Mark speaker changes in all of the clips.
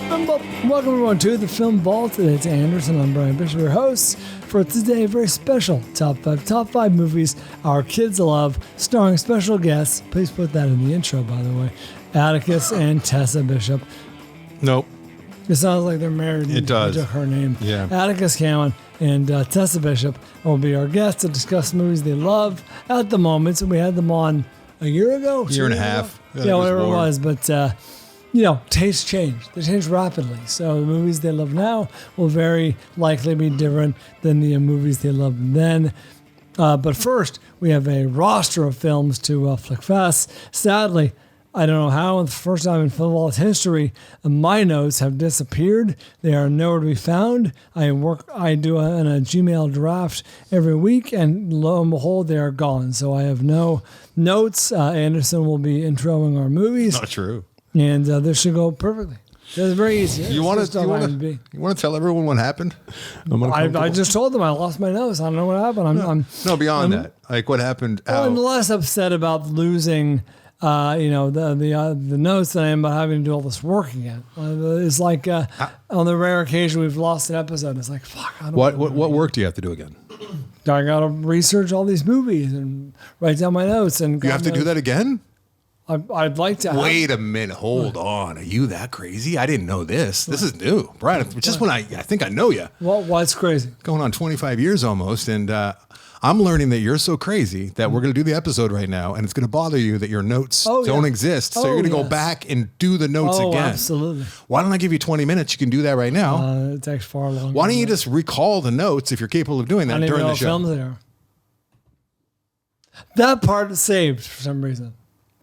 Speaker 1: Film Vault. Welcome everyone to the Film Vault. It's Anderson. I'm Brian Bishop, your host for today. A very special top five movies our kids love, starring special guests. Please put that in the intro, by the way. Atticus and Tessa Bishop.
Speaker 2: Nope.
Speaker 1: It sounds like they're married.
Speaker 2: It does.
Speaker 1: I took her name.
Speaker 2: Yeah.
Speaker 1: Atticus Cameron and Tessa Bishop will be our guests to discuss movies they love at the moment. So we had them on a year ago?
Speaker 2: Year and a half.
Speaker 1: Yeah, whatever it was. But, tastes change. They change rapidly. So the movies they love now will very likely be different than the movies they loved then. But first, we have a roster of films to flick fast. Sadly, I don't know how, the first time in Film Vault history, my notes have disappeared. They are nowhere to be found. I do a Gmail draft every week, and lo and behold, they are gone. So I have no notes. Anderson will be introing our movies.
Speaker 2: Not true.
Speaker 1: And this should go perfectly. It's very easy.
Speaker 2: You want to tell everyone what happened?
Speaker 1: I just told them I lost my notes. I don't know what happened.
Speaker 2: Beyond that. Like what happened?
Speaker 1: I'm less upset about losing the notes than I am about having to do all this work again. It's like on the rare occasion we've lost an episode. It's like, fuck.
Speaker 2: What work do you have to do again?
Speaker 1: I got to research all these movies and write down my notes. And
Speaker 2: you have to do that again?
Speaker 1: I'd like to.
Speaker 2: Wait a minute. Hold on. Are you that crazy? I didn't know this. This is new. Brian, just when I think I know you.
Speaker 1: What's crazy?
Speaker 2: Going on 25 years almost. And I'm learning that you're so crazy that we're going to do the episode right now, and it's going to bother you that your notes don't exist. So you're going to go back and do the notes again.
Speaker 1: Absolutely.
Speaker 2: Why don't I give you 20 minutes? You can do that right now.
Speaker 1: It takes far longer.
Speaker 2: Why don't you just recall the notes if you're capable of doing that during the show?
Speaker 1: Films there. That part is saved for some reason.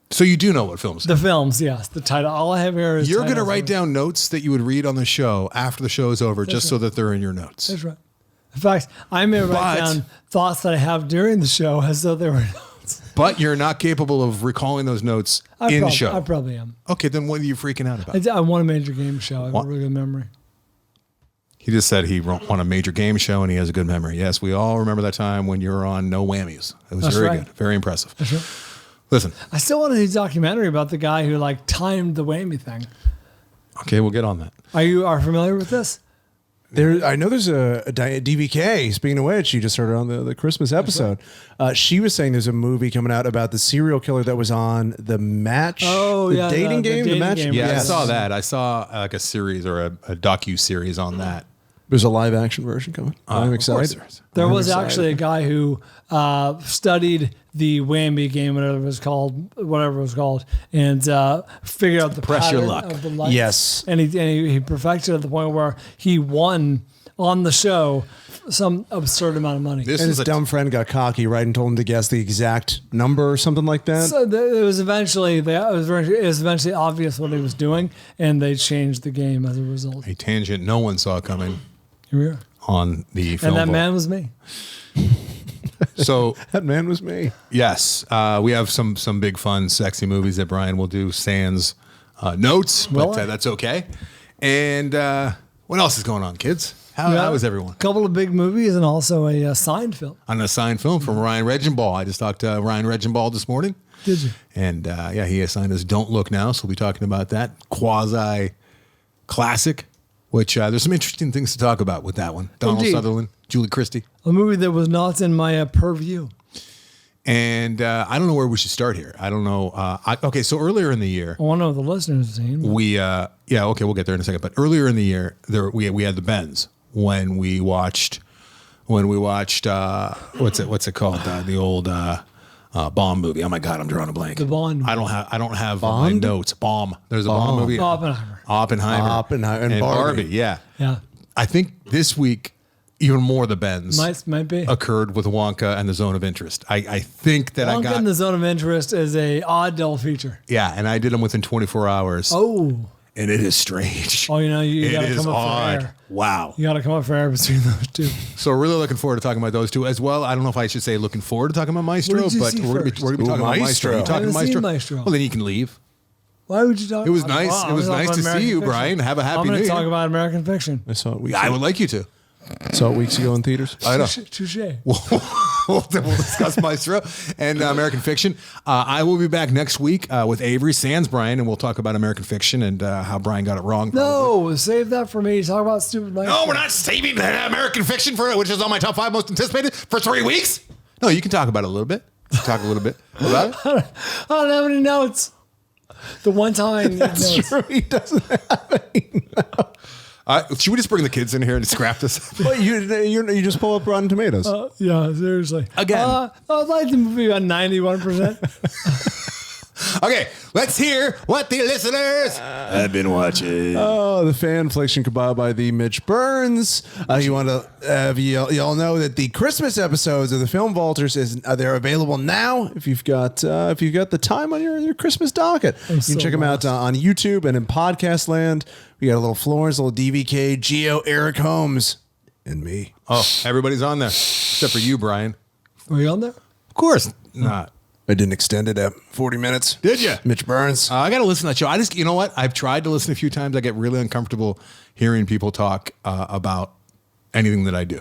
Speaker 2: So you do know what films are.
Speaker 1: The films, yes. The title. All I have here is
Speaker 2: you're going to write down notes that you would read on the show after the show is over, so that they're in your notes.
Speaker 1: That's right. In fact, I may write down thoughts that I have during the show as though they were notes.
Speaker 2: But you're not capable of recalling those notes in the show.
Speaker 1: I probably am.
Speaker 2: Okay, then what are you freaking out about?
Speaker 1: I won a major game show. I have a really good memory.
Speaker 2: He just said he won a major game show and he has a good memory. Yes, we all remember that time when you were on No Whammies. It was very good. Very impressive.
Speaker 1: That's right.
Speaker 2: Listen.
Speaker 1: I still want to do a documentary about the guy who timed the whammy thing.
Speaker 2: Okay, we'll get on that.
Speaker 1: Are you familiar with this?
Speaker 3: I know there's a DVK. Speaking of which, you just heard it on the Christmas episode. Right. She was saying there's a movie coming out about the serial killer that was on The Match.
Speaker 1: Oh,
Speaker 3: the dating game? The Match?
Speaker 1: Game.
Speaker 2: Yeah, yes. I saw that. I saw a series or a docu-series on that.
Speaker 3: There's a live action version coming. I'm excited.
Speaker 1: There was actually a guy who studied the whammy game, whatever it was called, and figured out the
Speaker 2: press your
Speaker 1: pattern
Speaker 2: luck
Speaker 1: of the lights.
Speaker 3: Yes,
Speaker 1: and he perfected it at the point where he won on the show some absurd amount of money.
Speaker 3: And his dumb friend got cocky, right, and told him to guess the exact number or something like that.
Speaker 1: So it was eventually obvious what he was doing, and they changed the game as a result.
Speaker 2: A tangent no one saw coming.
Speaker 1: Here we are
Speaker 2: On the film.
Speaker 1: And that man was me.
Speaker 2: So
Speaker 3: that man was me.
Speaker 2: Yes, we have some big fun, sexy movies that Brian will do sans notes, but that's okay. And what else is going on, kids? How is everyone?
Speaker 1: A couple of big movies and also a signed film.
Speaker 2: On a signed film from Ryan Regimbal. I just talked to Ryan Regimbal this morning.
Speaker 1: Did you?
Speaker 2: And he assigned us Don't Look Now, so we'll be talking about that quasi classic. Which there's some interesting things to talk about with that one. Donald Sutherland, Julie Christie.
Speaker 1: A movie that was not in my purview.
Speaker 2: And I don't know where we should start here. I don't know. Okay, so earlier in the year,
Speaker 1: I want to know what the listeners have seen.
Speaker 2: We'll get there in a second. But earlier in the year, we had the Bends when we watched what's it called? The old Bomb movie. Oh my God, I'm drawing a blank.
Speaker 1: The Bond movie.
Speaker 2: I don't have my notes. Bomb. There's a Bomb movie.
Speaker 1: Oppenheimer.
Speaker 2: And Barbie. Yeah. I think this week, even more the Bends
Speaker 1: might be
Speaker 2: occurred with Wonka and the Zone of Interest. I think that
Speaker 1: Wonka and the Zone of Interest is a odd double feature.
Speaker 2: Yeah, and I did them within 24 hours.
Speaker 1: Oh.
Speaker 2: And it is strange.
Speaker 1: Oh, you got to come up for air.
Speaker 2: Wow.
Speaker 1: You got to come up for air between those two.
Speaker 2: So really looking forward to talking about those two as well. I don't know if I should say looking forward to talking about Maestro, but we're going to be talking about Maestro. You talking Maestro? Well, then you can leave.
Speaker 1: Why would you talk?
Speaker 2: It was nice. It was nice to see you, Brian. Have a happy New Year.
Speaker 1: I'm going to talk about American Fiction.
Speaker 2: I would like you to.
Speaker 3: Saw it weeks ago in theaters.
Speaker 2: I know.
Speaker 1: Touche.
Speaker 2: We'll discuss Maestro and American Fiction. I will be back next week with Avery sans Bryan, and we'll talk about American Fiction and how Bryan got it wrong.
Speaker 1: No, save that for me. Talk about stupid Maestro.
Speaker 2: No, we're not saving American Fiction for it, which is on my top 5 most anticipated for 3 weeks. No, you can talk about it a little bit. Talk a little bit about it.
Speaker 1: I don't have any notes. The one time I need
Speaker 3: That's
Speaker 1: notes.
Speaker 3: true. He doesn't have any.
Speaker 2: Should we just bring the kids in here and scrap this?
Speaker 3: But you just pull up Rotten Tomatoes.
Speaker 1: Yeah, seriously.
Speaker 2: Again.
Speaker 1: I like the movie about 91%.
Speaker 2: Okay, let's hear what the listeners have been watching.
Speaker 3: Oh, the Fanfliction compiled by the Mitch Burns. You want to have y'all know that the Christmas episodes of the Film Vaulters they're available now. If you've got the time on your Christmas docket, you can check them out on YouTube and in podcast land. We got a little Florence, a little DVK, Geo, Eric Holmes, and me.
Speaker 2: Oh, everybody's on there except for you, Bryan.
Speaker 1: Were you on there?
Speaker 2: Of course not.
Speaker 3: I didn't extend it at 40 minutes.
Speaker 2: Did you?
Speaker 3: Mitch Burns.
Speaker 2: I got to listen to that show. You know what? I've tried to listen a few times. I get really uncomfortable hearing people talk about anything that I do,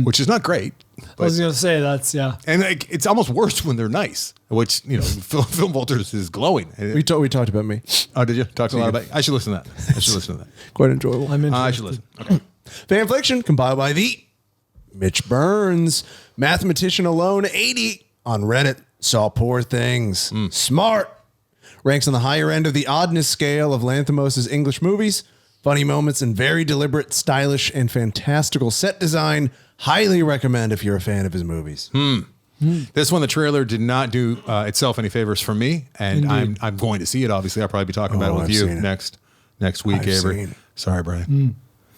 Speaker 2: which is not great.
Speaker 1: I was going to say that's, yeah.
Speaker 2: And it's almost worse when they're nice, which, Film Vaulters is glowing.
Speaker 3: We talked about me.
Speaker 2: Oh, did you? Talked a lot about I should listen to that. I should listen to that.
Speaker 3: Quite enjoyable.
Speaker 2: I should listen. Okay.
Speaker 3: Fanfliction compiled by the Mitch Burns. Mathematician alone, 80 on Reddit. Saw Poor Things. Smart. Ranks on the higher end of the oddness scale of Lanthimos' English movies. Funny moments and very deliberate, stylish, and fantastical set design. Highly recommend if you're a fan of his movies.
Speaker 2: This one, the trailer did not do itself any favors for me, and I'm going to see it. Obviously, I'll probably be talking about it with
Speaker 3: I've
Speaker 2: you
Speaker 3: seen it.
Speaker 2: next week,
Speaker 3: I've
Speaker 2: Avery.
Speaker 3: seen.
Speaker 2: Sorry, Brian.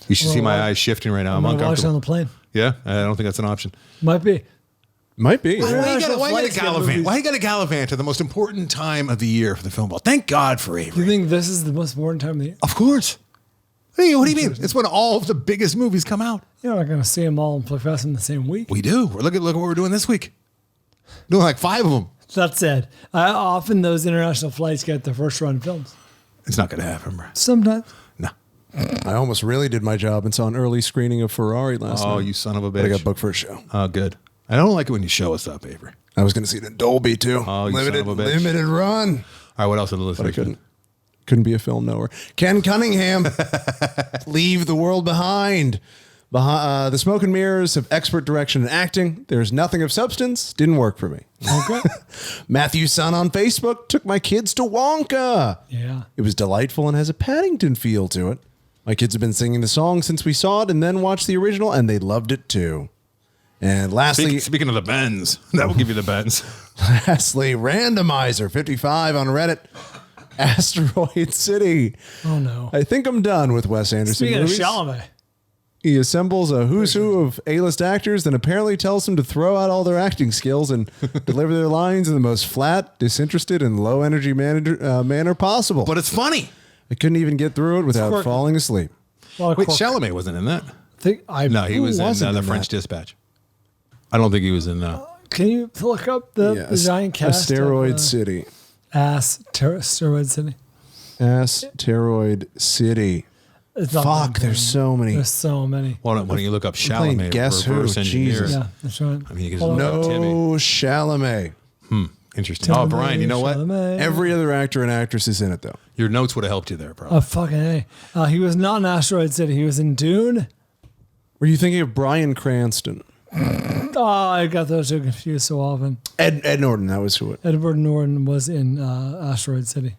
Speaker 2: You should see my eyes shifting right now. I'm
Speaker 1: I'm going to watch it on
Speaker 2: uncomfortable.
Speaker 1: the plane.
Speaker 2: Yeah, I don't think that's an option.
Speaker 1: Might be.
Speaker 3: Might be.
Speaker 2: Why you
Speaker 1: International
Speaker 2: gotta
Speaker 1: flights get
Speaker 2: gallivant?
Speaker 1: movies.
Speaker 2: Why you gotta gallivant to the most important time of the year for the film ball? Thank God for
Speaker 1: Do you
Speaker 2: Avery.
Speaker 1: think this is the most important time of the year?
Speaker 2: Of course. Hey, what do you mean? It's when all of the biggest movies come out.
Speaker 1: You're not going to see them all and play fast in the same week.
Speaker 2: We do. Look at what we're doing this week. Doing like 5 of them.
Speaker 1: That said, often those international flights get the first run films.
Speaker 2: It's not gonna happen, bro.
Speaker 1: Sometimes.
Speaker 2: No.
Speaker 3: I almost really did my job and saw an early screening of Ferrari last night.
Speaker 2: Oh, you son of a
Speaker 3: But I got
Speaker 2: bitch.
Speaker 3: booked for a show.
Speaker 2: Oh, good. I don't like it when you show us up, Avery.
Speaker 3: I was going to see it in Dolby too.
Speaker 2: Oh, you
Speaker 3: limited,
Speaker 2: son of a bitch.
Speaker 3: limited run.
Speaker 2: All right, what else did the
Speaker 3: But I
Speaker 2: listeners
Speaker 3: couldn't be a film knower. Ken Cunningham, Leave the World Behind. The smoke and mirrors of expert direction and acting. There's nothing of substance. Didn't work for me.
Speaker 1: Okay.
Speaker 3: Matthew's son on Facebook took my kids to Wonka.
Speaker 1: Yeah.
Speaker 3: It was delightful and has a Paddington feel to it. My kids have been singing the song since we saw it and then watched the original, and they loved it too. And lastly,
Speaker 2: Speaking of the Benz, that will give you the Benz.
Speaker 3: Randomizer 55 on Reddit. Asteroid City.
Speaker 1: Oh, no.
Speaker 3: I think I'm done with Wes Anderson
Speaker 1: Speaking
Speaker 3: movies.
Speaker 1: of Chalamet.
Speaker 3: He assembles a who's who of A-list actors, then apparently tells them to throw out all their acting skills and deliver their lines in the most flat, disinterested, and low-energy manner possible.
Speaker 2: But it's funny.
Speaker 3: I couldn't even get through it without
Speaker 1: quirky.
Speaker 3: falling asleep.
Speaker 2: Wait, Chalamet wasn't in that.
Speaker 1: No,
Speaker 2: He was in
Speaker 3: wasn't
Speaker 2: the
Speaker 3: in
Speaker 2: French
Speaker 3: that?
Speaker 2: Dispatch. I don't think he was in
Speaker 1: Can you look up the giant cast?
Speaker 3: Asteroid City.
Speaker 1: Asteroid City.
Speaker 3: Asteroid City.
Speaker 1: It's not
Speaker 3: Fuck,
Speaker 1: that
Speaker 3: there's so many.
Speaker 1: There's so many.
Speaker 2: Why don't you look up
Speaker 3: playing
Speaker 2: Chalamet?
Speaker 3: Guess Who?
Speaker 2: Reverse engineer.
Speaker 3: Jesus.
Speaker 1: Yeah, that's right.
Speaker 2: I mean, you can just
Speaker 1: Hold
Speaker 2: look
Speaker 1: on.
Speaker 2: up Timmy.
Speaker 3: No Chalamet.
Speaker 2: Interesting. Oh, Brian, you know what?
Speaker 1: Chalamet.
Speaker 3: Every other actor and actress is in it, though.
Speaker 2: Your notes would have helped you there, probably.
Speaker 1: Oh, fucking A. He was not in Asteroid City. He was in Dune.
Speaker 3: Were you thinking of Bryan Cranston?
Speaker 1: Oh, I got those two confused so often.
Speaker 3: Ed Norton, that was who it.
Speaker 1: Edward Norton was in Asteroid City.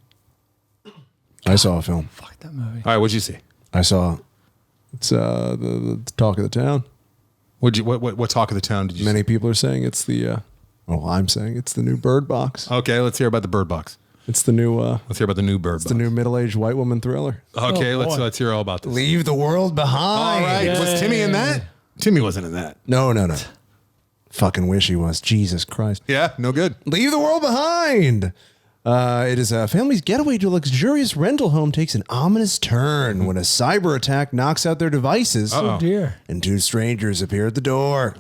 Speaker 3: I saw a film.
Speaker 1: Fuck that movie.
Speaker 2: All right, what'd you see?
Speaker 3: I saw. It's the talk of the town.
Speaker 2: What talk of the town did you see?
Speaker 3: Many people are saying it's the. Well, I'm saying it's the new Bird Box.
Speaker 2: Okay, let's hear about the Bird Box.
Speaker 3: It's the new.
Speaker 2: Let's hear about the new Bird Box.
Speaker 3: The new middle-aged white woman thriller.
Speaker 2: Okay,
Speaker 1: Oh, boy.
Speaker 2: let's hear all about this.
Speaker 3: Leave the world behind.
Speaker 2: All right,
Speaker 1: Yay.
Speaker 2: was Timmy in that? Timmy wasn't in that.
Speaker 3: No. Fucking wish he was. Jesus Christ.
Speaker 2: Yeah, no good.
Speaker 3: Leave the world behind. It is a family's getaway to a luxurious rental home takes an ominous turn when a cyber attack knocks out their devices.
Speaker 1: Oh, dear.
Speaker 3: And 2 strangers appear at the door.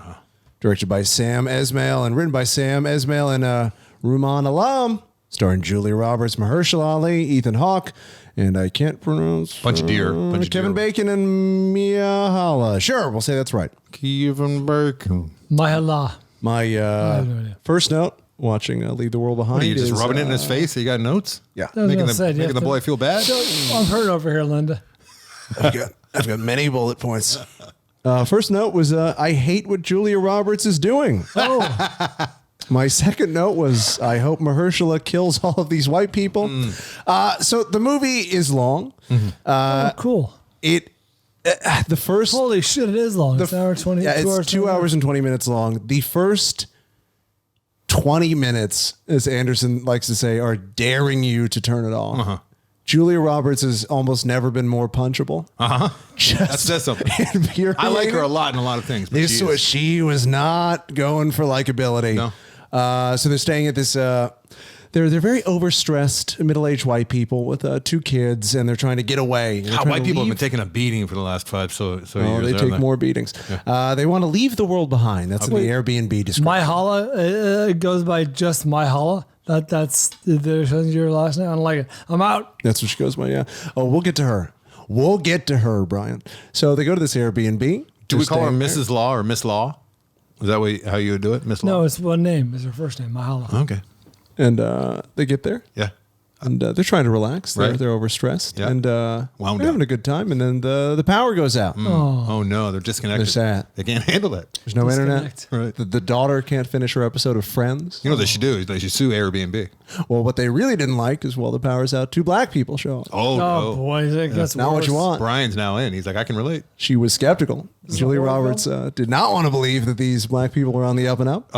Speaker 3: Directed by Sam Esmail and written by Sam Esmail and Ruman Alam. starring Julia Roberts, Mahershala Ali, Ethan Hawke, and I can't pronounce...
Speaker 2: Bunch of deer. Bunch of
Speaker 3: Kevin
Speaker 2: deer.
Speaker 3: Bacon and Mia Hala. Sure, we'll say that's right.
Speaker 2: Kevin Bacon.
Speaker 1: Mahala.
Speaker 3: My
Speaker 1: no idea.
Speaker 3: first note, watching Leave the World Behind.
Speaker 2: What are you just
Speaker 3: is,
Speaker 2: rubbing it in his face? So you got notes?
Speaker 3: Yeah.
Speaker 2: Making the boy feel bad?
Speaker 1: I'm hurt over here, Linda.
Speaker 3: I've got many bullet points. First note was I hate what Julia Roberts is doing.
Speaker 1: Oh,
Speaker 3: My second note was I hope Mahershala kills all of these white people. So the movie is long.
Speaker 1: cool.
Speaker 3: The first
Speaker 1: Holy shit, it is long. It's an hour 20.
Speaker 3: yeah, it's 2 hours and 20 minutes long. The first 20 minutes, as Anderson likes to say, are daring you to turn it off. Julia Roberts has almost never been more punchable.
Speaker 2: That says something. I like her a lot in a lot of things. But
Speaker 3: She was not going for likability.
Speaker 2: No.
Speaker 3: So they're staying at this. They're very overstressed middle-aged white people with 2 kids, and they're trying to get away.
Speaker 2: White people have been taking a beating for the last 5 years.
Speaker 3: They take more beatings.
Speaker 2: Yeah.
Speaker 3: They want to leave the world behind. That's in the Airbnb description.
Speaker 1: My Hala goes by just My Hala. That's your last name. I don't like it. I'm out.
Speaker 3: That's what she goes by, yeah. Oh, we'll get to her. We'll get to her, Brian. So they go to this Airbnb.
Speaker 2: Do we call her Mrs. Law or Miss Law? Is that how you would do it, Miss Law?
Speaker 1: No, it's one name. It's her first name, My Hala.
Speaker 2: Okay.
Speaker 3: And they get there.
Speaker 2: Yeah.
Speaker 3: And they're trying to relax. They're overstressed.
Speaker 2: Yeah.
Speaker 3: And they're
Speaker 2: Wound
Speaker 3: having
Speaker 2: up.
Speaker 3: a good time. And then the power goes out.
Speaker 2: Oh, no. They're disconnected.
Speaker 3: They're sad.
Speaker 2: They can't handle that.
Speaker 3: There's no internet.
Speaker 1: Disconnect.
Speaker 2: Right.
Speaker 3: The daughter can't finish her episode of Friends.
Speaker 2: You know what they should do? They should sue Airbnb.
Speaker 3: Well, what they really didn't like is while the power's out, 2 black people show up.
Speaker 2: Oh,
Speaker 1: Oh,
Speaker 2: no.
Speaker 1: boy. That's
Speaker 3: Not what you want.
Speaker 2: Brian's now in. He's like, I can relate.
Speaker 3: She was skeptical. Julia
Speaker 1: horror
Speaker 3: Roberts did not want to believe that these black people were on the up and up.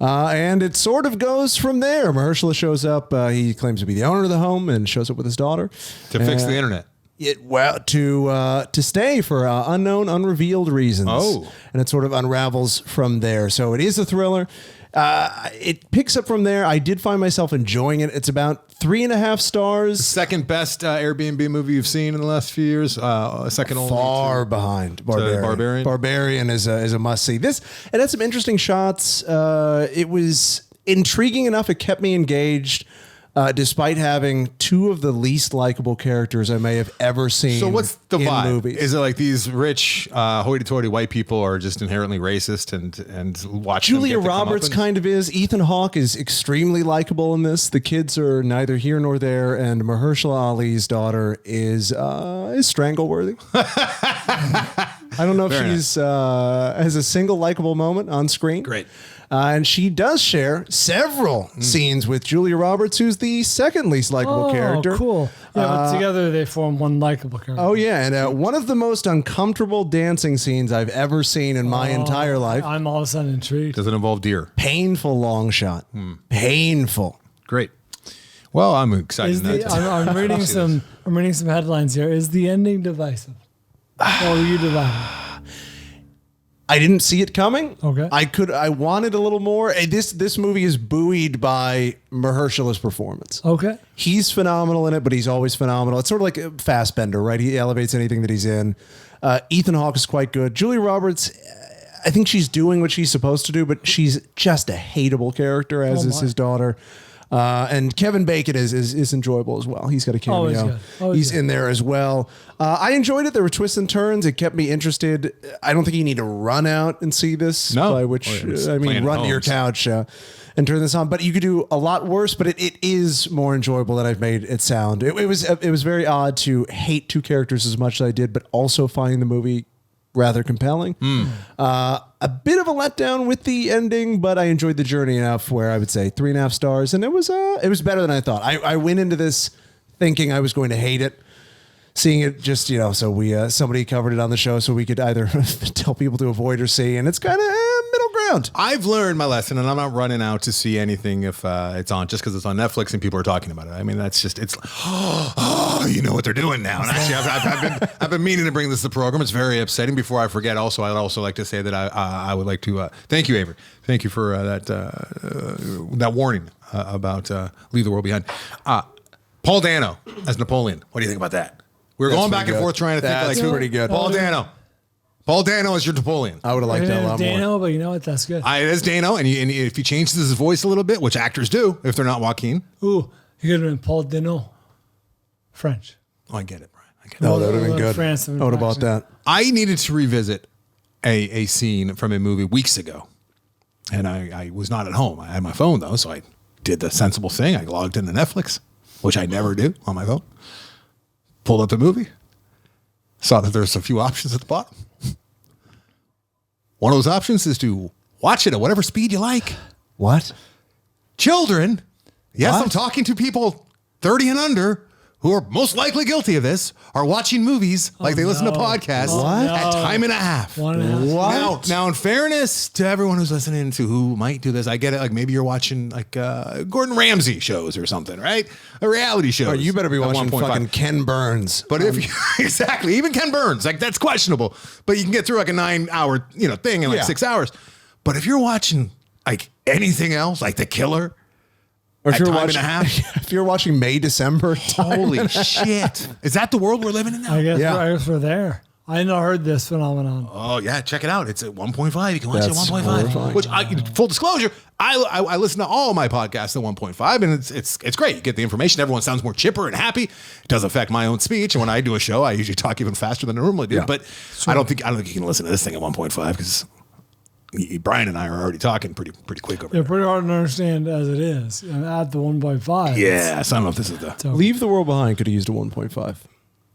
Speaker 3: And it sort of goes from there. Mahershala shows up. He claims to be the owner of the home and shows up with his daughter.
Speaker 2: To fix the internet.
Speaker 3: To stay for unknown, unrevealed reasons.
Speaker 2: Oh.
Speaker 3: And it sort of unravels from there. So it is a thriller. It picks up from there. I did find myself enjoying it. It's about 3.5 stars.
Speaker 2: Second best Airbnb movie you've seen in the last few years. Second only
Speaker 3: Far
Speaker 2: to-
Speaker 3: behind Barbarian.
Speaker 2: Barbarian?
Speaker 3: Barbarian is a must see. It had some interesting shots. It was intriguing enough. It kept me engaged. Despite having 2 of the least likable characters I may have ever seen.
Speaker 2: So what's the
Speaker 3: in
Speaker 2: vibe?
Speaker 3: movies.
Speaker 2: Is it like these rich, hoity-toity white people are just inherently racist and watch
Speaker 3: Julia
Speaker 2: them get the
Speaker 3: Roberts
Speaker 2: comeuppance?
Speaker 3: kind of is. Ethan Hawke is extremely likable in this. The kids are neither here nor there, and Mahershala Ali's daughter is strangle-worthy. I don't know if
Speaker 2: Fair
Speaker 3: she's has a single likable moment on screen.
Speaker 2: Great.
Speaker 3: And she does share several scenes with Julia Roberts, who's the second least likable character.
Speaker 1: Oh, cool. Yeah, but together they form one likable character.
Speaker 3: Oh, yeah. And one of the most uncomfortable dancing scenes I've ever seen in my entire life.
Speaker 1: I'm all of a sudden intrigued.
Speaker 2: Does it involve deer?
Speaker 3: Painful long shot. Painful.
Speaker 2: Great. Well, I'm excited.
Speaker 1: I'm reading some headlines here. Is the ending divisive? Or were you divided?
Speaker 3: I didn't see it coming.
Speaker 1: Okay.
Speaker 3: I wanted a little more. This movie is buoyed by Mahershala's performance.
Speaker 1: Okay.
Speaker 3: He's phenomenal in it, but he's always phenomenal. It's sort of like a Fassbender, right? He elevates anything that he's in. Ethan Hawke is quite good. Julia Roberts, I think she's doing what she's supposed to do, but she's just a hateable character, as is his daughter. And Kevin Bacon is enjoyable as well. He's got a cameo.
Speaker 1: Always good. Always
Speaker 3: He's
Speaker 1: good.
Speaker 3: in there as well. I enjoyed it. There were twists and turns. It kept me interested. I don't think you need to run out and see this.
Speaker 2: No.
Speaker 3: By which,
Speaker 2: it's
Speaker 3: I mean,
Speaker 2: playing
Speaker 3: run
Speaker 2: at
Speaker 3: to your
Speaker 2: homes.
Speaker 3: couch and turn this on. But you could do a lot worse, but it is more enjoyable than I've made it sound. It was very odd to hate 2 characters as much as I did, but also find the movie rather compelling. A bit of a letdown with the ending, but I enjoyed the journey enough where I would say 3.5 stars, and it was better than I thought. I went into this thinking I was going to hate it. Seeing it just, so we somebody covered it on the show so we could either tell people to avoid or see, and it's kind of middle ground.
Speaker 2: I've learned my lesson, and I'm not running out to see anything if it's on just because it's on Netflix and people are talking about it. I mean, it's you know what they're doing now. And actually, I've been meaning to bring this to the program. It's very upsetting. Before I forget, also, I'd also like to say that I would like to thank you, Avery. Thank you for that warning about Leave the World Behind. Paul Dano as Napoleon. What do you think about that? We're
Speaker 3: That's
Speaker 2: going back
Speaker 3: pretty
Speaker 2: and
Speaker 3: good.
Speaker 2: forth trying to
Speaker 3: That's
Speaker 2: think like
Speaker 3: pretty good.
Speaker 2: Paul Dano. Paul Dano is your Napoleon.
Speaker 3: I would have liked that a lot
Speaker 1: Dano,
Speaker 3: more.
Speaker 1: but you know what? That's good.
Speaker 2: It is Dano, and if he changes his voice a little bit, which actors do if they're not Joaquin.
Speaker 1: Ooh, he could have been Paul Dano. French.
Speaker 2: Oh, I get it, Brian. I get it.
Speaker 3: No, that would have been good.
Speaker 1: France
Speaker 3: I would have bought that.
Speaker 2: I needed to revisit a scene from a movie weeks ago, and I was not at home. I had my phone though, so I did the sensible thing. I logged into Netflix, which I never do on my phone. Pulled up the movie, saw that there's a few options at the bottom. One of those options is to watch it at whatever speed you like.
Speaker 3: What?
Speaker 2: Children, yes,
Speaker 3: What?
Speaker 2: I'm talking to people 30 and under who are most likely guilty of this, are watching movies like they listen to podcasts at time and a half.
Speaker 1: 1.5.
Speaker 3: What?
Speaker 2: Now, in fairness to everyone who's listening to who might do this, I get it. Like maybe you're watching like Gordon Ramsay shows or something, right? A reality show.
Speaker 3: Oh, you better be watching fucking Ken Burns.
Speaker 2: But if you, exactly, even Ken Burns, like that's questionable. But you can get through like a 9-hour thing in like 6 hours. But if you're watching like anything else, like The Killer.
Speaker 3: Or if
Speaker 2: At
Speaker 3: you're
Speaker 2: time
Speaker 3: watching,
Speaker 2: and a half?
Speaker 3: if you're watching May, December,
Speaker 2: Holy shit. Is that the world we're living in now?
Speaker 1: I guess,
Speaker 3: Yeah.
Speaker 1: I guess we're there. I had not heard this phenomenon.
Speaker 2: Oh, yeah. Check it out. It's at 1.5. You can watch
Speaker 3: That's
Speaker 2: it at 1.5.
Speaker 3: horrifying.
Speaker 2: Which, full disclosure, I listen to all my podcasts at 1.5, and it's great. You get the information. Everyone sounds more chipper and happy. It does affect my own speech. And when I do a show, I usually talk even faster than I normally do.
Speaker 3: Yeah.
Speaker 2: But I don't think you can listen to this thing at 1.5 because Brian and I are already talking pretty quick over
Speaker 1: They're
Speaker 2: there.
Speaker 1: pretty hard to understand as it is. And at the 1.5.
Speaker 2: Yeah, so I don't know if this is the...
Speaker 1: So,
Speaker 3: Leave the World Behind could have used a 1.5.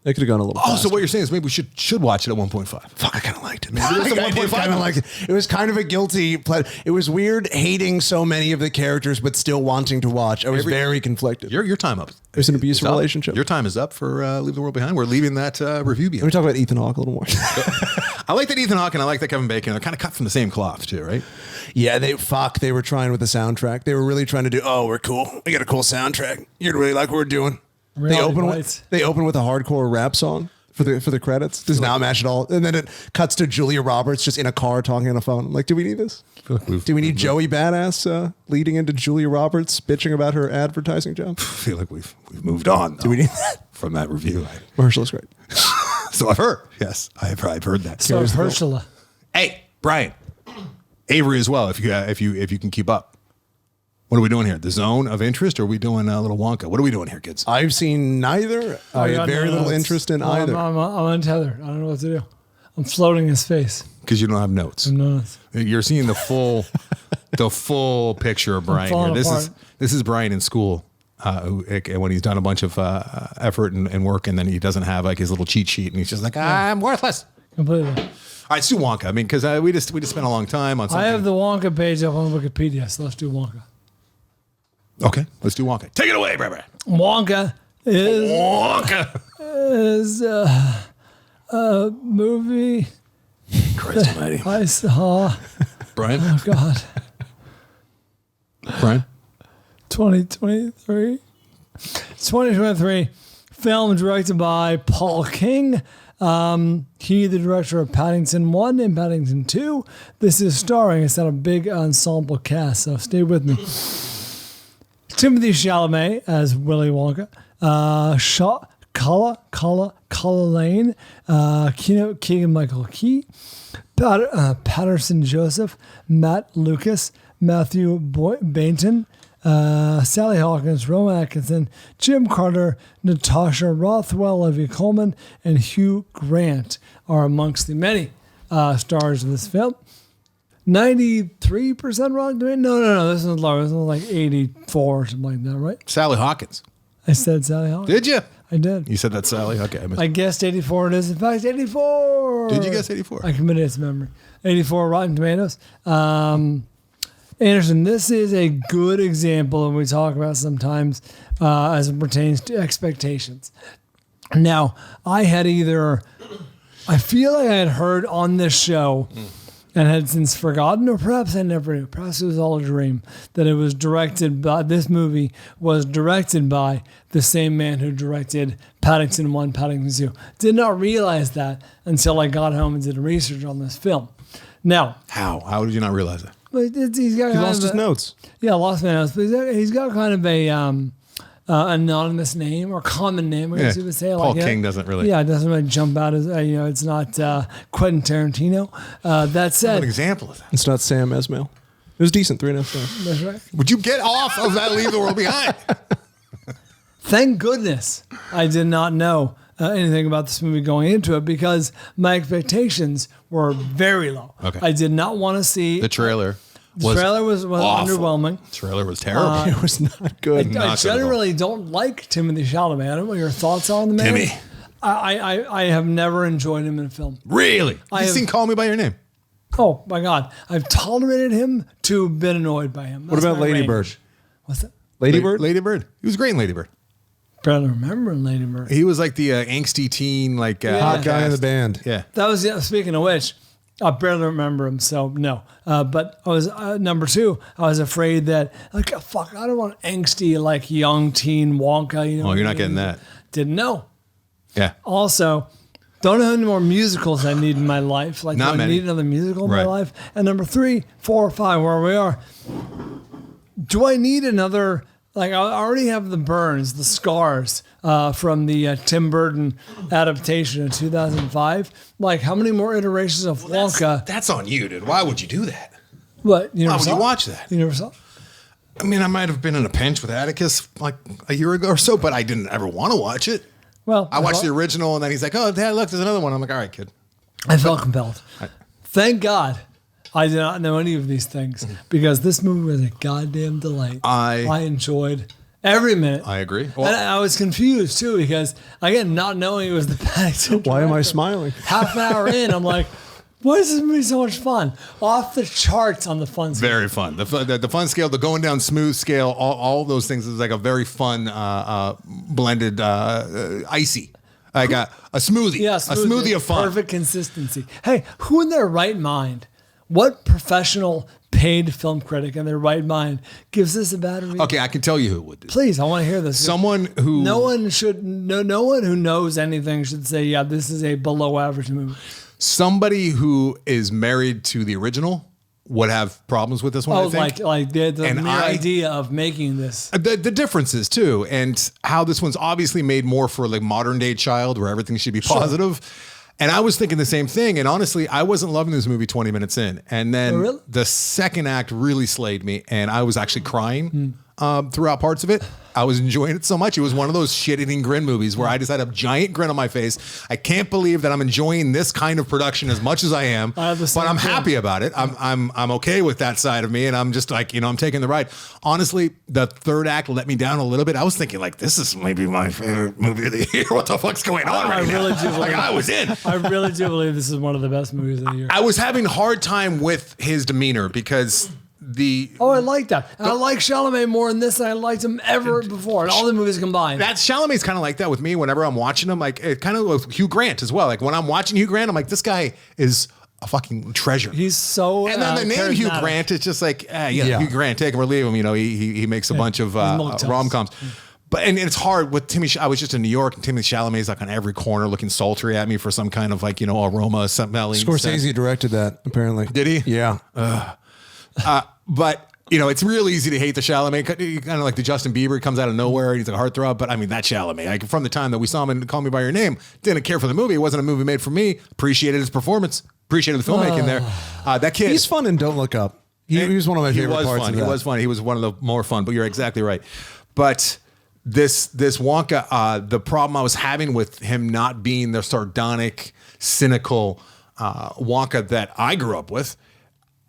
Speaker 3: They could have gone a little
Speaker 2: Oh,
Speaker 3: faster.
Speaker 2: so what you're saying is maybe we should watch it at 1.5.
Speaker 3: Fuck, I kind of liked it.
Speaker 2: Maybe it was the
Speaker 3: I did
Speaker 2: 1.5.
Speaker 3: kinda like it. It was kind of a guilty pleasure. It was weird hating so many of the characters, but still wanting to watch. I was very conflicted.
Speaker 2: Your time up.
Speaker 3: It was an abusive
Speaker 2: It's up.
Speaker 3: relationship.
Speaker 2: Your time is up for Leave the World Behind. We're leaving that review
Speaker 3: Let me
Speaker 2: behind.
Speaker 3: talk about Ethan Hawke a little more.
Speaker 2: I like that Ethan Hawke and I like that Kevin Bacon. They're kind of cut from the same cloth too, right?
Speaker 3: Yeah, they were trying with the soundtrack. They were really trying to do, oh, we're cool. We got a cool soundtrack. You're really like what we're doing.
Speaker 1: Reality bites.
Speaker 3: They open with a hardcore rap song for the credits. Does not match at all. And then it cuts to Julia Roberts just in a car talking on a phone. I'm like, do we need this? Do we need Joey Badass leading into Julia Roberts bitching about her advertising job?
Speaker 2: I feel like we've moved on. Do
Speaker 3: we need that?
Speaker 2: from that review?
Speaker 3: Marshall is great.
Speaker 2: So I've heard. Yes, I've heard that.
Speaker 1: so is Ursula.
Speaker 2: Hey, Brian, Avery as well. If you can keep up. What are we doing here? The zone of interest, or are we doing a little Wonka? What are we doing here, kids?
Speaker 3: I've seen neither. I
Speaker 1: got
Speaker 3: have very
Speaker 1: no
Speaker 3: little
Speaker 1: notes.
Speaker 3: interest in
Speaker 1: I'm
Speaker 3: either.
Speaker 1: untethered. I don't know what to do. I'm floating in space.
Speaker 2: Because you don't have notes.
Speaker 1: No notes.
Speaker 2: You're seeing the full picture of Brian
Speaker 1: falling
Speaker 2: here.
Speaker 1: apart.
Speaker 2: This is Brian in school. When he's done a bunch of effort and work, and then he doesn't have like his little cheat sheet, and he's just like, I'm worthless.
Speaker 1: Completely.
Speaker 2: All right, let's do Wonka. I mean, because we just spent a long time on something.
Speaker 1: I have the Wonka page up on Wikipedia, so let's do Wonka.
Speaker 2: Okay, let's do Wonka. Take it away, Brian.
Speaker 1: Wonka is
Speaker 2: Wonka.
Speaker 1: a movie
Speaker 2: Christ almighty.
Speaker 1: I saw.
Speaker 2: Brian?
Speaker 1: Oh God,
Speaker 2: Brian?
Speaker 1: 2023. 2023 film directed by Paul King. He, the director of Paddington 1 and Paddington 2. This is starring, it's not a big ensemble cast, so stay with me. Timothy Chalamet as Willy Wonka. Kala Lane. Keegan-Michael Key. Patterson Joseph. Matt Lucas. Matthew Bainton. Sally Hawkins, Rowan Atkinson, Jim Carter, Natasha Rothwell, Olivia Colman, and Hugh Grant are amongst the many stars of this film. 93% Rotten Tomatoes? No. This one's lower. This one's like 84 or something like that, right?
Speaker 2: Sally Hawkins.
Speaker 1: I said Sally Hawkins.
Speaker 2: Did you?
Speaker 1: I did.
Speaker 2: You said that's Sally? Okay.
Speaker 1: I guessed 84 it is. In fact, 84.
Speaker 2: Did you guess 84?
Speaker 1: I committed it to memory. 84 Rotten Tomatoes. Anderson, this is a good example, and we talk about sometimes as it pertains to expectations. Now, I feel like I had heard on this show and had since forgotten, or perhaps I never knew, perhaps it was all a dream, that it was directed by, this movie was directed by the same man who directed Paddington 1, Paddington 2. Did not realize that until I got home and did research on this film. Now,
Speaker 2: How did you not realize that?
Speaker 1: but he's got
Speaker 3: He lost his notes.
Speaker 1: Yeah, lost my notes. But he's got kind of anonymous name or common name, I guess you would say.
Speaker 2: Paul
Speaker 1: like,
Speaker 2: King doesn't really.
Speaker 1: Yeah, it doesn't really jump out as, it's not Quentin Tarantino. That
Speaker 2: An
Speaker 1: said,
Speaker 2: example of that.
Speaker 3: It's not Sam Esmail. It was decent, 3.5 stars.
Speaker 1: that's right.
Speaker 2: Would you get off of that? Leave the world behind.
Speaker 1: Thank goodness I did not know anything about this movie going into it because my expectations were very low.
Speaker 2: Okay.
Speaker 1: I did not want to see
Speaker 2: The trailer.
Speaker 1: The trailer was
Speaker 2: awful.
Speaker 1: underwhelming.
Speaker 2: The trailer was terrible.
Speaker 3: It was not good.
Speaker 1: I generally don't like Timothée Chalamet. I don't know what your thoughts are on the man.
Speaker 2: Timmy.
Speaker 1: I have never enjoyed him in a film.
Speaker 2: Really?
Speaker 1: I
Speaker 2: You
Speaker 1: have-
Speaker 2: seen Call Me by Your Name?
Speaker 1: Oh my God, I've tolerated him to been annoyed by him.
Speaker 3: What
Speaker 1: That's
Speaker 3: about
Speaker 1: my
Speaker 3: Lady
Speaker 1: range.
Speaker 3: Bird?
Speaker 1: What's that?
Speaker 3: Lady Bird?
Speaker 2: Lady Bird. He was great in Lady Bird.
Speaker 1: Barely remember Lady Bird.
Speaker 2: He was like the angsty teen, like
Speaker 3: Hot guy in the band.
Speaker 2: Yeah.
Speaker 1: That was speaking of which, I barely remember him, so no. But I was number two. I was afraid that like fuck, I don't want angsty like young teen Wonka. You know,
Speaker 2: Oh, you're not getting that.
Speaker 1: Didn't know.
Speaker 2: Yeah.
Speaker 1: Also, don't know how many more musicals I need in my life. Like,
Speaker 2: Not
Speaker 1: do I
Speaker 2: many.
Speaker 1: need another musical in my
Speaker 2: Right.
Speaker 1: life? And number 3, 4, 5, where we are. Do I need another? Like, I already have the burns, the scars from the Tim Burton adaptation in 2005. Like, how many more iterations of Wonka?
Speaker 2: That's on you, dude. Why would you do that?
Speaker 1: What? You never
Speaker 2: Why would
Speaker 1: saw
Speaker 2: you
Speaker 1: it?
Speaker 2: watch that?
Speaker 1: You never saw it?
Speaker 2: I mean, I might have been in a pinch with Atticus like a year ago or so, but I didn't ever want to watch it.
Speaker 1: Well,
Speaker 2: I watched the original, and then he's like, "Oh, Dad, look, there's another one." I'm like, "All right, kid."
Speaker 1: I felt compelled. Thank God I did not know any of these things because this movie was a goddamn delight. I enjoyed every minute.
Speaker 2: I agree.
Speaker 1: And
Speaker 2: Well,
Speaker 1: I was confused too because, again, not knowing it was the Paddington
Speaker 3: Why am I
Speaker 1: director.
Speaker 3: smiling?
Speaker 1: Half an hour in, I'm like, why is this movie so much fun? Off the charts on the fun scale.
Speaker 2: very fun. The fun scale, the going down smooth scale, all those things is like a very fun blended icy. Like a smoothie.
Speaker 1: Yeah,
Speaker 2: a smoothie of fun.
Speaker 1: Perfect consistency. Hey, who in their right mind, what professional paid film critic in their right mind gives this a bad review?
Speaker 2: Okay, I can tell you who would do.
Speaker 1: Please, I want to hear this.
Speaker 2: Someone who
Speaker 1: No one who knows anything should say, yeah, this is a below average movie.
Speaker 2: somebody who is married to the original would have problems with this one.
Speaker 1: Oh,
Speaker 2: I think.
Speaker 1: like the
Speaker 2: And
Speaker 1: mere
Speaker 2: I-
Speaker 1: idea of making this.
Speaker 2: The differences too, and how this one's obviously made more for like modern day child, where everything should be positive. And I was thinking the same thing. And honestly, I wasn't loving this movie 20 minutes in, and then
Speaker 1: Oh, really?
Speaker 2: the second act really slayed me, and I was actually crying throughout parts of it. I was enjoying it so much. It was one of those shit-eating grin movies where I just had a giant grin on my face. I can't believe that I'm enjoying this kind of production as much as I am,
Speaker 1: I have the
Speaker 2: but
Speaker 1: same
Speaker 2: I'm
Speaker 1: thing.
Speaker 2: happy about it. I'm okay with that side of me, and I'm just like, I'm taking the ride. Honestly, the third act let me down a little bit. I was thinking like, this is maybe my favorite movie of the year. What the fuck's going on
Speaker 1: I
Speaker 2: right
Speaker 1: really
Speaker 2: now?
Speaker 1: do
Speaker 2: Like
Speaker 1: believe-
Speaker 2: I was in.
Speaker 1: I really do believe this is one of the best movies of the year.
Speaker 2: I was having a hard time with his demeanor because
Speaker 1: Oh, I like that. And I like Chalamet more in this than I liked him ever before in all the movies combined.
Speaker 2: that Chalamet's kind of like that with me whenever I'm watching him. Like it kind of with Hugh Grant as well. Like when I'm watching Hugh Grant, I'm like, this guy is a fucking treasure.
Speaker 1: He's so
Speaker 2: And then the name Hugh
Speaker 1: charismatic.
Speaker 2: Grant is just like,
Speaker 3: Yeah.
Speaker 2: Hugh Grant, take him or leave him. He makes a bunch of
Speaker 1: Milk Toast.
Speaker 2: rom-coms. But and it's hard with Timmy. I was just in New York, and Timothy Chalamet's like on every corner, looking sultry at me for some kind of like aroma smelling.
Speaker 3: Scorsese directed that, apparently.
Speaker 2: Did he?
Speaker 3: Yeah.
Speaker 2: But it's real easy to hate the Chalamet. Kind of like the Justin Bieber, he comes out of nowhere. He's like a heartthrob. But I mean, that Chalamet, like from the time that we saw him in Call Me by Your Name, didn't care for the movie. It wasn't a movie made for me. Appreciated his performance. Appreciated the filmmaking there. That kid.
Speaker 3: He's fun in Don't Look Up. He was one of my favorite parts
Speaker 2: fun.
Speaker 3: of that.
Speaker 2: He was fun. He was one of the more fun. But you're exactly right. But this Wonka, the problem I was having with him not being the sardonic, cynical Wonka that I grew up with,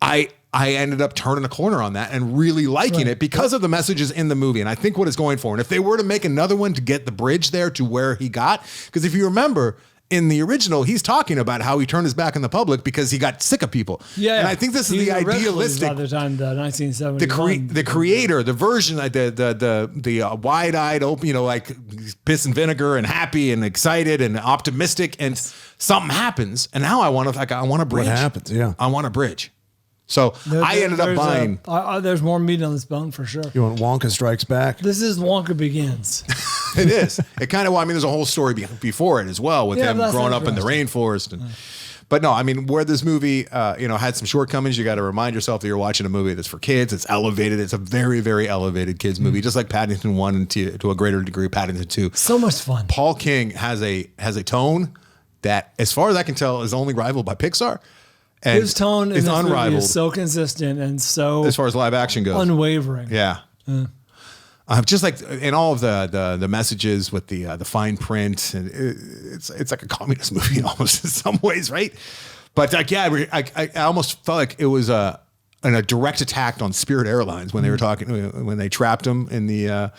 Speaker 2: I ended up turning a corner on that and really liking it because of the messages in the movie. And I think what it's going for. And if they were to make another one to get the bridge there to where he got, because if you remember in the original, he's talking about how he turned his back on the public because he got sick of people.
Speaker 1: Yeah,
Speaker 2: And I think this is
Speaker 1: He's
Speaker 2: the
Speaker 1: a recluse
Speaker 2: idealistic.
Speaker 1: by the time the 1971.
Speaker 2: The creator, the version, the wide-eyed, open, like piss and vinegar and happy and excited and optimistic, and something happens, and now I want a bridge.
Speaker 3: What happens? Yeah.
Speaker 2: I want a bridge. So I ended up buying.
Speaker 1: There's more meat on this bone for sure.
Speaker 3: You want Wonka Strikes Back?
Speaker 1: This is Wonka Begins.
Speaker 2: It is. It kind of. I mean, there's a whole story before it as well with
Speaker 1: Yeah,
Speaker 2: him
Speaker 1: that's
Speaker 2: growing up in the
Speaker 1: interesting.
Speaker 2: rainforest. But no, I mean, where this movie, had some shortcomings, you got to remind yourself that you're watching a movie that's for kids. It's elevated. It's a very, very elevated kids movie, just like Paddington 1 and to a greater degree, Paddington 2.
Speaker 1: So much fun.
Speaker 2: Paul King has a tone that, as far as I can tell, is only rivaled by Pixar. And
Speaker 1: his tone in
Speaker 2: is
Speaker 1: this movie
Speaker 2: unrivaled
Speaker 1: is so consistent and so
Speaker 2: as far as live action goes.
Speaker 1: unwavering.
Speaker 2: Yeah. Just like in all of the messages with the fine print, and it's like a communist movie almost in some ways, right? But I almost felt like it was a direct attack on Spirit Airlines when they were talking when they trapped him in the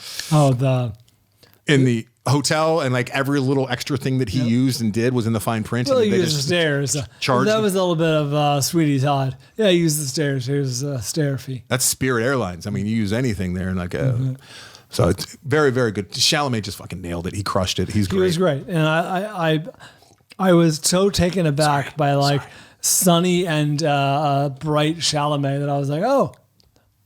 Speaker 2: hotel, and like every little extra thing that he used and did was in the fine print.
Speaker 1: Well,
Speaker 2: and
Speaker 1: he
Speaker 2: they
Speaker 1: used the
Speaker 2: just
Speaker 1: stairs.
Speaker 2: charged
Speaker 1: That
Speaker 2: him.
Speaker 1: was a little bit of Sweetie Todd. Yeah, he used the stairs. Here's a stair fee.
Speaker 2: That's Spirit Airlines. I mean, you use anything there, and like so it's very, very good. Chalamet just fucking nailed it. He crushed it. He's great.
Speaker 1: He was great, and I was so taken aback by like sunny and bright Chalamet that I was like, oh,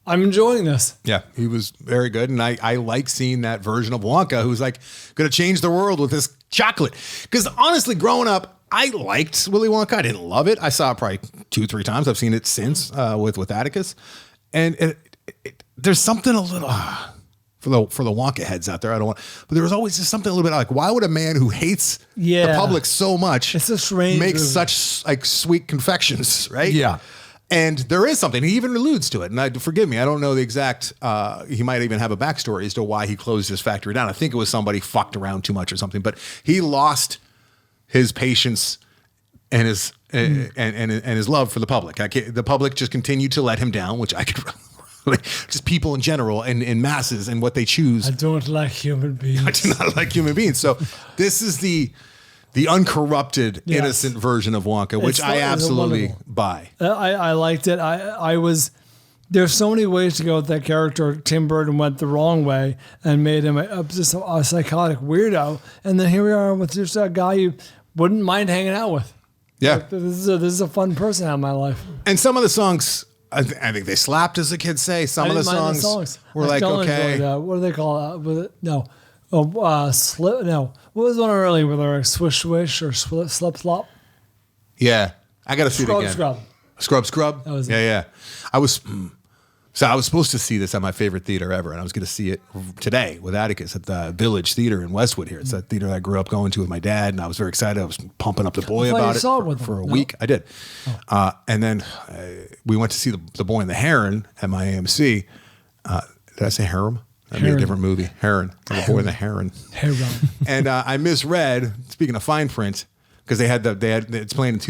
Speaker 1: I'm enjoying this.
Speaker 2: Yeah, he was very good. And I like seeing that version of Wonka who's like going to change the world with this chocolate. Because honestly, growing up, I liked Willy Wonka. I didn't love it. I saw it probably 2-3 times. I've seen it since with Atticus. And there's something a little... For the Wonka heads out there, I don't want... But there was always just something a little bit like, why would a man who hates the public so much
Speaker 1: it's a strange
Speaker 2: make
Speaker 1: movie.
Speaker 2: such like sweet confections, right?
Speaker 3: Yeah.
Speaker 2: And there is something. He even alludes to it. And forgive me, I don't know the exact... he might even have a backstory as to why he closed his factory down. I think it was somebody fucked around too much or something. But he lost his patience and his and his love for the public. The public just continued to let him down, which I could... just people in general and in masses and what they choose.
Speaker 1: I don't like human beings.
Speaker 2: I do not like human beings. So this is the uncorrupted, innocent version of Wonka, which I absolutely buy.
Speaker 1: I liked it. I was... There's so many ways to go with that character. Tim Burton went the wrong way and made him just a psychotic weirdo. And then here we are with just a guy you wouldn't mind hanging out with.
Speaker 2: Yeah.
Speaker 1: Like, this is a fun person in my life.
Speaker 2: And some of the songs... I think they slapped, as the kids say. Some of the songs were like, okay.
Speaker 1: What do they call it? No. Slip. No. What was one earlier where they were like swish swish or slip slop?
Speaker 2: Yeah. I got to see it again. Scrub.
Speaker 1: That was
Speaker 2: yeah. I was supposed to see this at my favorite theater ever, and I was going to see it today with Atticus at the Village Theater in Westwood here. It's that theater I grew up going to with my dad, and I was very excited. I was pumping up the boy about it for a week. I did. And then we went to see the Boy and the Heron at my AMC. Did I say harem? That'd be a different movie. Heron. The Boy and the Heron.
Speaker 1: Heron.
Speaker 2: And I misread, speaking of fine print, because it's playing in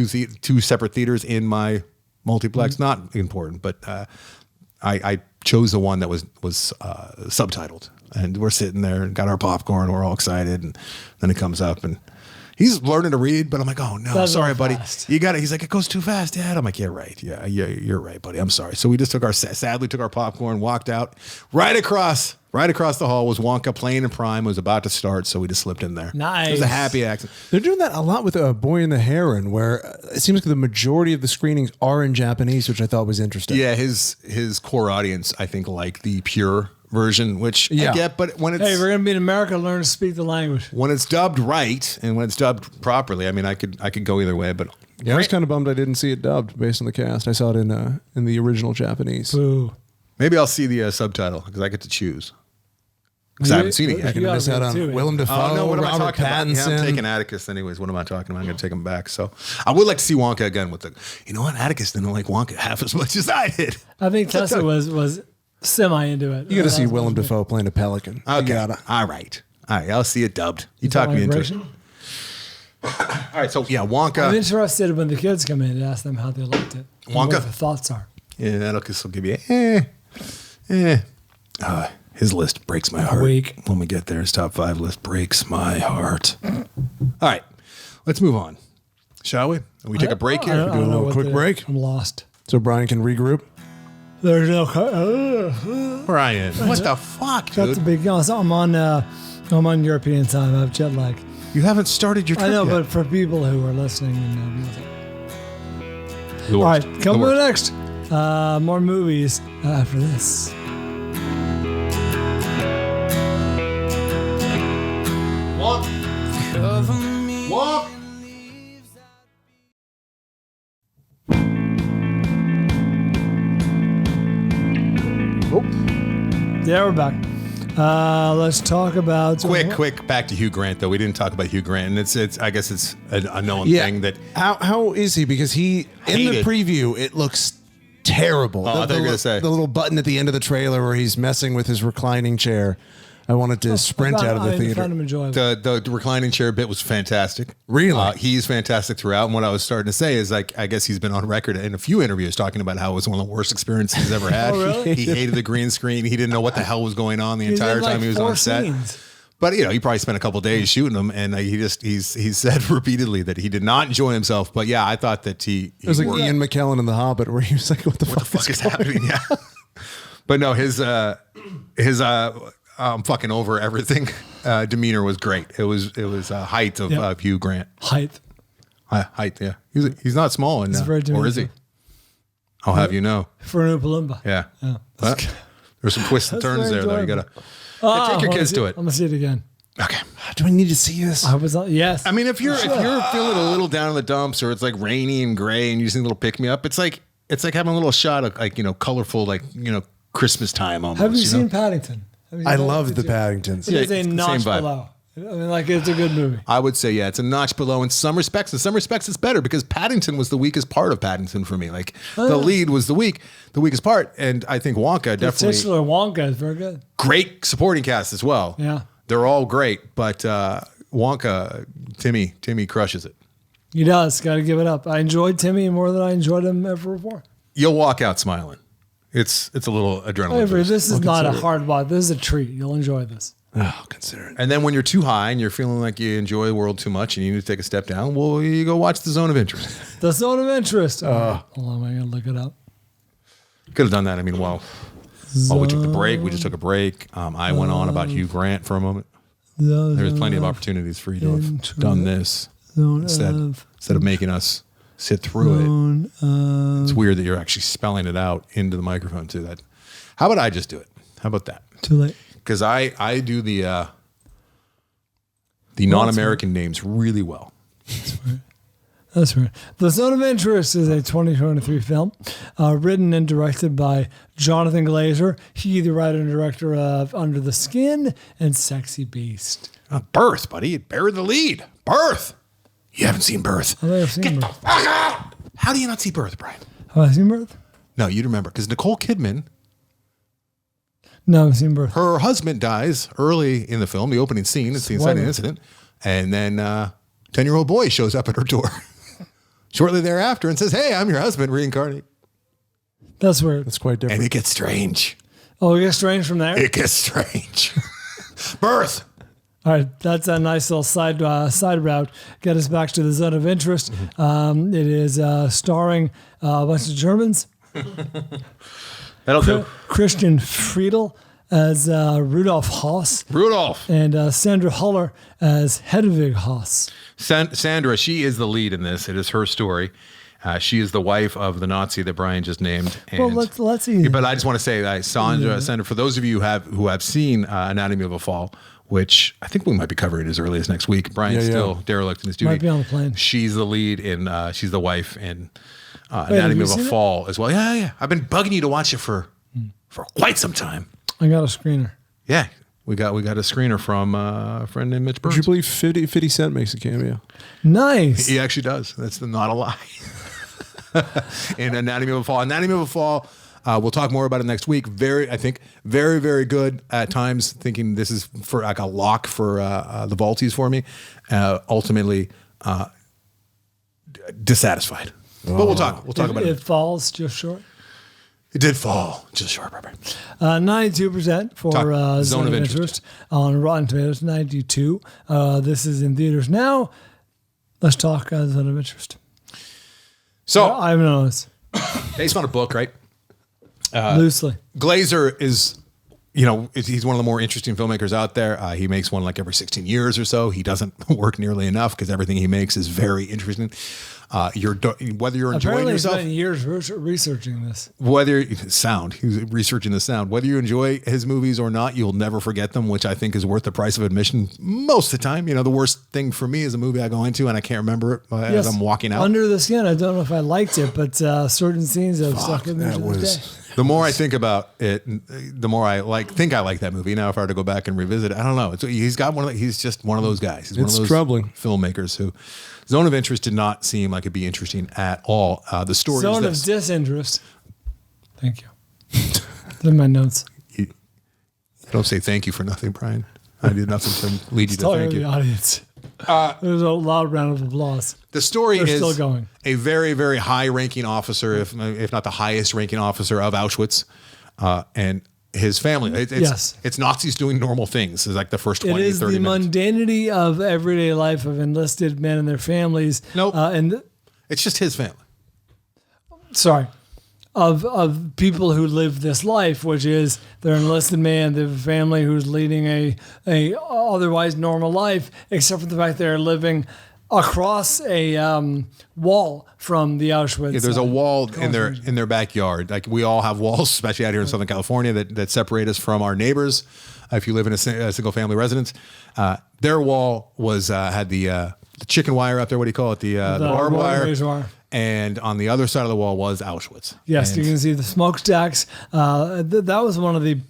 Speaker 2: two separate theaters in my multiplex. Not important, but I chose the one that was subtitled, and we're sitting there and got our popcorn. We're all excited, and then it comes up, and he's learning to read, but I'm like, oh no,
Speaker 1: That's
Speaker 2: sorry,
Speaker 1: all
Speaker 2: buddy,
Speaker 1: fast.
Speaker 2: you got it. He's like, it goes too fast, Dad. I'm like, yeah, right, yeah, you're right, buddy. I'm sorry. So we just sadly took our popcorn, walked out. Right across the hall was Wonka playing in Prime. It was about to start, so we just slipped in there.
Speaker 1: Nice.
Speaker 2: It was a happy accident.
Speaker 3: They're doing that a lot with Boy and the Heron, where it seems like the majority of the screenings are in Japanese, which I thought was interesting.
Speaker 2: Yeah, his core audience, I think, like the pure version, which I get, but when it's...
Speaker 1: Hey, we're going to be in America, learn to speak the language.
Speaker 2: When it's dubbed right and when it's dubbed properly, I mean, I could go either way, but...
Speaker 3: Yeah, I was kind of bummed I didn't see it dubbed based on the cast. I saw it in the original Japanese.
Speaker 1: Boo.
Speaker 2: Maybe I'll see the subtitle because I get to choose. Because I haven't seen it yet.
Speaker 3: You're going to miss out on Willem Dafoe,
Speaker 2: what am I
Speaker 3: Robert
Speaker 2: talking
Speaker 3: Pattinson.
Speaker 2: about? Yeah, I'm taking Atticus anyways. What am I talking about? I'm going to take him back. So I would like to see Wonka again with you know what? Atticus didn't like Wonka half as much as I did.
Speaker 1: I think Tessa was semi into it.
Speaker 3: You got to see Willem Dafoe playing a pelican.
Speaker 2: Okay. All right. I'll see it dubbed. You talked me into it. All right. So yeah, Wonka.
Speaker 1: I'm interested when the kids come in and ask them how they liked it. and
Speaker 2: Wonka?
Speaker 1: What the thoughts are.
Speaker 2: Yeah, Atticus will give you his list breaks my heart.
Speaker 1: Weak.
Speaker 2: When we get there, his top 5 list breaks my heart. All right, let's move on, shall we? We take a break here.
Speaker 1: I don't know what
Speaker 3: quick break?
Speaker 1: I'm lost.
Speaker 3: So Brian can regroup.
Speaker 1: There's no...
Speaker 2: Brian, what the fuck,
Speaker 1: That's a
Speaker 2: dude?
Speaker 1: big... No, so I'm on European time. I have jet lag.
Speaker 2: You haven't started your trip
Speaker 1: I know,
Speaker 2: yet.
Speaker 1: but for people who are listening...
Speaker 2: The
Speaker 1: All right,
Speaker 2: worst.
Speaker 1: coming
Speaker 2: The
Speaker 1: up
Speaker 2: worst.
Speaker 1: next. More movies after this.
Speaker 2: Walk.
Speaker 1: Yeah, we're back. Let's talk about
Speaker 2: Quick, back to Hugh Grant though. We didn't talk about Hugh Grant, and it's. I guess it's a known thing that
Speaker 3: how is he? Because in the preview it looks terrible.
Speaker 2: I thought you were gonna say
Speaker 3: the little button at the end of the trailer where he's messing with his reclining chair. I wanted to sprint out of the theater.
Speaker 1: Found him enjoyable.
Speaker 2: The reclining chair bit was fantastic.
Speaker 3: Really?
Speaker 2: He's fantastic throughout. And what I was starting to say is, like, I guess he's been on record in a few interviews talking about how it was one of the worst experiences he's ever had.
Speaker 1: Oh, really?
Speaker 2: He hated the green screen. He didn't know what the hell was going on the entire time he was on set.
Speaker 1: Scenes.
Speaker 2: But he probably spent a couple of days shooting them, and he said repeatedly that he did not enjoy himself. But yeah, I thought that he
Speaker 3: it was like Ian McKellen in The Hobbit, where he was like, "What the fuck
Speaker 2: is happening?" Yeah. But no, his I'm fucking over everything. Demeanor was great. It was height of Hugh Grant.
Speaker 1: Height.
Speaker 2: Yeah. He's not small in or is he? I'll have you know.
Speaker 1: For an Oompa Loompa.
Speaker 2: Yeah. There's some twists and turns there though. You gotta take your kids to it.
Speaker 1: I'm gonna see it again.
Speaker 2: Okay.
Speaker 3: Do I need to see this?
Speaker 1: Yes.
Speaker 2: I mean, if you're feeling a little down in the dumps, or it's like rainy and gray, and you just need a little pick me up, it's like having a little shot of colorful Christmas time almost.
Speaker 1: Have you seen Paddington?
Speaker 3: I love the Paddingtons.
Speaker 1: It's a
Speaker 2: the
Speaker 1: notch
Speaker 2: same vibe.
Speaker 1: below. I mean, it's a good movie.
Speaker 2: I would say, yeah, it's a notch below in some respects. In some respects, it's better because Paddington was the weakest part of Paddington for me. The lead was the weakest part, and I think Wonka definitely.
Speaker 1: The titular Wonka is very good.
Speaker 2: Great supporting cast as well.
Speaker 1: Yeah,
Speaker 2: they're all great, but Wonka, Timmy crushes it.
Speaker 1: He does. Got to give it up. I enjoyed Timmy more than I enjoyed him ever before.
Speaker 2: You'll walk out smiling. It's a little adrenaline.
Speaker 1: This is not a hard watch. This is a treat. You'll enjoy this.
Speaker 3: Oh, consider it.
Speaker 2: And then when you're too high and you're feeling like you enjoy the world too much and you need to take a step down, well, you go watch The Zone of Interest.
Speaker 1: The Zone of Interest. Hold on, I'm going to look it up.
Speaker 2: Could have done that. I mean, while we took the break, we just took a break. I went on about Hugh Grant for a moment. There's plenty of opportunities for you to have done this instead of making us sit through it. It's weird that you're actually spelling it out into the microphone too. How about I just do it? How about that?
Speaker 1: Too late.
Speaker 2: Because I do the non-American names really well.
Speaker 1: That's right. The Zone of Interest is a 2023 film written and directed by Jonathan Glazer. He, the writer and director of Under the Skin and Sexy Beast.
Speaker 2: Birth, buddy. Bear the lead. Birth. You haven't seen Birth.
Speaker 1: I've seen Birth.
Speaker 2: How do you not see Birth, Brian?
Speaker 1: Have I seen Birth?
Speaker 2: No, you'd remember. Because Nicole Kidman...
Speaker 1: No, I've seen Birth.
Speaker 2: Her husband dies early in the film, the opening scene. It's the inciting incident. And then 10-year-old boy shows up at her door shortly thereafter and says, "Hey, I'm your husband, reincarnate."
Speaker 1: That's weird.
Speaker 3: That's quite different.
Speaker 2: And it gets strange.
Speaker 1: Oh, it gets strange from there?
Speaker 2: It gets strange. Birth.
Speaker 1: All right, that's a nice little side route. Get us back to The Zone of Interest. It is starring a bunch of Germans.
Speaker 2: That'll do.
Speaker 1: Christian Friedel as Rudolf Haas. And Sandra Huller as Hedwig Haas.
Speaker 2: Sandra, she is the lead in this. It is her story. She is the wife of the Nazi that Brian just named. And,
Speaker 1: well, let's see.
Speaker 2: But I just want to say, Sandra, for those of you who have seen Anatomy of a Fall, which I think we might be covering as early as next week. Brian's still derelict in his duty.
Speaker 1: Might be on the plane.
Speaker 2: She's the lead in. She's the wife in Anatomy of a Fall as well. Yeah. I've been bugging you to watch it for quite some time.
Speaker 1: I got a screener.
Speaker 2: Yeah, we got a screener from a friend named Mitch Burns.
Speaker 3: Would you believe 50 Cent makes a cameo?
Speaker 1: Nice.
Speaker 2: He actually does. That's not a lie. In Anatomy of a Fall. Anatomy of a Fall. We'll talk more about it next week. Very, very good at times. Thinking this is for like a lock for the Vaulties for me. Ultimately, dissatisfied. But we'll talk about it.
Speaker 1: It falls just short.
Speaker 2: It did fall just short, Barbara.
Speaker 1: 92% for Zone of Interest on Rotten Tomatoes. 92. This is in theaters now. Let's talk Zone of Interest.
Speaker 2: So
Speaker 1: I haven't known this.
Speaker 2: Based on a book, right?
Speaker 1: Loosely.
Speaker 2: Glazer is, he's one of the more interesting filmmakers out there. He makes one like every 16 years or so. He doesn't work nearly enough because everything he makes is very interesting. Whether you're enjoying
Speaker 1: Apparently, he's
Speaker 2: yourself,
Speaker 1: spent years researching this.
Speaker 2: he's researching the sound. Whether you enjoy his movies or not, you'll never forget them, which I think is worth the price of admission most of the time. The worst thing for me is a movie I go into and I can't remember it as I'm walking out.
Speaker 1: Under the Skin. I don't know if I liked it, but certain scenes have stuck with me to this day.
Speaker 2: The more I think about it, the more I think I like that movie. Now, if I were to go back and revisit it, I don't know. He's just one of those guys. He's one of those
Speaker 3: troubling
Speaker 2: filmmakers who Zone of Interest did not seem like it'd be interesting at all. The story
Speaker 1: Zone
Speaker 2: is
Speaker 1: of Disinterest. Thank you. It's in my notes.
Speaker 2: You don't say thank you for nothing, Brian. I did nothing to lead you to thank
Speaker 1: The
Speaker 2: you.
Speaker 1: audience. There's a loud round of applause.
Speaker 2: The story
Speaker 1: They're
Speaker 2: is
Speaker 1: still going.
Speaker 2: a very, very high-ranking officer, if not the highest-ranking officer of Auschwitz, and his family. It's Nazis doing normal things. It's like the first 20, 30 minutes.
Speaker 1: It is the mundanity of everyday life of enlisted men and their families.
Speaker 2: Nope. It's just his family.
Speaker 1: Sorry. Of people who live this life, which is they're an enlisted man, they have a family who's leading a otherwise normal life, except for the fact they're living across a wall from the Auschwitz.
Speaker 2: Yeah, there's a wall in their backyard. Like we all have walls, especially out here in Southern California, that separate us from our neighbors. If you live in a single family residence, their wall had the chicken wire up there. What do you call it? The barbed wire. And on the other side of the wall was Auschwitz.
Speaker 1: Yes,
Speaker 2: and
Speaker 1: you can see the smokestacks. That was one of the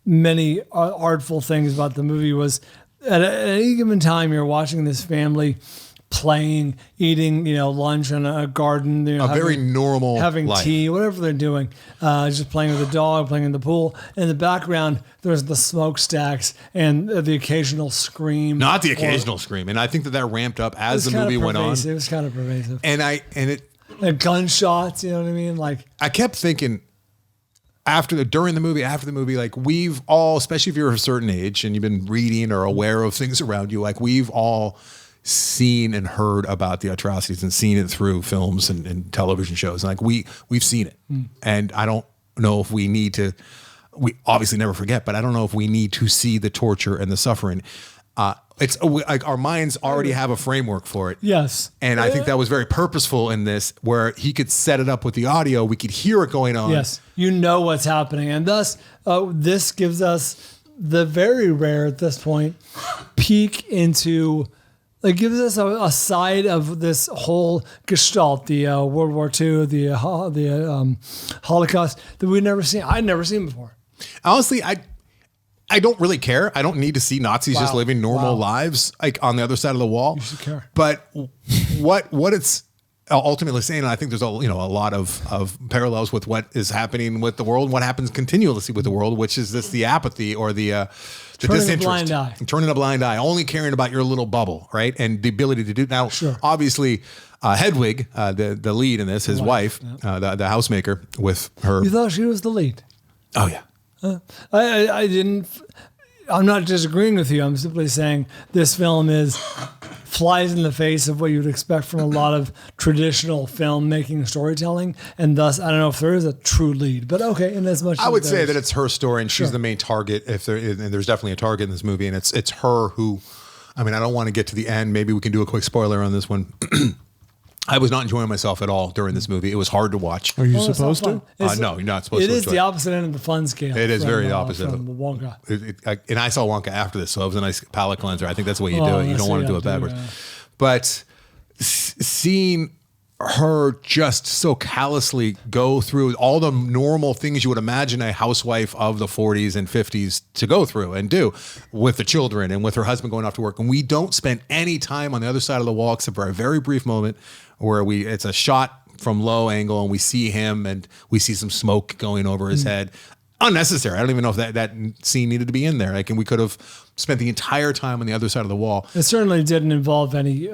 Speaker 1: many artful things about the movie was at any given time you're watching this family playing, eating, lunch in a garden.
Speaker 2: Very normal
Speaker 1: having
Speaker 2: life.
Speaker 1: Tea, whatever they're doing. Just playing with the dog, playing in the pool. In the background, there's the smokestacks and the occasional scream.
Speaker 2: Not the occasional scream. And I think that ramped up as the movie went on.
Speaker 1: It was kind of pervasive.
Speaker 2: And
Speaker 1: gunshots, you know what I mean? Like
Speaker 2: I kept thinking after the movie, like we've all, especially if you're a certain age and you've been reading or aware of things around you, like we've all seen and heard about the atrocities and seen it through films and television shows. Like we've seen it. And I don't know if we obviously never forget, but I don't know if we need to see the torture and the suffering. It's like our minds already have a framework for it.
Speaker 1: Yes.
Speaker 2: And I think that was very purposeful in this, where he could set it up with the audio. We could hear it going on.
Speaker 1: Yes. You know what's happening. And thus, this gives us the very rare at this point peek into, it gives us a side of this whole gestalt, the World War II, the Holocaust that we'd never seen. I'd never seen before.
Speaker 2: Honestly, I don't really care. I don't need to see Nazis just living normal lives like on the other side of the wall.
Speaker 1: You should care.
Speaker 2: But what it's ultimately saying, and I think there's a lot of parallels with what is happening with the world and what happens continuously with the world, which is the apathy or the disinterest. Turning a blind eye, only caring about your little bubble, right? And the ability to do now. Sure. Obviously, Hedwig, the lead in this, his wife, the housemaker with her.
Speaker 1: You thought she was the lead?
Speaker 2: Oh yeah.
Speaker 1: I didn't. I'm not disagreeing with you. I'm simply saying this film flies in the face of what you'd expect from a lot of traditional filmmaking storytelling, and thus I don't know if there is a true lead, but okay. And as much
Speaker 2: I would say that it's her story, and she's the main target. And there's definitely a target in this movie, and it's her who. I mean, I don't want to get to the end. Maybe we can do a quick spoiler on this one. I was not enjoying myself at all during this movie. It was hard to watch.
Speaker 3: Are you supposed to?
Speaker 2: No, you're not supposed to.
Speaker 1: It is the opposite end of the fun scale.
Speaker 2: It is very the opposite
Speaker 1: from Wonka.
Speaker 2: And I saw Wonka after this, so it was a nice palate cleanser. I think that's the way you do it. You don't want to do it backwards. But seeing her just so callously go through all the normal things you would imagine a housewife of the 40s and 50s to go through and do with the children and with her husband going off to work. And we don't spend any time on the other side of the wall except for a very brief moment where it's a shot from low angle and we see him and we see some smoke going over his head. Unnecessary. I don't even know if that scene needed to be in there. Like, and we could have spent the entire time on the other side of the wall.
Speaker 1: It certainly didn't involve any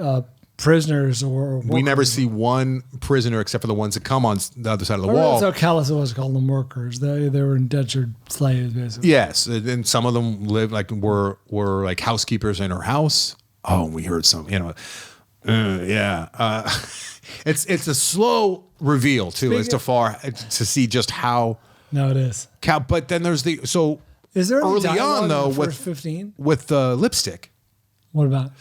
Speaker 1: prisoners or workers.
Speaker 2: We never see one prisoner except for the ones that come on the other side of the wall.
Speaker 1: That's how callous it was, calling them workers. They were indentured slaves, basically.
Speaker 2: Yes, and some of them lived were like housekeepers in her house. Oh, and we heard some, it's a slow reveal too, as to see just how.
Speaker 1: No, it is.
Speaker 2: But then there's
Speaker 1: is there
Speaker 2: early on though
Speaker 1: with 15
Speaker 2: with the lipstick.
Speaker 1: What about?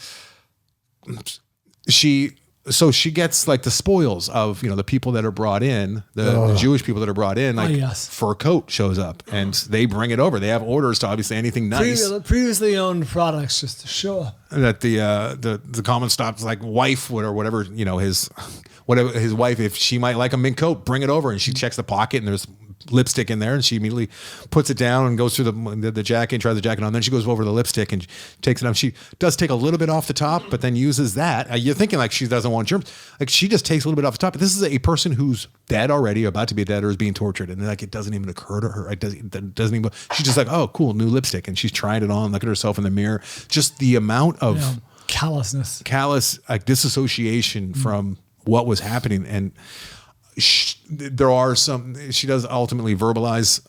Speaker 2: She so she gets like the spoils of, the people that are brought in, the Jewish people that are brought in, like fur coat shows up and they bring it over. They have orders to obviously anything nice.
Speaker 1: Previously owned products just to show up.
Speaker 2: That the common stop's like wife or whatever, his wife, if she might like a mink coat, bring it over. And she checks the pocket and there's lipstick in there and she immediately puts it down and goes through the jacket and tries the jacket on. Then she goes over the lipstick and takes it off. She does take a little bit off the top, but then uses that. You're thinking like she doesn't want germs. Like she just takes a little bit off the top. But this is a person who's dead already, about to be dead, or is being tortured. And like, it doesn't even occur to her. It doesn't even, she's just like, oh, cool, new lipstick. And she's trying it on, looking at herself in the mirror. Just the amount of
Speaker 1: callous,
Speaker 2: like disassociation from what was happening. And there are she does ultimately verbalize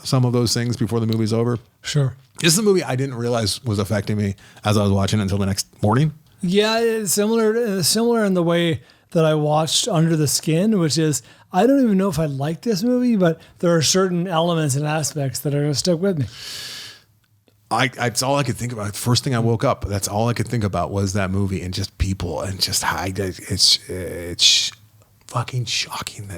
Speaker 2: some of those things before the movie's over.
Speaker 1: Sure.
Speaker 2: This is a movie I didn't realize was affecting me as I was watching it until the next morning.
Speaker 1: Yeah, it's similar in the way that I watched Under the Skin, which is, I don't even know if I like this movie, but there are certain elements and aspects that are going to stick with me.
Speaker 2: It's all I could think about. The first thing I woke up, that's all I could think about was that movie and just people and just it's fucking shocking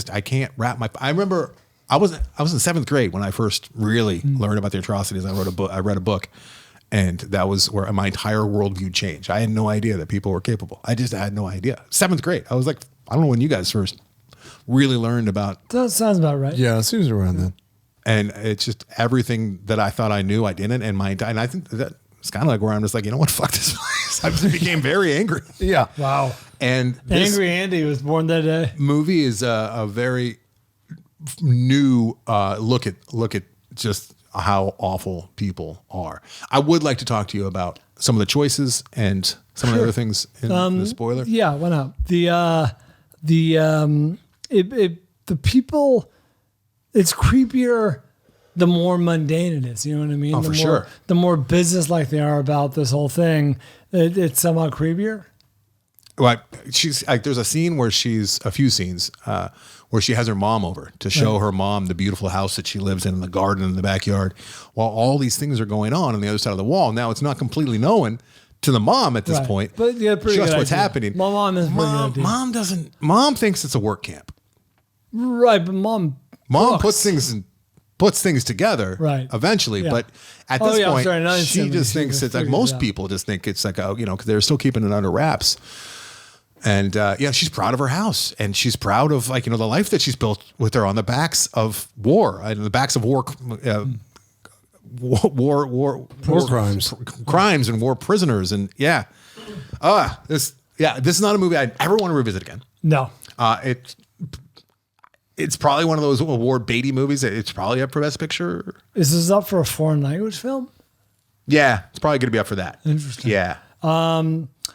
Speaker 2: I can't wrap my. I remember I was in 7th grade when I first really learned about the atrocities. I read a book, and that was where my entire worldview changed. I had no idea that people were capable. I had no idea. 7th grade. I was like, I don't know when you guys first really learned about.
Speaker 1: That sounds about right.
Speaker 3: Yeah, it seems around then.
Speaker 2: And it's just everything that I thought I knew, I didn't. And I think that it's kind of like where I'm just like, you know what? Fuck this place. I just became very angry.
Speaker 3: Yeah.
Speaker 1: Wow.
Speaker 2: And
Speaker 1: Angry Andy was born that day.
Speaker 2: Movie is a very new look at just how awful people are. I would like to talk to you about some of the choices and some of the other things in the spoiler.
Speaker 1: Yeah, why not? The people, it's creepier the more mundane it is. You know what I mean?
Speaker 2: Oh, for sure.
Speaker 1: The more business-like they are about this whole thing, it's somehow creepier.
Speaker 2: Like there's a scene where a few scenes where she has her mom over to show her mom the beautiful house that she lives in the garden in the backyard, while all these things are going on the other side of the wall. Now it's not completely known to the mom at this point,
Speaker 1: but yeah,
Speaker 2: just what's happening.
Speaker 1: My mom is
Speaker 2: Mom thinks it's a work camp,
Speaker 1: right? But mom
Speaker 2: puts things together,
Speaker 1: right?
Speaker 2: Eventually,
Speaker 1: Yeah.
Speaker 2: but at this point, she just
Speaker 1: she
Speaker 2: thinks it's like most people just think it's like because they're still keeping it under wraps. And she's proud of her house, and she's proud of the life that she's built with her on the backs of war, and the backs of war crimes and war prisoners, and this is not a movie I'd ever want to revisit again.
Speaker 1: No,
Speaker 2: it's probably one of those award baity movies. It's probably up for Best Picture.
Speaker 1: Is this up for a foreign language film?
Speaker 2: Yeah, it's probably going to be up for that.
Speaker 1: Interesting.
Speaker 2: Yeah.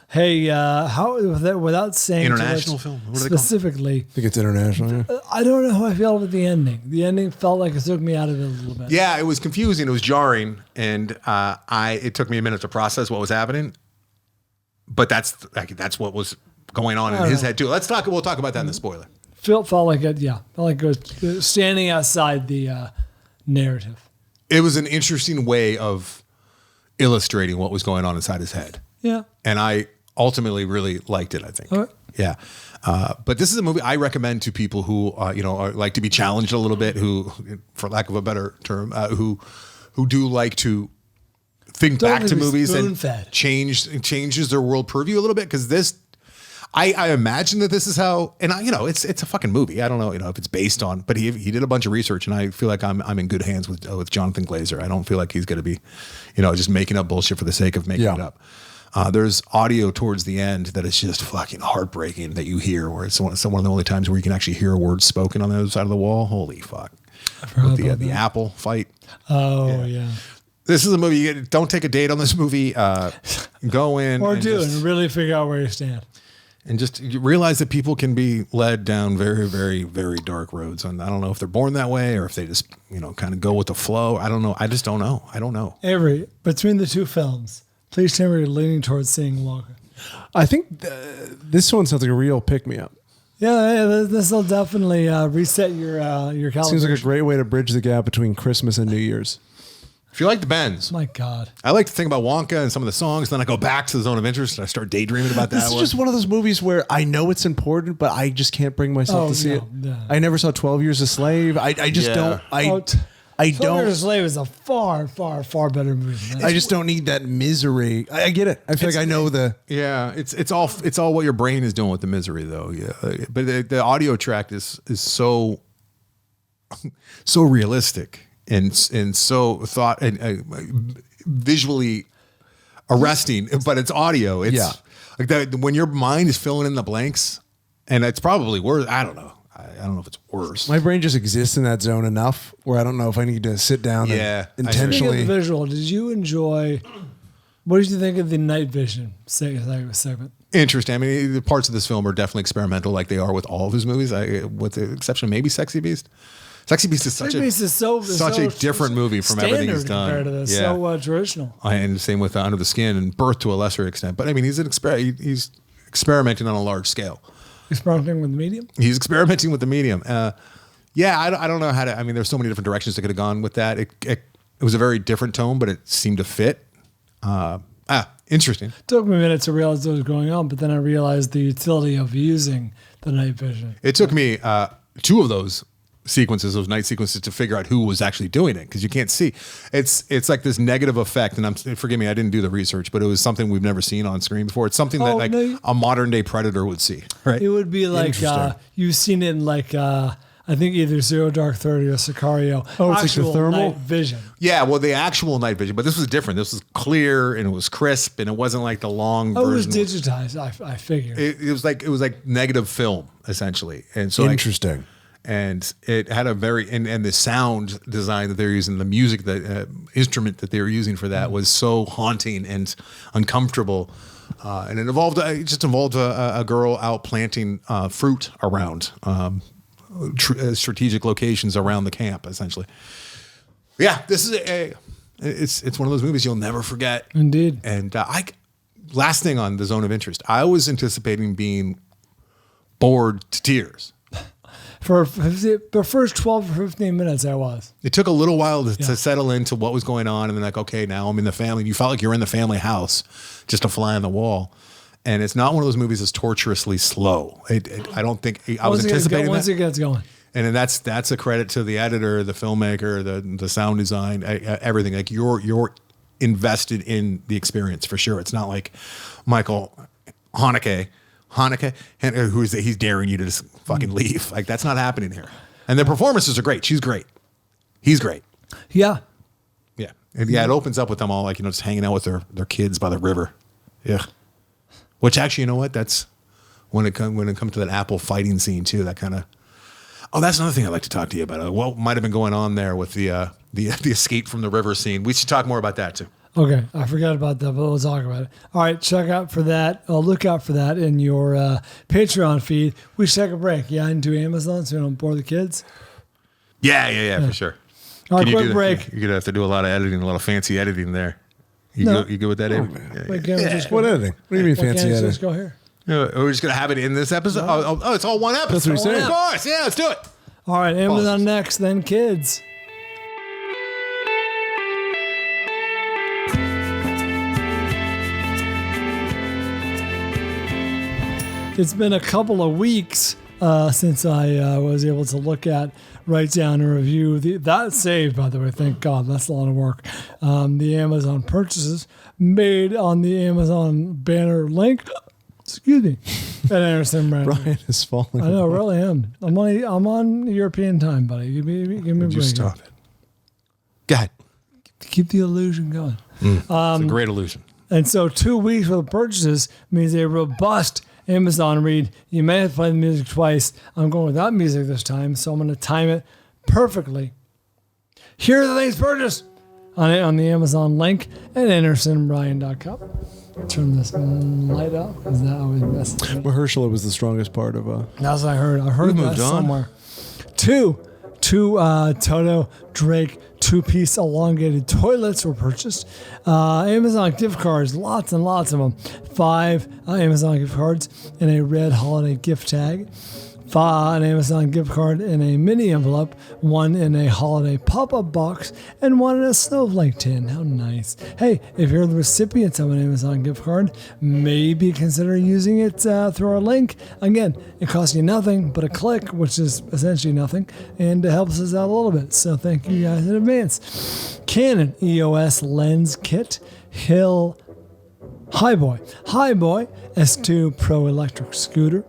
Speaker 1: Hey, how without saying
Speaker 2: international film
Speaker 1: specifically?
Speaker 3: I think it's international. Yeah.
Speaker 1: I don't know how I felt with the ending. The ending felt like it took me out of it a little bit.
Speaker 2: Yeah, it was confusing. It was jarring, and it took me a minute to process what was happening. But that's what was going on in his head too. We'll talk about that in the spoiler.
Speaker 1: Felt like it. Yeah, felt like it was standing outside the narrative.
Speaker 2: It was an interesting way of illustrating what was going on inside his head.
Speaker 1: Yeah,
Speaker 2: and I ultimately really liked it. I think.
Speaker 1: Right.
Speaker 2: Yeah, but this is a movie I recommend to people who are like to be challenged a little bit, who, for lack of a better term, who do like to think back to movies and changes their world purview a little bit, because this. I imagine that this is how, and it's a fucking movie. I don't know, if it's based on, but he did a bunch of research, and I feel like I'm in good hands with Jonathan Glazer. I don't feel like he's going to be, just making up bullshit for the sake of making it up. There's audio towards the end that is just fucking heartbreaking that you hear, where it's one of the only times where you can actually hear words spoken on the other side of the wall. Holy fuck! With the apple fight.
Speaker 1: Oh yeah.
Speaker 2: This is a movie. Don't take a date on this movie. Go in
Speaker 1: and really figure out where you stand.
Speaker 2: And just realize that people can be led down very, very, very dark roads. And I don't know if they're born that way or if they just, kind of go with the flow. I don't know. I just don't know. I don't know.
Speaker 1: Avery, between the two films, please tell me you're leaning towards seeing Wonka.
Speaker 3: I think this one sounds like a real pick-me-up.
Speaker 1: Yeah, this will definitely reset your calendar.
Speaker 3: Seems like a great way to bridge the gap between Christmas and New Year's.
Speaker 2: If you like the Bends,
Speaker 1: My God.
Speaker 2: I like to think about Wonka and some of the songs. Then I go back to the Zone of Interest and I start daydreaming about that.
Speaker 3: This is just one of those movies where I know it's important, but I just can't bring myself to see it.
Speaker 1: No.
Speaker 3: I never saw 12 Years a Slave. I just don't. I
Speaker 1: 12
Speaker 3: don't.
Speaker 1: Years a Slave is a far, far, far better movie than that.
Speaker 3: I just don't need that misery. I get it. I feel like I know the.
Speaker 2: Yeah, it's all what your brain is doing with the misery, though. Yeah, but the audio track is so realistic and so thought and visually arresting. But it's audio. It's like that when your mind is filling in the blanks, and it's probably worse. I don't know. I don't know if it's worse.
Speaker 3: My brain just exists in that zone enough where I don't know if I need to sit down and intentionally.
Speaker 1: Speaking of the visual, did you enjoy? What did you think of the night vision segment?
Speaker 2: Interesting. I mean, the parts of this film are definitely experimental, like they are with all of his movies, with the exception of maybe Sexy Beast. Sexy Beast is such a different movie from everything he's done.
Speaker 1: Compared to this.
Speaker 2: Yeah.
Speaker 1: So traditional.
Speaker 2: And same with Under the Skin and Birth to a lesser extent. But I mean, he's experimenting on a large scale.
Speaker 1: Experimenting with the medium?
Speaker 2: He's experimenting with the medium. I don't know how to. I mean, there's so many different directions that could have gone with that. It was a very different tone, but it seemed to fit. Interesting.
Speaker 1: It took me a minute to realize what was going on, but then I realized the utility of using the night vision.
Speaker 2: It took me two of those night sequences, to figure out who was actually doing it, because you can't see. It's like this negative effect, and forgive me, I didn't do the research, but it was something we've never seen on screen before. It's something that a modern day Predator would see. Right?
Speaker 1: It would be like you've seen it in I think either Zero Dark 30 or Sicario.
Speaker 3: Oh, it's like the thermal
Speaker 1: night vision.
Speaker 2: Yeah, well, the actual night vision, but this was different. This was clear and it was crisp, and it wasn't like the long version.
Speaker 1: It was digitized. I figured
Speaker 2: it was like negative film essentially, and so
Speaker 3: interesting.
Speaker 2: And it had a very and the sound design that they're using, the music, the instrument that they were using for that was so haunting and uncomfortable. And it involved a girl out planting fruit around strategic locations around the camp, essentially. Yeah, this is it's one of those movies you'll never forget.
Speaker 1: Indeed.
Speaker 2: And last thing on the Zone of Interest, I was anticipating being bored to tears.
Speaker 1: For the first 12 or 15 minutes, I was.
Speaker 2: It took a little while to settle into what was going on, and then okay, now I'm in the family. You felt like you're in the family house, just a fly on the wall. And it's not one of those movies that's torturously slow. I don't think I was anticipating that.
Speaker 1: Once it gets going.
Speaker 2: And then that's a credit to the editor, the filmmaker, the sound design, everything. Like you're invested in the experience for sure. It's not like Michael Haneke, he's daring you to just fucking leave. Like that's not happening here. And the performances are great. She's great. He's great.
Speaker 1: Yeah.
Speaker 2: Yeah. And it opens up with them all just hanging out with their kids by the river. Yeah. Which actually, you know what? That's when it comes to that apple fighting scene too. That kind of. Oh, that's another thing I'd like to talk to you about. What might have been going on there with the escape from the river scene? We should talk more about that too.
Speaker 1: Okay, I forgot about that, but we'll talk about it. All right, look out for that in your Patreon feed. We should take a break, and do Amazon so we don't bore the kids.
Speaker 2: Yeah, for sure.
Speaker 1: All right, quick break.
Speaker 2: You're gonna have to do a lot of editing, a lot of fancy editing there. You good with that, Abe?
Speaker 3: What editing? What do you mean fancy editing?
Speaker 1: Let's go here.
Speaker 2: We're just gonna have it in this episode. No. Oh, it's all one episode.
Speaker 3: That's what he's saying.
Speaker 2: Of course, yeah, let's do it.
Speaker 1: All right, Amazon next, then kids. It's been a couple of weeks since I was able to write down and review that saved, by the way. Thank God, that's a lot of work. The Amazon purchases made on the Amazon banner link. Excuse me. And Anderson,
Speaker 3: Brian is falling.
Speaker 1: I know, I really am. I'm on European time, buddy. Give me a break.
Speaker 2: Just stop it. Go ahead.
Speaker 1: Keep the illusion going.
Speaker 2: It's a great illusion.
Speaker 1: And so 2 weeks for the purchases means a robust Amazon read. You may have played the music twice. I'm going without music this time, so I'm going to time it perfectly. Here are the things purchased on the Amazon link at AndersonBryan.com. Turn this light up because that always messes me.
Speaker 3: Mahershala was the strongest part of.
Speaker 1: That's what I heard. I heard that somewhere. Two Toto Drake 2-piece elongated toilets were purchased. Amazon gift cards, lots and lots of them. 5 Amazon gift cards and a red holiday gift tag. an Amazon gift card in a mini envelope, one in a holiday pop-up box, and one in a snowflake tin. How nice. Hey, if you're the recipient of an Amazon gift card, maybe consider using it through our link. Again, it costs you nothing but a click, which is essentially nothing, and it helps us out a little bit. So thank you guys in advance. Canon EOS lens kit, Highboy S2 Pro electric scooter,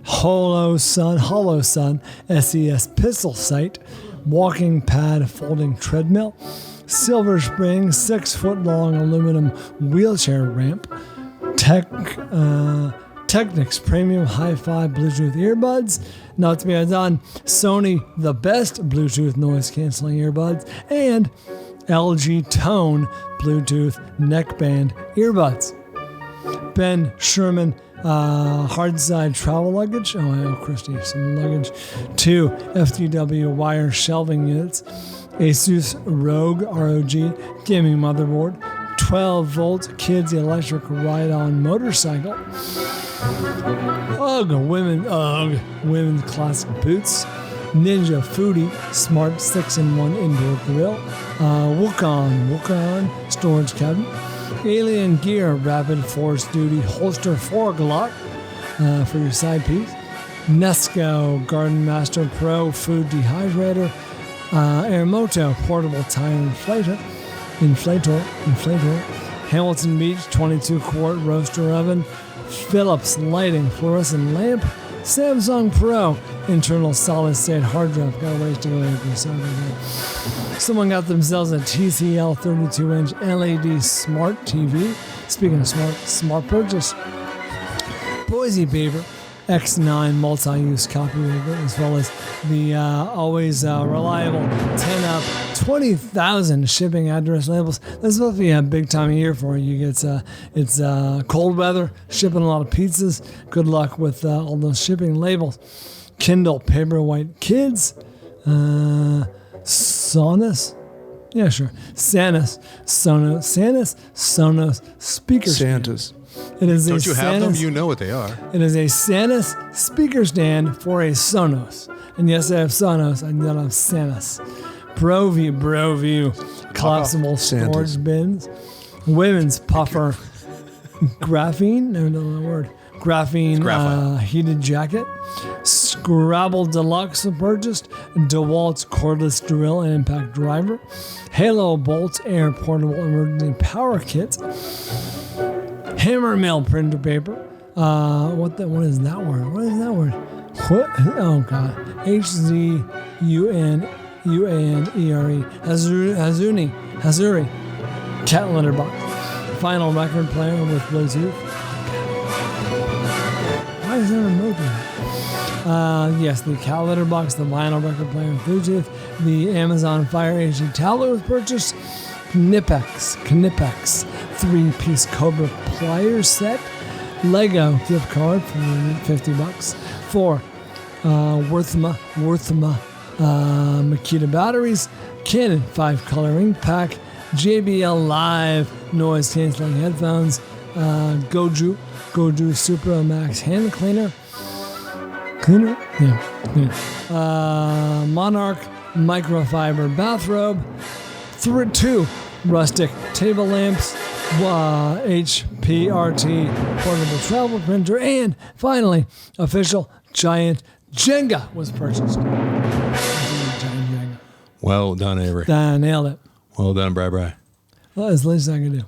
Speaker 1: Hollow Sun SES pistol sight, walking pad folding treadmill, Silver Spring 6-foot-long aluminum wheelchair ramp, Technics premium hi-fi Bluetooth earbuds, not to be outdone, Sony the best Bluetooth noise canceling earbuds, and LG Tone Bluetooth neckband earbuds. Ben Sherman hard side travel luggage. Oh, Christy, some luggage. 2 FTW wire shelving units. Asus ROG gaming motherboard. 12-volt kids electric ride-on motorcycle. Women's classic boots. Ninja Foodie Smart 6-in-1 indoor grill. Wonka storage cabinet. Alien Gear Rapid Force Duty Holster 4 Glock for your side piece. Nesco Garden Master Pro Food Dehydrator. Airmoto Portable Tire Inflator. Hamilton Beach 22-quart roaster oven. Philips Lighting Fluorescent Lamp. Samsung Pro internal solid state hard drive. Got ways to go there. Someone got themselves a TCL 32-inch LED smart TV. Speaking of smart purchase. Boise Paper X9 multi-use copy paper, as well as the always reliable 10-up 20,000 shipping address labels. This is supposed to be a big time of year for you. It's cold weather, shipping a lot of pizzas. Good luck with all those shipping labels. Kindle Paperwhite Kids. Sonos. Yeah, sure. Sonos speaker stand.
Speaker 3: Santas.
Speaker 1: It is
Speaker 2: Don't you have them?
Speaker 1: Sonos-
Speaker 2: You know what they are.
Speaker 1: It is a Sonos speaker stand for a Sonos. And yes, I have Sonos. I don't have Sonos. Broview collapsible
Speaker 3: Santas.
Speaker 1: storage bins. Women's puffer graphene. No, the word. Graphene heated jacket. Scrabble Deluxe purchased. DeWalt's cordless drill and impact driver. Halo Bolt Air portable emergency power kit. Hammer Mill printer paper. What is that word? What is that word? What? Oh God. HZUNUANERE. Hazuri. Cat litter box. Final record player with Bluetooth. Why is there a remote there? Yes, the cat litter box, the vinyl record player with Bluetooth, the Amazon Fire HD tablet with purchase, Knipex 3-piece Cobra pliers set, Lego gift card for $50, 4 Worthma Makita batteries, Canon 5-color ink pack, JBL Live noise canceling headphones, Goju Supra Max hand cleaner. Monarch microfiber bathrobe, 2 rustic table lamps, HPRT portable travel printer, and finally, official giant Jenga was purchased. Giant Jenga.
Speaker 2: Well done, Avery.
Speaker 1: Nailed it.
Speaker 2: Well done, Bri.
Speaker 1: Well, that's the least I can do.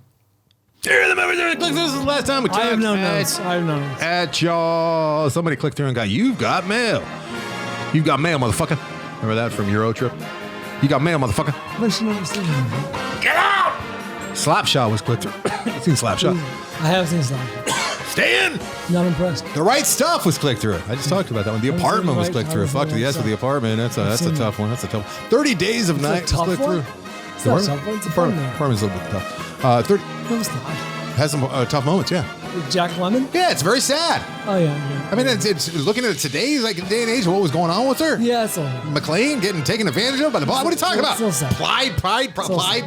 Speaker 2: Here, the members click. This is the last time we
Speaker 1: I have no
Speaker 2: clicked
Speaker 1: notes. I have no notes.
Speaker 2: at y'all. Somebody clicked through and got, you've got mail. You've got mail, motherfucker. Remember that from Euro Trip? You got mail, motherfucker.
Speaker 1: I should never seen him.
Speaker 2: Get out! Slapshot was clicked through. You seen Slapshot?
Speaker 1: I have seen Slapshot.
Speaker 2: Stay in!
Speaker 1: Not impressed.
Speaker 2: The Right Stuff was clicked through. I just talked about that one. The
Speaker 1: I've
Speaker 2: Apartment
Speaker 1: seen
Speaker 2: was
Speaker 1: Right-
Speaker 2: clicked through.
Speaker 1: I've
Speaker 2: Fuck
Speaker 1: seen
Speaker 2: the
Speaker 1: Right
Speaker 2: S with the
Speaker 1: Stuff.
Speaker 2: Apartment. That's a
Speaker 1: seen
Speaker 2: tough one. That's a tough one. 30 Days of Night was
Speaker 1: tough
Speaker 2: clicked
Speaker 1: one?
Speaker 2: through.
Speaker 1: It's not tough one. It's a fun one.
Speaker 2: Apartment's a little bit tough. 30
Speaker 1: No, it's not.
Speaker 2: has some tough moments, yeah.
Speaker 1: With Jack Lemmon?
Speaker 2: Yeah, it's very sad.
Speaker 1: Oh, yeah.
Speaker 2: I mean, it's looking at today's day and age, what was going on with her?
Speaker 1: Yeah, it's all.
Speaker 2: McLean getting taken advantage of by the boss. What are you talking about?
Speaker 1: So sad.
Speaker 2: Pride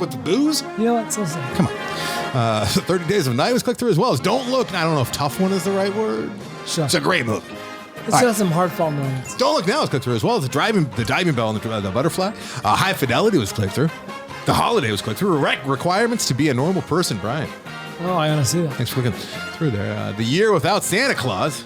Speaker 2: with the booze?
Speaker 1: You know what? So sad.
Speaker 2: Come on. 30 Days of Night was clicked through as well as Don't Look. I don't know if tough one is the right word.
Speaker 1: Sure.
Speaker 2: It's a great movie.
Speaker 1: It's got some heartfelt moments.
Speaker 2: Don't Look Now was clicked through as well. The diving bell and the butterfly. High Fidelity was clicked through. The Holiday was clicked through. Requirements to be a normal person, Brian.
Speaker 1: Oh, I gotta see that.
Speaker 2: Thanks for looking through there. The Year Without Santa Claus.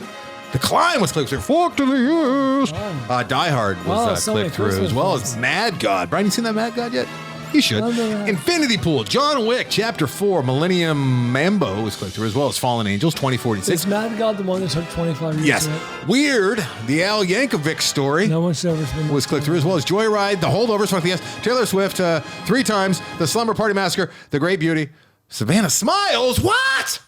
Speaker 2: The Climb was clicked through. Fork to the Years. Die Hard was clicked through, as well as Mad God. Brian, you seen that Mad God yet? You should. Infinity Pool, John Wick, Chapter 4, Millennium Mambo was clicked through, as well as Fallen Angels, 2046.
Speaker 1: Is Mad God the one that took 25 years?
Speaker 2: Yes. Weird, the Al Yankovic story.
Speaker 1: No one should ever
Speaker 2: was clicked through, as well as Joyride, The Holdovers, fuck the yes, Taylor Swift, 3 times, The Slumber Party Massacre, The Great Beauty, Savannah Smiles. What?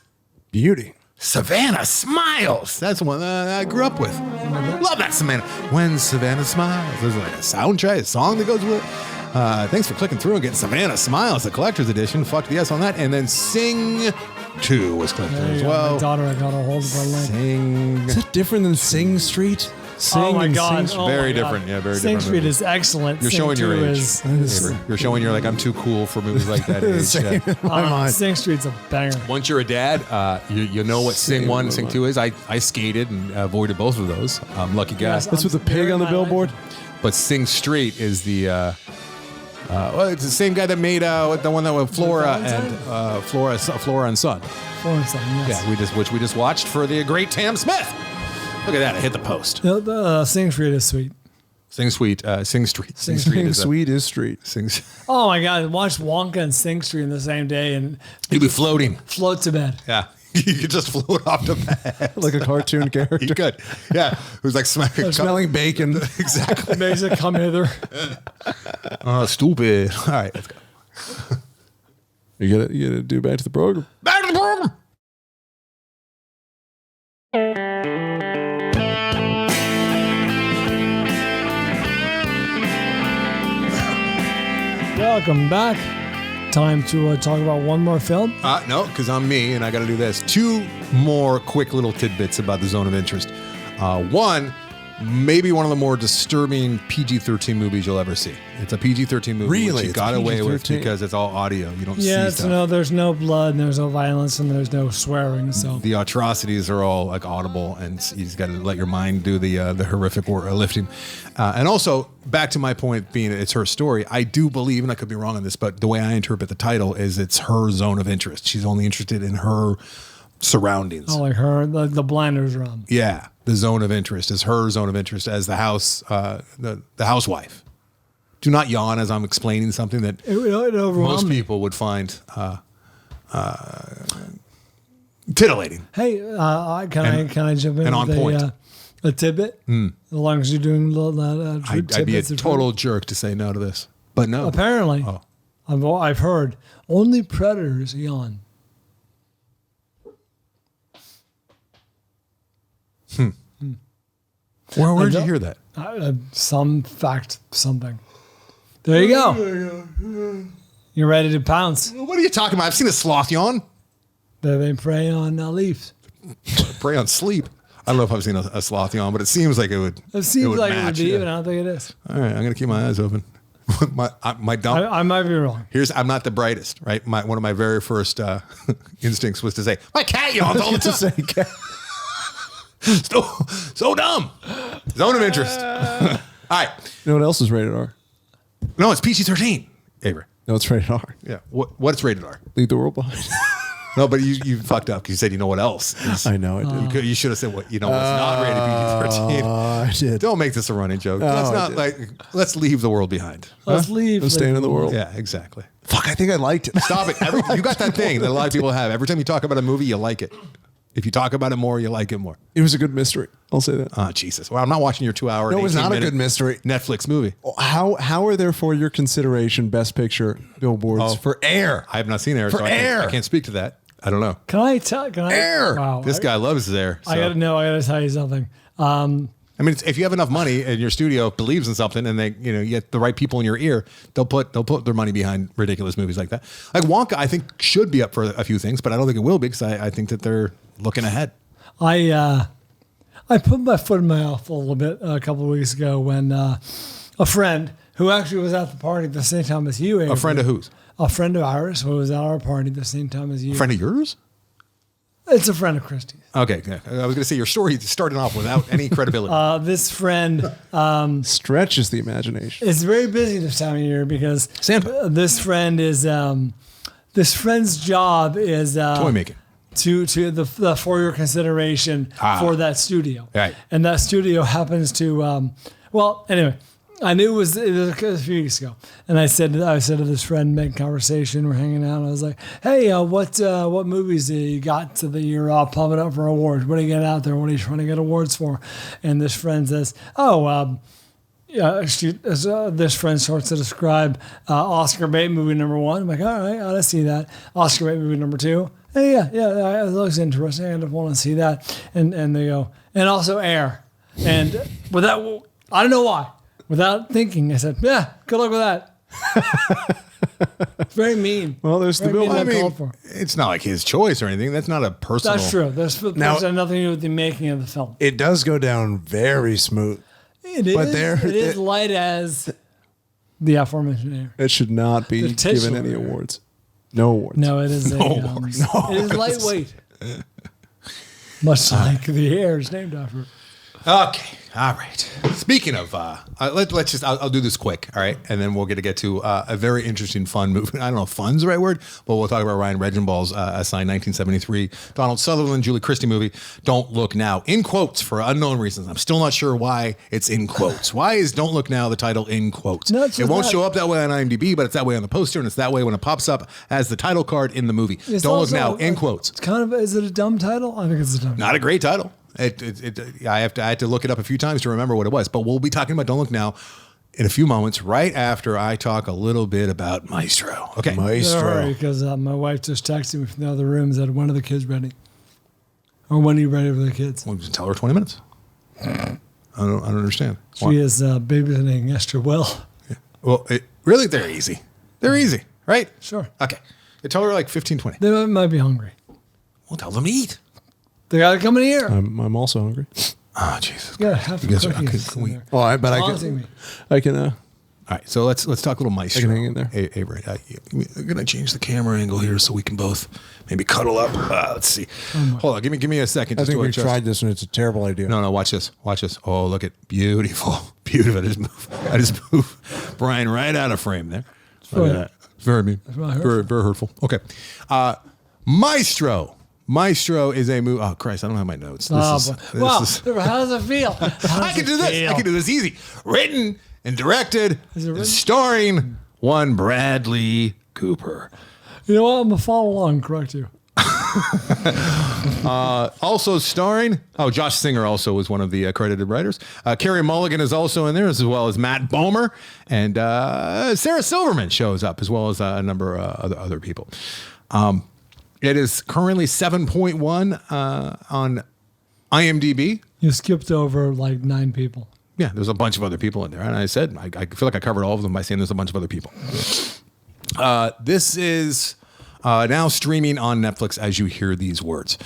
Speaker 3: Beauty.
Speaker 2: Savannah Smiles. That's the one I grew up with. Love that Savannah. When Savannah Smiles. There's like a soundtrack, a song that goes with it. Thanks for clicking through and getting Savannah Smiles, the collector's edition. Fuck the yes on that. And then Sing 2 was clicked through as well.
Speaker 1: My daughter, I got a hold of her leg.
Speaker 2: Sing.
Speaker 3: Is that different than Sing Street?
Speaker 1: Oh my God.
Speaker 2: Very different. Yeah, very
Speaker 1: Sing
Speaker 2: different.
Speaker 1: Street is excellent.
Speaker 2: You're showing your age.
Speaker 1: Is,
Speaker 2: You're showing you're like, I'm too cool for movies like that age. Yeah.
Speaker 1: Sing Street's a banger.
Speaker 2: Once you're a dad, you know what Sing 1 and Sing 2 is. I skated and avoided both of those. Lucky guy.
Speaker 1: Yes,
Speaker 3: That's with the pig on the billboard?
Speaker 2: But Sing Street is the... well, it's the same guy that made the one that was Flora and Flora and Son.
Speaker 1: Flora and Son, yes.
Speaker 2: Yeah, we just watched for the great Tam Smith. Look at that! I hit the post.
Speaker 1: The Sing Street is sweet.
Speaker 2: Sing Street. Sing Street is street. Sing.
Speaker 1: Oh my God! Watch Wonka and Sing Street in the same day, and
Speaker 2: you'd be floating.
Speaker 1: Float to bed.
Speaker 2: Yeah. You could just float off to bed.
Speaker 3: Like a cartoon character.
Speaker 2: You could. Yeah. It was like
Speaker 3: smelling bacon.
Speaker 2: Exactly.
Speaker 1: Makes it come hither.
Speaker 2: Oh, stupid. All right, let's go.
Speaker 3: You gotta do back to the program.
Speaker 2: Back to the program.
Speaker 1: Welcome back. Time to talk about one more film.
Speaker 2: No, because I'm me and I got to do this. 2 more quick little tidbits about the zone of interest. One, maybe one of the more disturbing PG-13 movies you'll ever see. It's a PG-13 movie.
Speaker 3: Really?
Speaker 2: Which you got away with because it's all audio. You don't see stuff.
Speaker 1: No, there's no blood, and there's no violence, and there's no swearing. So
Speaker 2: the atrocities are all like audible, and you just got to let your mind do the horrific lifting. And also, back to my point being it's her story, I do believe, and I could be wrong on this, but the way I interpret the title is it's her zone of interest. She's only interested in her surroundings.
Speaker 1: Oh, like her, the blinders are on.
Speaker 2: Yeah, the zone of interest is her zone of interest as the house, the housewife. Do not yawn as I'm explaining something that
Speaker 1: it
Speaker 2: most people would find titillating.
Speaker 1: Hey, can I jump in
Speaker 2: and on
Speaker 1: with
Speaker 2: point.
Speaker 1: A tidbit? As long as you're doing
Speaker 2: I'd be a total jerk to say no to this, but no.
Speaker 1: Apparently, I've heard only predators yawn.
Speaker 2: Where did you hear that?
Speaker 1: Some fact, something. There you go. You're ready to pounce.
Speaker 2: What are you talking about? I've seen a sloth yawn.
Speaker 1: They prey on leaves.
Speaker 2: Prey on sleep. I don't know if I've seen a sloth yawn, but it seems like it would.
Speaker 1: It seems like it would be,
Speaker 2: yeah.
Speaker 1: but I don't think it is.
Speaker 2: All right, I'm gonna keep my eyes open. my dumb.
Speaker 1: I might be wrong.
Speaker 2: I'm not the brightest, right? One of my very first instincts was to say my cat yawns all the time. So dumb. Zone of interest. All right.
Speaker 3: You know what else is rated R?
Speaker 2: No, it's PG-13. Avery.
Speaker 3: No, it's rated R.
Speaker 2: Yeah. What's rated R?
Speaker 3: Leave the world behind.
Speaker 2: No, but you fucked up because you said you know what else is.
Speaker 3: I know I did.
Speaker 2: You should have said what's not rated PG-13.
Speaker 3: I did.
Speaker 2: Don't make this a running joke. Let's leave the world behind.
Speaker 1: Let's leave.
Speaker 3: I'm staying in the world.
Speaker 2: Yeah, exactly.
Speaker 3: Fuck, I think I liked it.
Speaker 2: Stop it. You got that thing that a lot of people have. Every time you talk about a movie, you like it. If you talk about it more, you like it more.
Speaker 3: It was a good mystery. I'll say that.
Speaker 2: Oh, Jesus. Well, I'm not watching your 2 hour.
Speaker 3: No, it was not a good mystery.
Speaker 2: Netflix movie.
Speaker 3: How are there for your consideration Best Picture billboards for Air?
Speaker 2: I have not seen Air.
Speaker 3: For Air.
Speaker 2: I can't speak to that. I don't know.
Speaker 1: Can I?
Speaker 3: Air.
Speaker 1: Wow.
Speaker 2: This guy loves his Air. So.
Speaker 1: I got to tell you something.
Speaker 2: I mean, if you have enough money and your studio believes in something, and they, you get the right people in your ear, they'll put their money behind ridiculous movies like that. Like Wonka, I think should be up for a few things, but I don't think it will be because I think that they're looking ahead.
Speaker 1: I put my foot in my mouth a little bit a couple of weeks ago when a friend who actually was at the party at the same time as you. Avery,
Speaker 2: A friend of whose?
Speaker 1: A friend of ours who was at our party at the same time as you.
Speaker 2: A friend of yours?
Speaker 1: It's a friend of Christie's.
Speaker 2: Okay, yeah. I was going to say your story started off without any credibility.
Speaker 1: This friend
Speaker 3: Stretches the imagination.
Speaker 1: is very busy this time of year because
Speaker 2: Santa.
Speaker 1: This friend is this friend's job is
Speaker 2: Toy making.
Speaker 1: to the for your consideration for that studio.
Speaker 2: Right.
Speaker 1: And that studio happens to well, anyway, I knew it was a few weeks ago, and I said to this friend, making conversation, we're hanging out, and I was like, "Hey, what movies you got to that you're pumping up for awards? What are you getting out there? What are you trying to get awards for?" And this friend says, "Oh, this friend starts to describe Oscar bait movie number 1. I'm like, all right, I want to see that. Oscar bait movie number 2. Hey, yeah, it looks interesting. I want to see that." And they go, and also Air. And without, I don't know why. Without thinking, I said, "Yeah, good luck with that." It's very mean.
Speaker 3: Well, there's the
Speaker 1: Very
Speaker 3: bill.
Speaker 1: mean
Speaker 2: I
Speaker 1: uncalled
Speaker 2: mean,
Speaker 1: for.
Speaker 2: it's not like his choice or anything. That's not a personal.
Speaker 1: That's true. That's
Speaker 3: Now-
Speaker 1: nothing to do with the making of the film.
Speaker 3: It does go down very smooth.
Speaker 1: It is.
Speaker 3: But
Speaker 1: It is light as the aforementioned Air.
Speaker 3: It should not be
Speaker 1: The titular.
Speaker 3: given any awards. No awards.
Speaker 1: No, it is it is lightweight. Much like the Air is named after it.
Speaker 2: Okay. All right. Speaking of, let's just, I'll do this quick. All right. And then we'll get to a very interesting, fun movie. I don't know if fun's the right word, but we'll talk about Ryan Regimbal's assigned 1973 Donald Sutherland, Julie Christie movie, Don't Look Now, in quotes for unknown reasons. I'm still not sure why it's in quotes. Why is Don't Look Now the title in quotes?
Speaker 1: No, it's
Speaker 2: it
Speaker 1: just
Speaker 2: won't
Speaker 1: that.
Speaker 2: show up that way on IMDb, but it's that way on the poster, and it's that way when it pops up as the title card in the movie.
Speaker 1: It's
Speaker 2: Don't Look
Speaker 1: also,
Speaker 2: Now, in quotes.
Speaker 1: It's kind of, is it a dumb title? I think it's a dumb title.
Speaker 2: Not a great title. I had to look it up a few times to remember what it was. But we'll be talking about Don't Look Now in a few moments, right after I talk a little bit about Maestro. Okay.
Speaker 3: Maestro.
Speaker 1: Because my wife just texted me from the other room, said, "When are the kids ready? Or when are you ready for the kids?"
Speaker 2: Well, just tell her 20 minutes. I don't understand. Why?
Speaker 1: She is babysitting Esther Will.
Speaker 2: Well, really, they're easy. They're easy, right?
Speaker 1: Sure.
Speaker 2: Okay. Tell her like 15, 20.
Speaker 1: They might be hungry.
Speaker 2: Well, tell them to eat.
Speaker 1: They got to come in here.
Speaker 3: I'm also hungry.
Speaker 2: Oh, Jesus.
Speaker 1: You got to have
Speaker 2: You guys are-
Speaker 1: cookies.
Speaker 2: can we-
Speaker 1: in there.
Speaker 3: Oh, I bet
Speaker 1: Taunting me.
Speaker 3: I can.
Speaker 2: All right, so let's talk a little Maestro.
Speaker 3: I can hang in there.
Speaker 2: Hey, Avery, I'm gonna change the camera angle here so we can both maybe cuddle up. Let's see. Hold on, give me a second.
Speaker 3: I
Speaker 2: just
Speaker 3: think
Speaker 2: to
Speaker 3: we've
Speaker 2: adjust.
Speaker 3: tried this and it's a terrible idea.
Speaker 2: No, watch this. Watch this. Oh, look at beautiful. I just move Brian right out of frame there. Look at that. Very mean.
Speaker 1: very
Speaker 2: Very, very hurtful. Okay. Maestro. Maestro is a movie. Oh, Christ, I don't have my notes.
Speaker 1: Wow,
Speaker 2: This is-
Speaker 1: how does it feel?
Speaker 2: I can do this. I can do this easy. Written and directed,
Speaker 1: Is it written?
Speaker 2: starring one Bradley Cooper.
Speaker 1: You know what? I'm going to follow along and correct you.
Speaker 2: Also starring, Josh Singer also was one of the credited writers. Carey Mulligan is also in there, as well as Matt Bomer. And Sarah Silverman shows up, as well as a number of other people. It is currently 7.1 on IMDb.
Speaker 1: You skipped over like 9 people.
Speaker 2: Yeah, there's a bunch of other people in there. And I said, I feel like I covered all of them by saying there's a bunch of other people. This is now streaming on Netflix as you hear these words.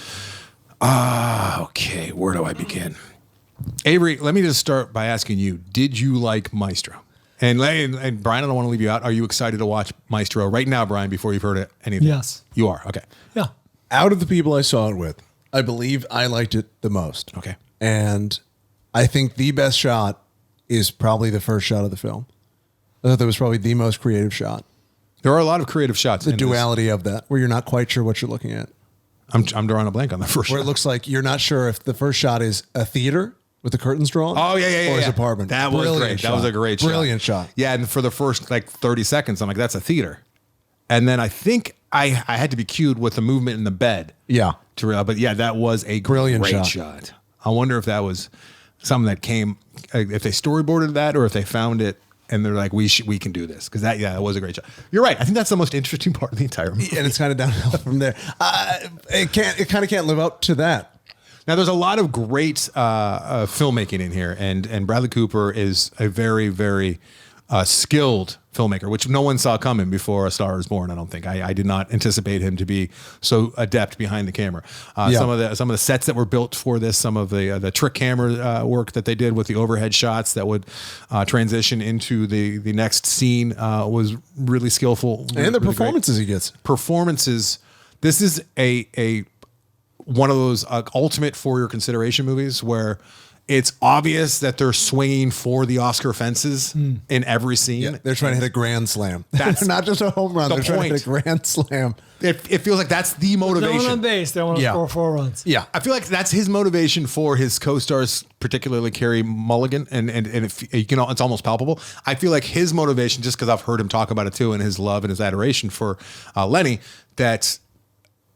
Speaker 2: Okay, where do I begin? Avery, let me just start by asking you, did you like Maestro? And Brian, I don't want to leave you out. Are you excited to watch Maestro right now, Brian, before you've heard anything?
Speaker 1: Yes.
Speaker 2: You are? Okay.
Speaker 1: Yeah.
Speaker 3: Out of the people I saw it with, I believe I liked it the most.
Speaker 2: Okay.
Speaker 3: And I think the best shot is probably the first shot of the film. I thought that was probably the most creative shot.
Speaker 2: There are a lot of creative shots.
Speaker 3: The
Speaker 2: in this.
Speaker 3: duality of that, where you're not quite sure what you're looking at.
Speaker 2: I'm drawing a blank on the first
Speaker 3: Where
Speaker 2: shot.
Speaker 3: it looks like you're not sure if the first shot is a theater with the curtains drawn.
Speaker 2: Oh, yeah.
Speaker 3: Or his
Speaker 2: yeah.
Speaker 3: apartment.
Speaker 2: That was
Speaker 3: Brilliant
Speaker 2: great.
Speaker 3: shot.
Speaker 2: That was a great shot.
Speaker 3: Brilliant shot.
Speaker 2: Yeah, and for the first like 30 seconds, I'm like, that's a theater. And then I think I had to be cued with the movement in the bed.
Speaker 3: Yeah.
Speaker 2: But yeah, that was a
Speaker 3: Brilliant
Speaker 2: great
Speaker 3: shot.
Speaker 2: shot. I wonder if that was something that came, if they storyboarded that or if they found it and they're like, we can do this. Because that was a great shot. You're right. I think that's the most interesting part of the entire movie.
Speaker 3: And it's kind of downhill from there. It kind of can't live up to that.
Speaker 2: Now, there's a lot of great filmmaking in here, and Bradley Cooper is a very, very skilled filmmaker, which no one saw coming before A Star Is Born. I don't think I did not anticipate him to be so adept behind the camera. Some of the sets that were built for this, some of the trick camera work that they did with the overhead shots that would transition into the next scene was really skillful.
Speaker 3: And the
Speaker 2: really great.
Speaker 3: performances he gets.
Speaker 2: Performances. This is a one of those ultimate for your consideration movies where it's obvious that they're swinging for the Oscar fences in every scene.
Speaker 3: Yeah, they're trying to hit a grand slam.
Speaker 2: That's
Speaker 3: not just a home run. They're trying to hit a grand slam.
Speaker 2: It feels like that's the motivation.
Speaker 1: They're on base. They want to score 4 runs.
Speaker 3: Yeah.
Speaker 2: I feel like that's his motivation for his co-stars, particularly Carey Mulligan, and if you know, it's almost palpable. I feel like his motivation, just because I've heard him talk about it too, and his love and his adoration for Lenny, that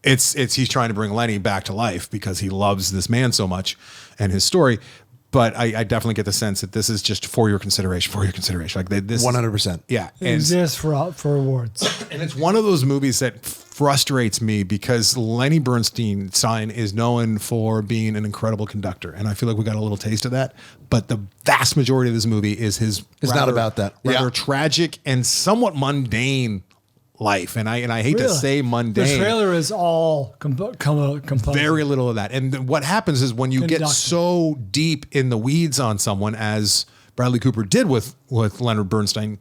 Speaker 2: it's he's trying to bring Lenny back to life because he loves this man so much and his story. But I definitely get the sense that this is just for your consideration. Like this,
Speaker 3: 100%.
Speaker 2: Yeah,
Speaker 1: It exists for awards.
Speaker 2: and it's one of those movies that frustrates me because Lenny Bernstein is known for being an incredible conductor, and I feel like we got a little taste of that. But the vast majority of this movie is his.
Speaker 3: It's not about that.
Speaker 2: Rather tragic and somewhat mundane life, and I hate to say mundane.
Speaker 1: The trailer is all composed.
Speaker 2: Very little of that. And what happens is when you get
Speaker 1: Conducting.
Speaker 2: so deep in the weeds on someone, as Bradley Cooper did with Leonard Bernstein,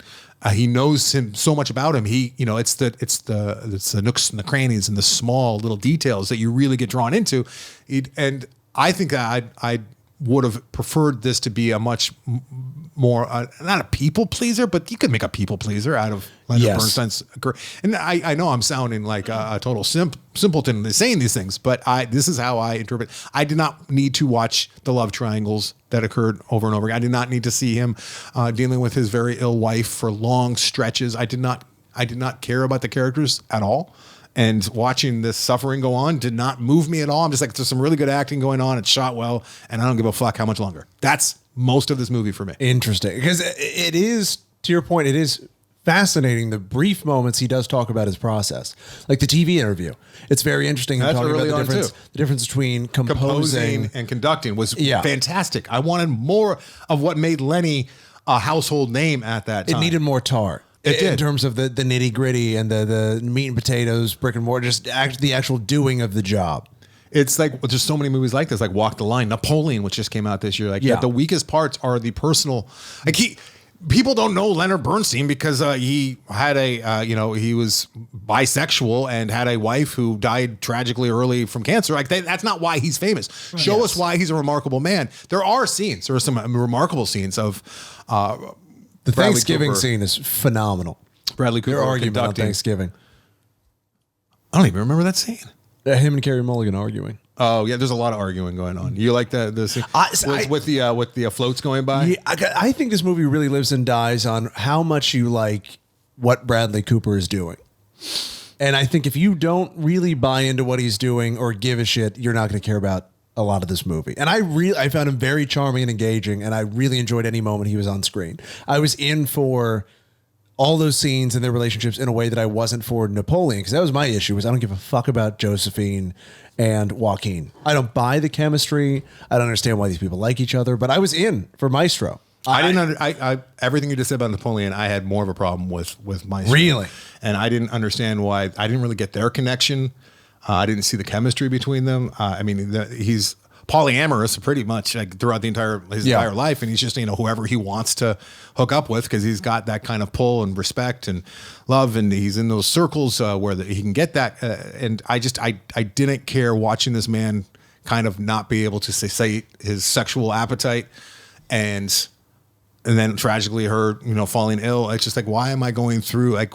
Speaker 2: he knows him so much about him. It's the nooks and the crannies and the small little details that you really get drawn into. And I think I would have preferred this to be a much more, not a people pleaser, but you could make a people pleaser out of Leonard Bernstein's career. And I know I'm sounding like a total simpleton saying these things, but this is how I interpret. I did not need to watch the love triangles that occurred over and over again. I did not need to see him dealing with his very ill wife for long stretches. I did not care about the characters at all. And watching this suffering go on did not move me at all. I'm just like, there's some really good acting going on. It's shot well, and I don't give a fuck how much longer. That's most of this movie for me.
Speaker 3: Interesting. Because it is, to your point, it is fascinating the brief moments he does talk about his process. Like the TV interview. It's very interesting.
Speaker 2: That's
Speaker 3: talking
Speaker 2: early
Speaker 3: about
Speaker 2: on,
Speaker 3: the difference between composing
Speaker 2: and conducting was fantastic. I wanted more of what made Lenny a household name at that time.
Speaker 3: It needed more tar. In terms of the nitty gritty and the meat and potatoes, brick and mortar, just the actual doing of the job.
Speaker 2: It's like there's so many movies like this, like Walk the Line, Napoleon, which just came out this year. Like the weakest parts are the personal. Like people don't know Leonard Bernstein because he had he was bisexual and had a wife who died tragically early from cancer. Like that's not why he's famous. Right. Show us why he's a remarkable man. There are some remarkable scenes of.
Speaker 3: The Thanksgiving scene is phenomenal.
Speaker 2: Bradley Cooper
Speaker 3: Their argument
Speaker 2: conducting.
Speaker 3: on Thanksgiving.
Speaker 2: I don't even remember that scene.
Speaker 3: Him and Carey Mulligan arguing.
Speaker 2: Oh yeah, there's a lot of arguing going on. You like the scene with the floats going by?
Speaker 3: Yeah, I think this movie really lives and dies on how much you like what Bradley Cooper is doing. And I think if you don't really buy into what he's doing or give a shit, you're not going to care about a lot of this movie. And I found him very charming and engaging, and I really enjoyed any moment he was on screen. I was in for all those scenes and their relationships in a way that I wasn't for Napoleon, because that was my issue, was I don't give a fuck about Josephine and Joaquin. I don't buy the chemistry. I don't understand why these people like each other, but I was in for Maestro.
Speaker 2: I everything you just said about Napoleon, I had more of a problem with Maestro.
Speaker 3: Really?
Speaker 2: And I didn't understand why. I didn't really get their connection. I didn't see the chemistry between them. I mean, he's polyamorous pretty much like throughout his entire life, and he's just whoever he wants to hook up with because he's got that kind of pull and respect and love, and he's in those circles where he can get that. And I didn't care watching this man kind of not be able to satiate his sexual appetite, and then tragically her falling ill. It's just like, why am I going through like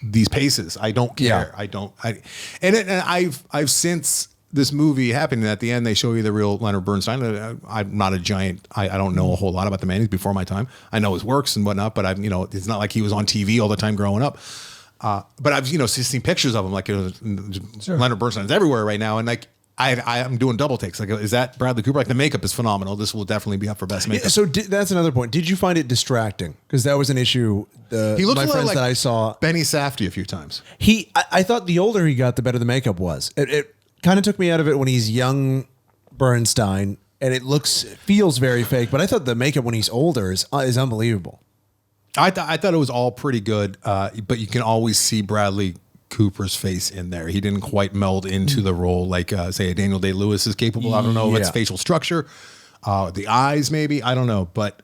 Speaker 2: these paces? I don't care. I've since this movie happened, at the end they show you the real Leonard Bernstein. I'm not a giant. I don't know a whole lot about the man. He's before my time. I know his works and whatnot, but it's not like he was on TV all the time growing up. But I've seen pictures of him. Like
Speaker 1: Sure.
Speaker 2: Leonard Bernstein's everywhere right now, and like I'm doing double takes. Like, is that Bradley Cooper? Like the makeup is phenomenal. This will definitely be up for best makeup.
Speaker 3: So that's another point. Did you find it distracting? Because that was an issue.
Speaker 2: He looked
Speaker 3: my friends
Speaker 2: like
Speaker 3: that I saw.
Speaker 2: Benny Safdie a few times.
Speaker 3: I thought the older he got, the better the makeup was. It kind of took me out of it when he's young Bernstein, and it feels very fake. But I thought the makeup when he's older is unbelievable.
Speaker 2: I thought it was all pretty good, but you can always see Bradley Cooper's face in there. He didn't quite meld into the role like, say, a Daniel Day-Lewis is capable. I don't know if it's facial structure, the eyes maybe. I don't know, but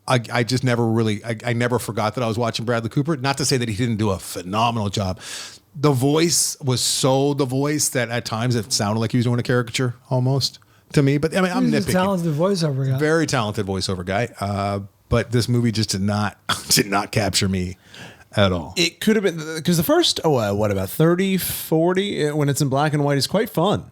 Speaker 2: I just never really, I never forgot that I was watching Bradley Cooper. Not to say that he didn't do a phenomenal job. the voice was so the voice that at times it sounded like he was doing a caricature almost to me. But I mean, I'm
Speaker 1: He's a
Speaker 2: nitpicking.
Speaker 1: talented voiceover guy.
Speaker 2: Very talented voiceover guy. But this movie just did not capture me at all.
Speaker 3: It could have been because the first, what about 30, 40, when it's in black and white is quite fun.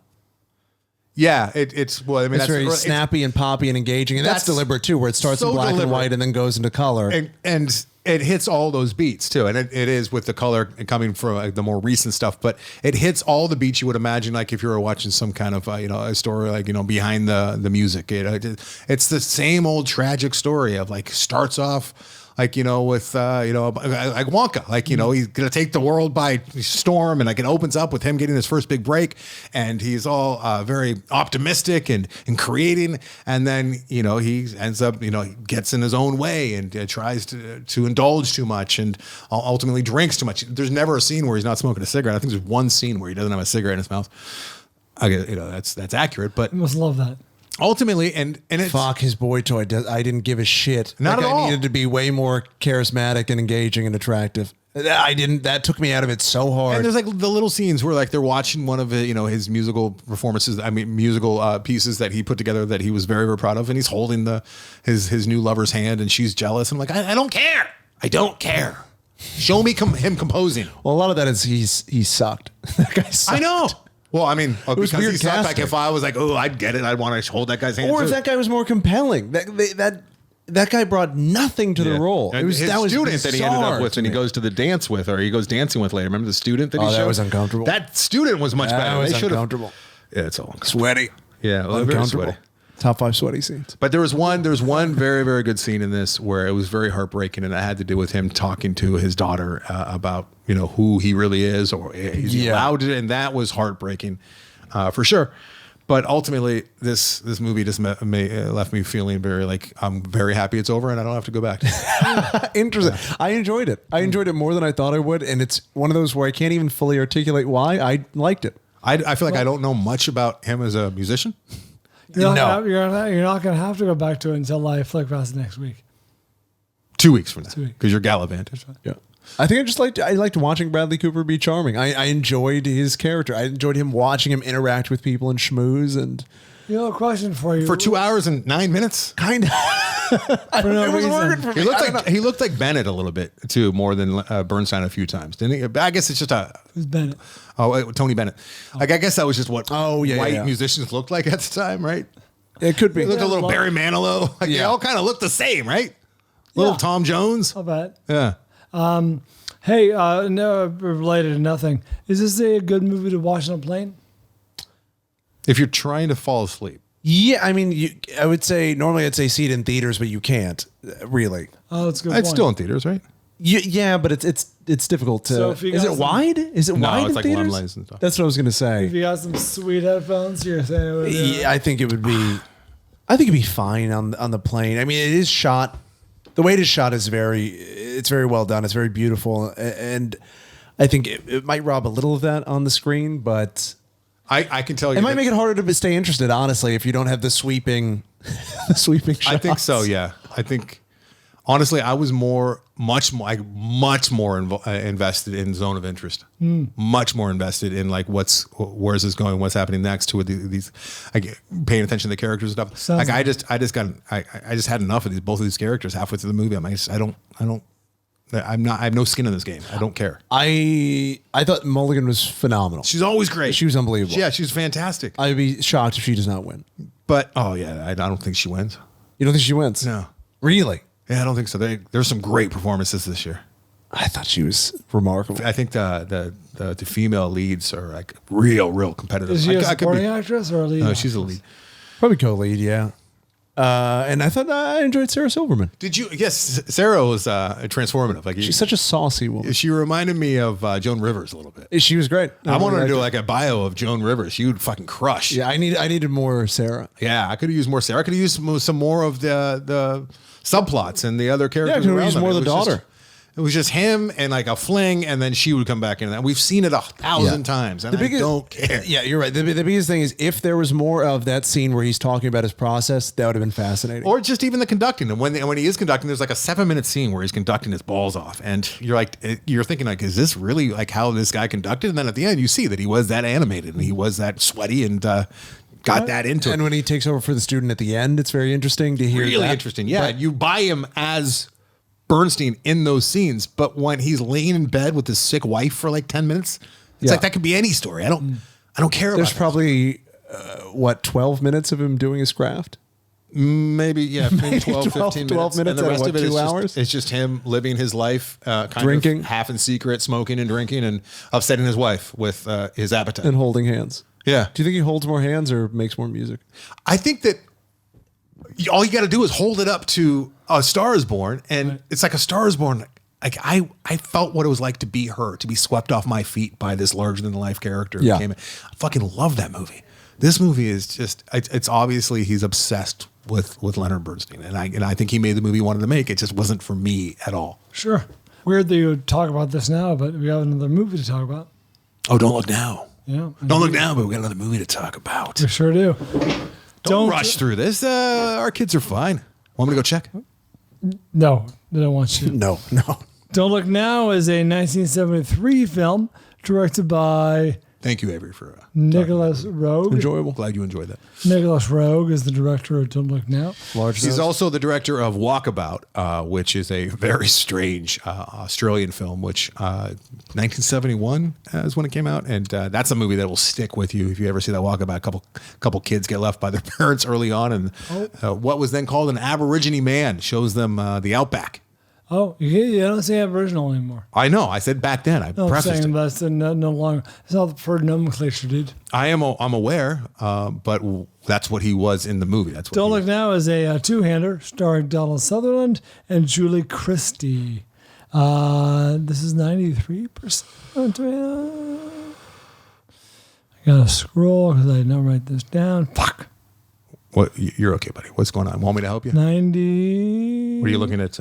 Speaker 2: Yeah, it's well. I mean,
Speaker 3: It's very snappy and poppy and engaging, and that's deliberate too, where it starts
Speaker 2: so
Speaker 3: in black
Speaker 2: deliberate.
Speaker 3: and white and then goes into color.
Speaker 2: and it hits all those beats too, and it is with the color coming from like, the more recent stuff, but it hits all the beats you would imagine, like if you were watching some kind of a story, like behind the music. It's the same old tragic story of like starts off. Like, with, like Wonka, like, he's going to take the world by storm. And like it opens up with him getting his first big break. And he's all very optimistic and creating. And then, he ends up, he gets in his own way and tries to indulge too much and ultimately drinks too much. There's never a scene where he's not smoking a cigarette. I think there's one scene where he doesn't have a cigarette in his mouth. I guess, that's accurate. But
Speaker 1: I must love that.
Speaker 2: ultimately, and it's
Speaker 3: Fuck his boy toy. I didn't give a shit.
Speaker 2: Not
Speaker 3: That
Speaker 2: at
Speaker 3: guy
Speaker 2: all.
Speaker 3: needed to be way more charismatic and engaging and attractive. I didn't. That took me out of it so hard.
Speaker 2: And there's like the little scenes where like they're watching one of his musical performances. I mean, musical pieces that he put together that he was very, very proud of, and he's holding his new lover's hand, and she's jealous. And I'm like, I don't care. I don't care. Show me him composing.
Speaker 3: Well, a lot of that is he sucked. That guy sucked.
Speaker 2: I know. Well, I mean,
Speaker 3: was
Speaker 2: because
Speaker 3: weird
Speaker 2: he sucked, like
Speaker 3: casting.
Speaker 2: if I was like, oh, I'd get it. I'd want to hold that guy's hand.
Speaker 3: Or if
Speaker 2: too.
Speaker 3: that guy was more compelling. That guy brought nothing to the role.
Speaker 2: And his
Speaker 3: that was
Speaker 2: student that he ended
Speaker 3: bizarre
Speaker 2: up with,
Speaker 3: to
Speaker 2: and he
Speaker 3: me.
Speaker 2: goes to the dance with, or he goes dancing with later. Remember the student that he
Speaker 3: Oh, that
Speaker 2: showed?
Speaker 3: was uncomfortable.
Speaker 2: That student was much
Speaker 3: That
Speaker 2: better.
Speaker 3: was
Speaker 2: They should've-
Speaker 3: uncomfortable.
Speaker 2: Yeah, it's all
Speaker 3: Sweaty.
Speaker 2: Yeah, well, very
Speaker 3: Uncomfortable.
Speaker 2: sweaty.
Speaker 3: Top 5 sweaty scenes.
Speaker 2: But there was one very, very good scene in this where it was very heartbreaking, and it had to do with him talking to his daughter about who he really is, or is he allowed to, and that was heartbreaking for sure. But ultimately, this movie just left me feeling very like I'm very happy it's over and I don't have to go back.
Speaker 3: Interesting. I enjoyed it. I enjoyed it more than I thought I would, and it's one of those where I can't even fully articulate why I liked it.
Speaker 2: I feel like I don't know much about him as a musician.
Speaker 1: You're not going to have to go back to it until I flick past next week.
Speaker 2: 2 weeks from now,
Speaker 1: 2 weeks.
Speaker 2: because you're gallivanted.
Speaker 3: Yeah. I think I liked watching Bradley Cooper be charming. I enjoyed his character. I enjoyed him watching him interact with people and schmooze and
Speaker 1: A question for you.
Speaker 2: For 2 hours and 9 minutes.
Speaker 3: kind of.
Speaker 1: For no
Speaker 3: it was
Speaker 1: reason.
Speaker 3: working for me.
Speaker 2: He looked like Bennett a little bit too, more than Bernstein a few times, didn't he? I guess it's just
Speaker 1: Who's Bennett?
Speaker 2: Tony Bennett. Like I guess that was just what white
Speaker 3: yeah.
Speaker 2: musicians looked like at the time, right?
Speaker 3: It could be.
Speaker 2: He looked a little
Speaker 1: well-
Speaker 2: Barry Manilow. Like they
Speaker 3: Yeah.
Speaker 2: all kind of look the same, right? Little
Speaker 1: Yeah.
Speaker 2: Tom Jones.
Speaker 1: I'll bet.
Speaker 2: Yeah.
Speaker 1: Hey, no, related to nothing. Is this a good movie to watch on a plane?
Speaker 2: If you're trying to fall asleep.
Speaker 3: Yeah, I mean, I would say normally I'd say see it in theaters, but you can't really.
Speaker 1: Oh, that's a good.
Speaker 2: It's
Speaker 1: point.
Speaker 2: still in theaters, right?
Speaker 3: Yeah, but it's difficult to.
Speaker 1: So if you
Speaker 3: Is
Speaker 1: got
Speaker 3: it
Speaker 1: some-
Speaker 3: wide? Is it
Speaker 2: No,
Speaker 3: wide
Speaker 2: it's
Speaker 3: in
Speaker 2: like
Speaker 3: theaters?
Speaker 2: lemons and stuff.
Speaker 3: That's what I was gonna say.
Speaker 1: If you got some sweet headphones, you're saying it would,
Speaker 3: Yeah, I think it would be. I think it'd be fine on the plane. I mean, it is shot. The way it is shot is it's very well done. It's very beautiful, and I think it might rob a little of that on the screen, but
Speaker 2: I can tell you.
Speaker 3: it might
Speaker 2: that-
Speaker 3: make it harder to stay interested. Honestly, if you don't have the sweeping, the sweeping shots.
Speaker 2: I think so. Yeah, I think honestly, I was much more invested in Zone of Interest. Much more invested in like where's this going, what's happening next to these, like paying attention to the characters and stuff.
Speaker 1: Sounds
Speaker 2: Like I just had enough of both of these characters halfway through the movie. I have no skin in this game. I don't care.
Speaker 3: I thought Mulligan was phenomenal.
Speaker 2: She's always great.
Speaker 3: She was unbelievable.
Speaker 2: Yeah, she's fantastic.
Speaker 3: I'd be shocked if she does not win.
Speaker 2: But I don't think she wins.
Speaker 3: You don't think she wins?
Speaker 2: No.
Speaker 3: Really?
Speaker 2: Yeah, I don't think so. There's some great performances this year.
Speaker 3: I thought she was remarkable.
Speaker 2: I think the female leads are like real competitive.
Speaker 1: Is she a
Speaker 2: I could be-
Speaker 1: supporting actress or a lead?
Speaker 2: No, she's a lead.
Speaker 3: Probably co-lead, yeah. And I thought I enjoyed Sarah Silverman.
Speaker 2: Did you? Yes, Sarah was transformative. Like
Speaker 3: She's such a saucy woman.
Speaker 2: she reminded me of Joan Rivers a little bit.
Speaker 3: She was great.
Speaker 2: I wanted to
Speaker 3: really
Speaker 2: do
Speaker 3: liked
Speaker 2: like a bio of Joan Rivers. She would fucking crush.
Speaker 3: her. Yeah, I needed more Sarah.
Speaker 2: Yeah, I could have used more Sarah. I could have used some more of the subplots and the other characters.
Speaker 3: Yeah, I could have
Speaker 2: around
Speaker 3: used
Speaker 2: them.
Speaker 3: more of
Speaker 2: It
Speaker 3: the
Speaker 2: was just-
Speaker 3: daughter.
Speaker 2: It was just him and like a fling, and then she would come back in. And we've seen it 1,000 times, and I don't care.
Speaker 3: Yeah, you're right. The biggest thing is if there was more of that scene where he's talking about his process, that would have been fascinating.
Speaker 2: Or just even the conducting. And when he is conducting, there's like a 7-minute scene where he's conducting his balls off, and you're thinking like, is this really like how this guy conducted? And then at the end, you see that he was that animated and he was that sweaty and got that into it.
Speaker 3: And when he takes over for the student at the end, it's very interesting to hear.
Speaker 2: Really
Speaker 3: that.
Speaker 2: interesting. Yeah, you buy him as Bernstein in those scenes, but when he's laying in bed with his sick wife for like 10 minutes, it's like that could be any story. I don't care
Speaker 3: There's
Speaker 2: about
Speaker 3: probably 12 minutes of him doing his craft?
Speaker 2: maybe 12, 15
Speaker 3: 12 minutes
Speaker 2: and the
Speaker 3: out of
Speaker 2: rest
Speaker 3: what,
Speaker 2: of it
Speaker 3: 2
Speaker 2: is
Speaker 3: hours?
Speaker 2: it's just him living his life, kind
Speaker 3: Drinking.
Speaker 2: of half in secret, smoking and drinking, and upsetting his wife with his appetite
Speaker 3: And holding hands.
Speaker 2: Yeah.
Speaker 3: Do you think he holds more hands or makes more music?
Speaker 2: I think that all you got to do is hold it up to A Star Is Born, and it's like A Star Is Born. Like I felt what it was like to be her, to be swept off my feet by this larger than life character. Who came in. I fucking love that movie. This movie is just, it's obviously he's obsessed with Leonard Bernstein, and I think he made the movie he wanted to make. It just wasn't for me at all.
Speaker 1: Sure. Weird that you would talk about this now, but we have another movie to talk about.
Speaker 2: Oh, Don't Look Now.
Speaker 1: Yeah.
Speaker 2: Don't look now, but we got another movie to talk about.
Speaker 1: We sure do.
Speaker 2: Don't rush through this. Our kids are fine. Want me to go check?
Speaker 1: No, they don't want you.
Speaker 3: No.
Speaker 1: Don't Look Now is a 1973 film directed by
Speaker 2: Thank you, Avery, for
Speaker 1: Nicholas Roeg.
Speaker 3: Enjoyable.
Speaker 2: glad you enjoyed that.
Speaker 1: Nicholas Roeg is the director of Don't Look Now.
Speaker 2: He's also the director of Walkabout, which is a very strange Australian film, which 1971 is when it came out, and that's a movie that will stick with you if you ever see that Walkabout. A couple kids get left by their parents early on, and what was then called an Aborigine man shows them the outback.
Speaker 1: Oh, you don't say Aboriginal anymore.
Speaker 2: I know. I said back then. I
Speaker 1: No, I'm
Speaker 2: prefaced
Speaker 1: saying
Speaker 2: it.
Speaker 1: that's no longer. It's not the preferred nomenclature, dude.
Speaker 2: I'm aware, but that's what he was in the movie. That's what
Speaker 1: Don't
Speaker 2: he
Speaker 1: Look Now is a two-hander starring Donald Sutherland and Julie Christie. This is 93%. I gotta scroll because I did not write this down. Fuck.
Speaker 2: What? You're okay, buddy. What's going on? Want me to help you?
Speaker 1: 90.
Speaker 2: What are you looking at?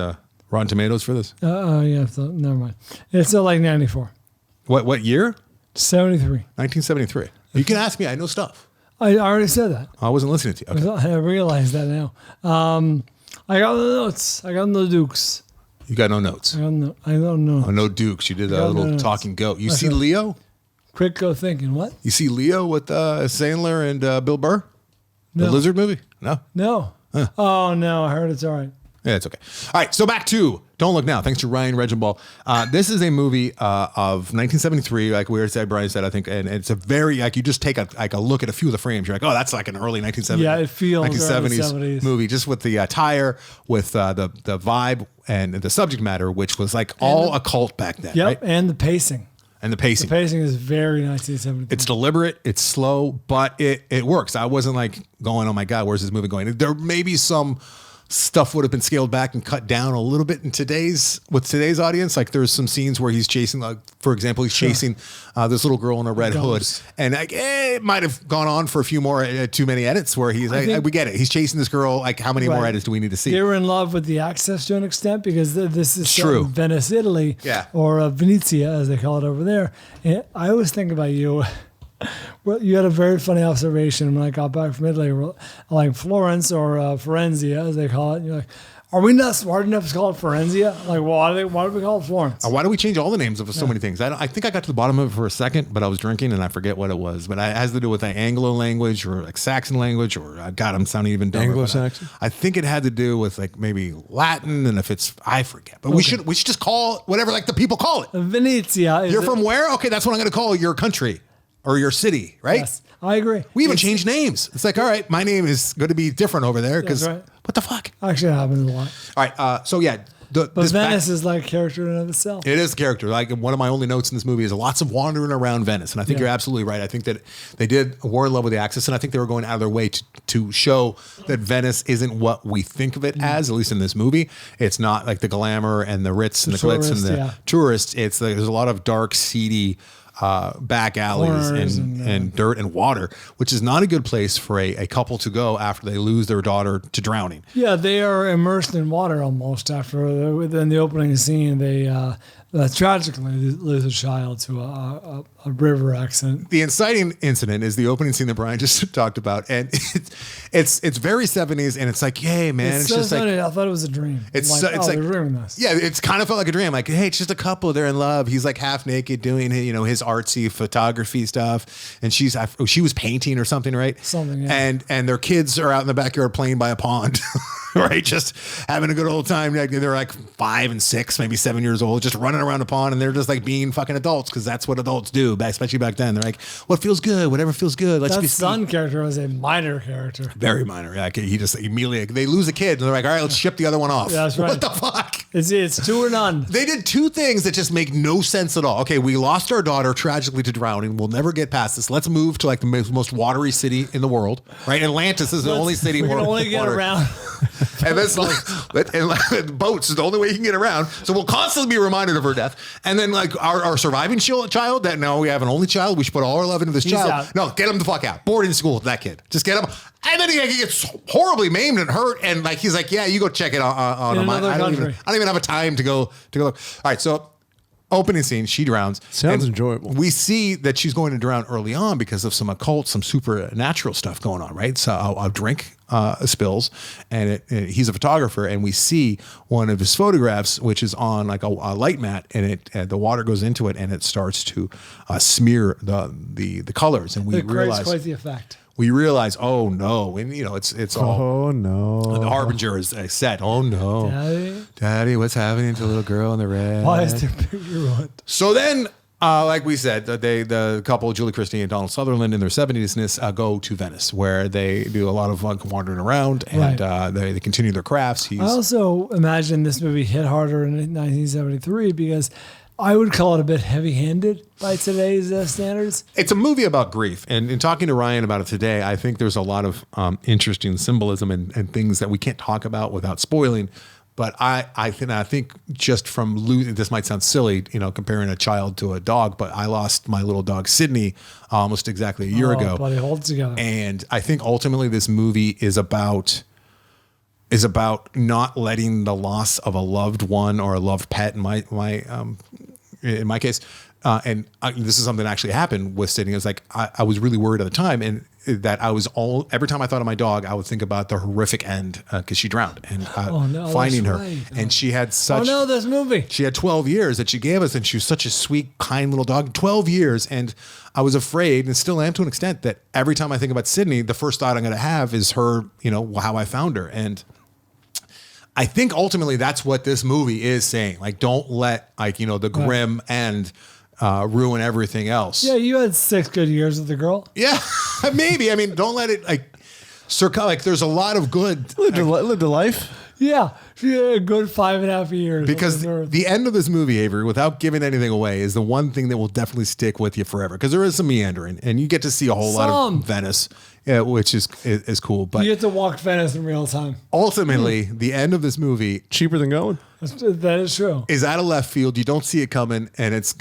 Speaker 2: Rotten Tomatoes for this?
Speaker 1: Yeah, so, never mind. It's like 94.
Speaker 2: What year?
Speaker 1: 73.
Speaker 2: 1973. You can ask me. I know stuff.
Speaker 1: I already said that.
Speaker 2: I wasn't listening to you. Okay.
Speaker 1: I realize that now. I got the notes. I got the dukes.
Speaker 2: You got no notes.
Speaker 1: I don't know.
Speaker 2: Oh, no dukes. You did a
Speaker 1: got
Speaker 2: little
Speaker 1: no notes.
Speaker 2: talking goat. You
Speaker 1: That's
Speaker 2: see
Speaker 1: right.
Speaker 2: Leo?
Speaker 1: Quick go thinking. What?
Speaker 2: You see Leo with Sandler and Bill Burr? The
Speaker 1: No.
Speaker 2: Lizard movie? No?
Speaker 1: No. Oh, no. I heard it's all right.
Speaker 2: Yeah, it's okay. All right, so back to Don't Look Now. Thanks to Ryan Regimbal. This is a movie of 1973, like we said, Brian said, I think, and it's a very, like you just take a look at a few of the frames. You're like, oh, that's like an early 1970s,
Speaker 1: Yeah, it feels early
Speaker 2: 1970s
Speaker 1: 70s.
Speaker 2: movie, just with the attire, with the vibe and the subject matter, which was like all occult back then,
Speaker 1: Yep.
Speaker 2: right?
Speaker 1: And the pacing.
Speaker 2: And the pacing.
Speaker 1: The pacing is very 1973.
Speaker 2: It's deliberate, it's slow, but it works. I wasn't like going, oh my God, where's this movie going? There may be some stuff would have been scaled back and cut down a little bit in today's audience. Like there's some scenes where he's chasing, like for example, he's chasing this little girl in a red hood, and like it might have gone on for a few more too many edits where he's like, we get it. He's chasing this girl. Like how many more edits do we need to see?
Speaker 1: They were in love with the access to an extent because this is set
Speaker 2: True.
Speaker 1: in Venice, Italy, or Venezia as they call it over there. And I always think about you. Well, you had a very funny observation when I got back from Italy, like Florence or Forenzia, as they call it. And you're like, are we not smart enough to call it Forenzia? Like, why do we call it Florence?
Speaker 2: Why do we change all the names of so many things? I think I got to the bottom of it for a second, but I was drinking and I forget what it was. But it has to do with like Anglo language or like Saxon language, or God, I'm sounding even dumber.
Speaker 3: Anglo-Saxon?
Speaker 2: I think it had to do with like maybe Latin, and if it's I forget. But we should just call it whatever like the people call it.
Speaker 1: Venezia.
Speaker 2: You're from where? Okay, that's what I'm going to call your country or your city, right?
Speaker 1: Yes, I agree.
Speaker 2: We even changed names. It's like, all right, my name is going to be different over there because
Speaker 1: That's right.
Speaker 2: what the fuck?
Speaker 1: Actually, it happens a lot.
Speaker 2: All right, so yeah.
Speaker 1: But Venice is like a character in and of itself.
Speaker 2: It is a character. Like one of my only notes in this movie is lots of wandering around Venice, and I think you're absolutely right. I think that they were in love with the access, and I think they were going out of their way to show that Venice isn't what we think of it as. At least in this movie, it's not like the glamour and the Ritz and the glitz and the tourists. It's like, there's a lot of dark, seedy back alleys
Speaker 1: Corners
Speaker 2: and dirt and water, which is not a good place for a couple to go after they lose their daughter to drowning.
Speaker 1: Yeah, they are immersed in water almost after within the opening scene. They tragically lose a child to a river accident.
Speaker 2: The inciting incident is the opening scene that Brian just talked about, and it's very 70s, and it's like, hey man,
Speaker 1: It's
Speaker 2: it's
Speaker 1: so
Speaker 2: just
Speaker 1: funny.
Speaker 2: like
Speaker 1: I thought it was a dream.
Speaker 2: it's
Speaker 1: they're
Speaker 2: like
Speaker 1: dreaming this.
Speaker 2: yeah, it's kind of felt like a dream. Like, hey, it's just a couple, they're in love. He's like half naked doing his artsy photography stuff, and she was painting or something, right?
Speaker 1: Something, yeah.
Speaker 2: And their kids are out in the backyard playing by a pond. Right, just having a good old time. They're like 5 and 6, maybe 7 years old, just running around the pond, and they're just like being fucking adults because that's what adults do, especially back then. They're like, "What feels good? Whatever feels good." Let's
Speaker 1: That
Speaker 2: be
Speaker 1: son character was a minor character.
Speaker 2: very minor. Like, he just immediately they lose a kid, and they're like, "All right, let's ship the other one off."
Speaker 1: Yeah, that's right.
Speaker 2: What the fuck?
Speaker 1: It's two or none.
Speaker 2: They did two things that just make no sense at all. Okay, we lost our daughter tragically to drowning. We'll never get past this. Let's move to like the most watery city in the world. Right, Atlantis is the only city
Speaker 1: we can
Speaker 2: where
Speaker 1: only get around.
Speaker 2: And that's and boats is the only way you can get around. So we'll constantly be reminded of her death. And then like our surviving child that now we have an only child. We should put all our love into this child.
Speaker 1: out.
Speaker 2: No, get him the fuck out. Boarding school with that kid. Just get him. And then he gets horribly maimed and hurt. And like he's like, yeah, you go check it on
Speaker 1: In
Speaker 2: him.
Speaker 1: another
Speaker 2: I don't
Speaker 1: country.
Speaker 2: even have a time to go look. All right, so opening scene, she drowns.
Speaker 3: Sounds
Speaker 2: And
Speaker 3: enjoyable.
Speaker 2: We see that she's going to drown early on because of some occult, some supernatural stuff going on, right? So a drink spills, and he's a photographer, and we see one of his photographs, which is on like a light mat, and the water goes into it, and it starts to smear the colors, and we
Speaker 1: It creates
Speaker 2: realize
Speaker 1: quite the effect.
Speaker 2: we realize, oh no, and it's all.
Speaker 3: Oh no!
Speaker 2: The harbinger is set. Oh no, Daddy, what's happening to the little girl in the red?
Speaker 1: Why is there picture red?
Speaker 2: So then, like we said, the couple, Julie Christie and Donald Sutherland, in their 70s, go to Venice, where they do a lot of wandering around, and they continue their crafts.
Speaker 1: I also imagine this movie hit harder in 1973 because I would call it a bit heavy-handed by today's standards.
Speaker 2: It's a movie about grief, and in talking to Ryan about it today, I think there's a lot of interesting symbolism and things that we can't talk about without spoiling. But I think just from losing, this might sound silly, comparing a child to a dog, but I lost my little dog Sydney almost exactly a year ago.
Speaker 1: Buddy, hold together.
Speaker 2: And I think ultimately this movie is about not letting the loss of a loved one or a loved pet in my case. This is something that actually happened with Sydney. It was like, I was really worried at the time, and that every time I thought of my dog, I would think about the horrific end because she drowned and finding her.
Speaker 1: right.
Speaker 2: And she had such,
Speaker 1: this movie.
Speaker 2: she had 12 years that she gave us, and she was such a sweet, kind little dog, 12 years. And I was afraid, and still am to an extent, that every time I think about Sydney, the first thought I'm going to have is her, how I found her. And I think ultimately that's what this movie is saying. Like, don't let the grim end ruin everything else.
Speaker 1: Yeah, you had 6 good years with the girl.
Speaker 2: Yeah, maybe. I mean, don't let it there's a lot of good.
Speaker 3: Lived a life.
Speaker 1: Yeah, she had a good 5.5 years.
Speaker 2: Because the end of this movie, Avery, without giving anything away, is the one thing that will definitely stick with you forever. Because there is some meandering, and you get to see a whole lot of Venice, which is cool. But
Speaker 1: you get to walk Venice in real time.
Speaker 2: ultimately, the end of this movie
Speaker 3: Cheaper than going.
Speaker 1: That is true.
Speaker 2: is out of left field. You don't see it coming, and it's